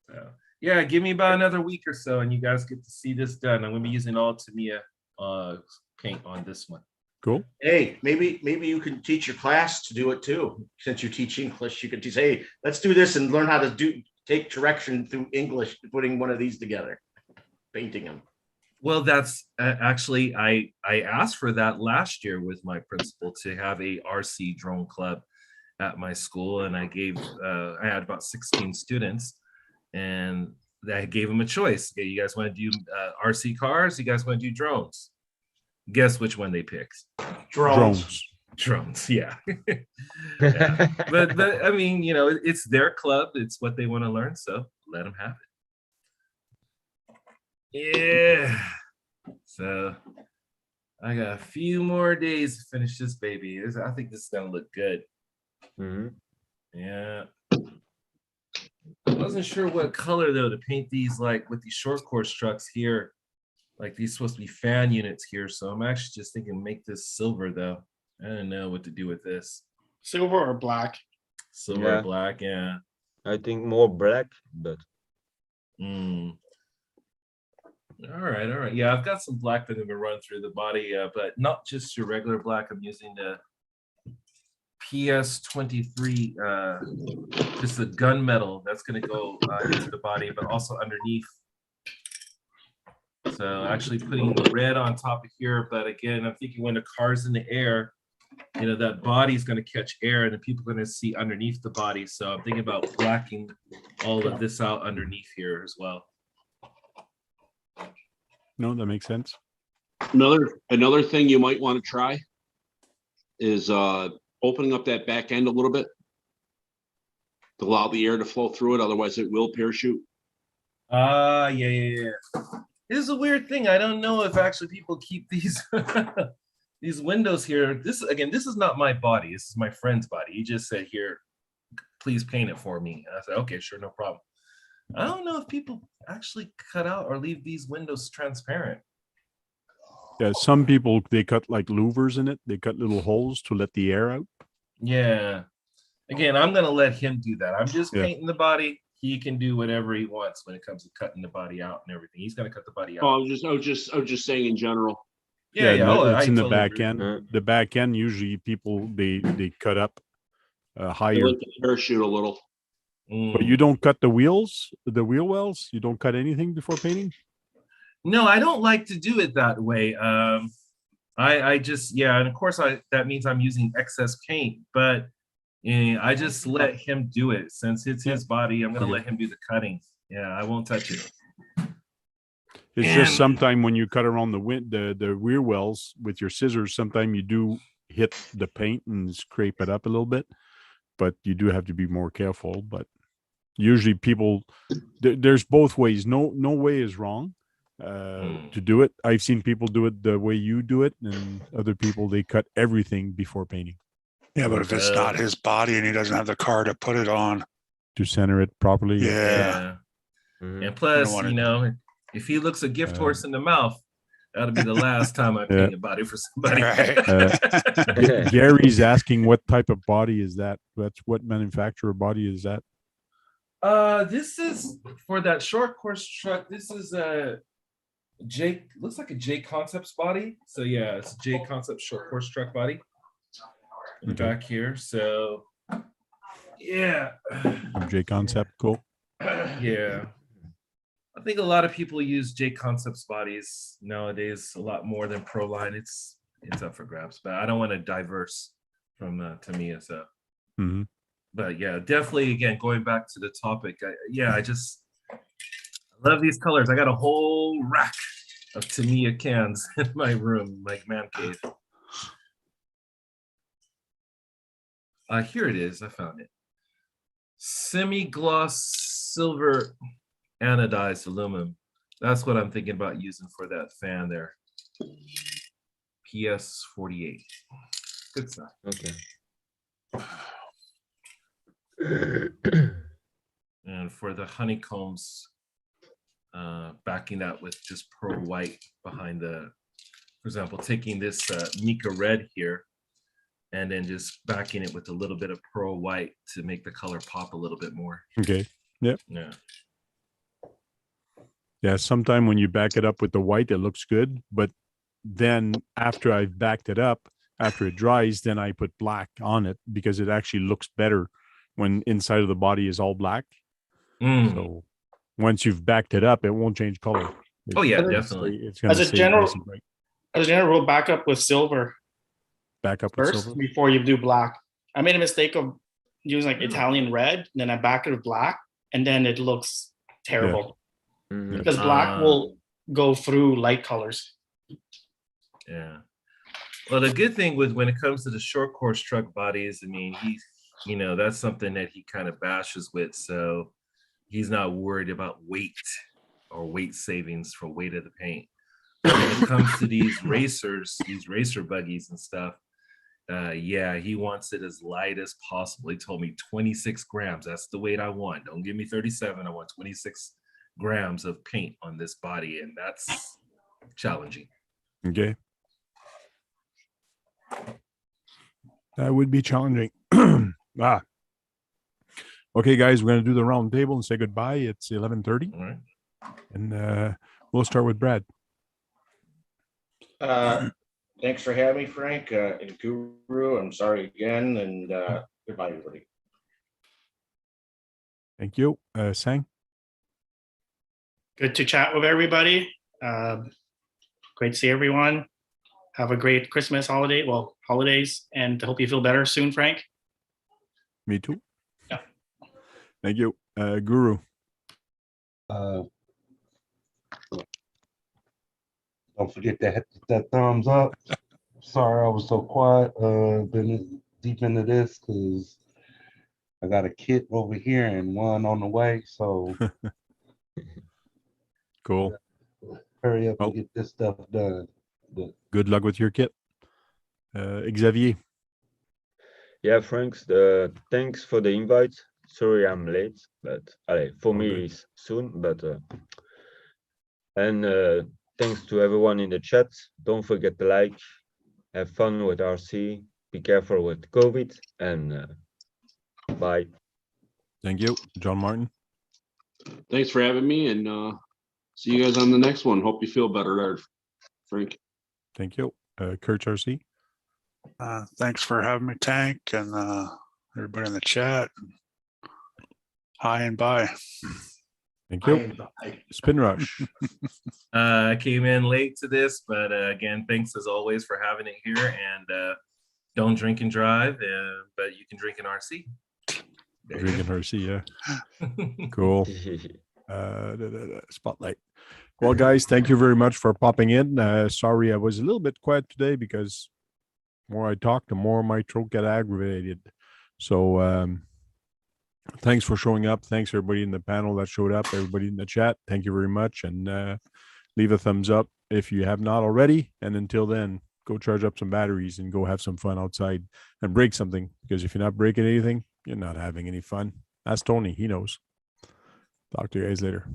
J: So, yeah, give me about another week or so, and you guys get to see this done. I'm going to be using all Tamiya paint on this one.
G: Cool.
B: Hey, maybe you can teach your class to do it too. Since you teach English, you could teach, hey, let's do this and learn how to take direction through English, putting one of these together, painting them.
J: Well, that's actually, I asked for that last year with my principal to have a RC drone club at my school, and I had about 16 students, and I gave them a choice. Okay, you guys want to do RC cars? You guys want to do drones? Guess which one they picked?
A: Drones.
J: Drones, yeah. Yeah. But I mean, you know, it's their club. It's what they want to learn, so let them have it. Yeah. So I got a few more days to finish this baby. I think this is gonna look good. Yeah. I wasn't sure what color though to paint these, like with these short course trucks here. Like these supposed to be fan units here, so I'm actually just thinking make this silver though. I don't know what to do with this.
F: Silver or black?
J: Silver
H: Yeah.
J: or black, yeah.
H: I think more black, but
J: All right. Yeah, I've got some black that I'm gonna run through the body, but not just your regular black. I'm using the PS23, just the gunmetal that's gonna go into the body, but also underneath. So actually putting the red on top of here, but again, I'm thinking when the car's in the air, you know, that body's gonna catch air and then people are gonna see underneath the body. So I'm thinking about blacking all of this out underneath here as well.
G: No, that makes sense.
D: Another thing you might want to try is opening up that back end a little bit to allow the air to flow through it. Otherwise, it will parachute.
J: Yeah. This is a weird thing. I don't know if actually people keep these these windows here. This is not my body. This is my friend's body. He just said, "Here, please paint it for me." And I said, "Okay, sure, no problem." I don't know if people actually cut out or leave these windows transparent.
G: Yeah, some people, they cut like louvers in it. They cut little holes to let the air out.
J: Yeah. Again, I'm gonna let him do that. I'm just
G: Yeah.
J: painting the body. He can do whatever he wants when it comes to cutting the body out and everything. He's gonna cut the body out.
D: Oh, I was just saying in general.
J: Yeah.
G: no,
J: I
G: it's in the
J: totally
G: back
J: agree.
G: end. The back end, usually people, they cut up
D: I
G: higher.
D: like the parachute a little.
G: But you don't cut the wheels, the wheel wells? You don't cut anything before painting?
J: No, I don't like to do it that way. I just, and of course that means I'm using excess paint, but I just let him do it. Since it's his body, I'm gonna let him do the cutting. Yeah, I won't touch it.
G: It's just sometime when you cut around the rear wells with your scissors, sometimes you do hit the paint and scrape it up a little bit, but you do have to be more careful. But usually people, there's both ways. No way is wrong to do it. I've seen people do it the way you do it, and other people, they cut everything before painting.
I: Yeah, but if it's not his body and he doesn't have the car to put it on,
G: to center it properly.
I: Yeah.
J: And plus, you know, if he looks a gift horse in the mouth, that'll be the last time I paint a body for somebody.
G: Gary's asking what type of body is that? What manufacturer body is that?
J: This is for that short course truck. This is a looks like a J Concepts body. So yeah, it's a J Concepts short course truck body. Back here. So yeah.
G: J Concept, cool.
J: Yeah. I think a lot of people use J Concepts bodies nowadays a lot more than Proline. It's up for grabs, but I don't want to diverse from Tamiya. So, but yeah, definitely. Again, going back to the topic, I love these colors. I got a whole rack of Tamiya cans in my room, like man cave. Here it is. I found it. Semi-gloss silver anodized aluminum. That's what I'm thinking about using for that fan there. PS48. Good stuff.
H: Okay.
J: And for the honeycombs, backing that with just pearl white behind the, for example, taking this mica red here and then just backing it with a little bit of pearl white to make the color pop a little bit more.
G: Okay. Yep.
J: Yeah.
G: Yeah, sometime when you back it up with the white, it looks good. But then after I've backed it up, after it dries, then I put black on it because it actually looks better when inside of the body is all black. So once you've backed it up, it won't change color.
J: Oh yeah,
F: As a-
J: definitely.
G: It's gonna
F: As a
G: save
F: general-
G: nice and bright.
F: As a general rule, back up with silver
G: Back up with
F: first
G: silver.
F: before you do black. I made a mistake of using like Italian red, then I back it with black, and then it looks terrible
H: Mhm.
F: because black will go through light colors.
J: Yeah. Well, the good thing with when it comes to the short course truck bodies, I mean, that's something that he kind of bashes with. So he's not worried about weight or weight savings for weight of the paint. But when it comes to these racers, these racer buggies and stuff, yeah, he wants it as light as possible. He told me 26 grams. That's the weight I want. Don't give me 37. I want 26 grams of paint on this body. And that's challenging.
G: Okay. That would be challenging. Okay, guys, we're gonna do the round table and say goodbye. It's 11:30,
J: All right.
G: and we'll start with Brad.
B: Thanks for having me, Frank, and Guru. I'm sorry again, and goodbye, everybody.
G: Thank you, Sang.
F: Good to chat with everybody. Great to see everyone. Have a great Christmas holidays, and hope you feel better soon, Frank.
G: Me too.
F: Yeah.
G: Thank you, Guru.
K: Don't forget to hit that thumbs up. Sorry I was so quiet. Been deep into this because I got a kit over here and one on the way. So
G: Cool.
K: hurry up
G: Well,
K: and get this stuff done. But
G: good luck with your kit, Xavier.
H: Yeah, Franks, thanks for the invite. Sorry I'm late, but for me
G: good.
H: it's soon. But and thanks to everyone in the chat. Don't forget to like, have fun with RC, be careful with COVID, and bye.
G: Thank you, John Martin.
D: Thanks for having me, and see you guys on the next one. Hope you feel better there, Frank.
G: Thank you, Kurt RC.
I: Thanks for having me, Tank, and everybody in the chat. Hi and bye.
G: Thank you, Spin Rush.
J: I came in late to this, but again, thanks as always for having it here. And don't drink and drive, but you can drink an RC.
G: Drinking RC, yeah. Cool. Spotlight. Well, guys, thank you very much for popping in. Sorry, I was a little bit quiet today because the more I talk, the more my throat got aggravated. So thanks for showing up. Thanks everybody in the panel that showed up, everybody in the chat. Thank you very much. And leave a thumbs up if you have not already. And until then, go charge up some batteries and go have some fun outside and break something. Because if you're not breaking anything, you're not having any fun. Ask Tony, he knows. Talk to you guys later.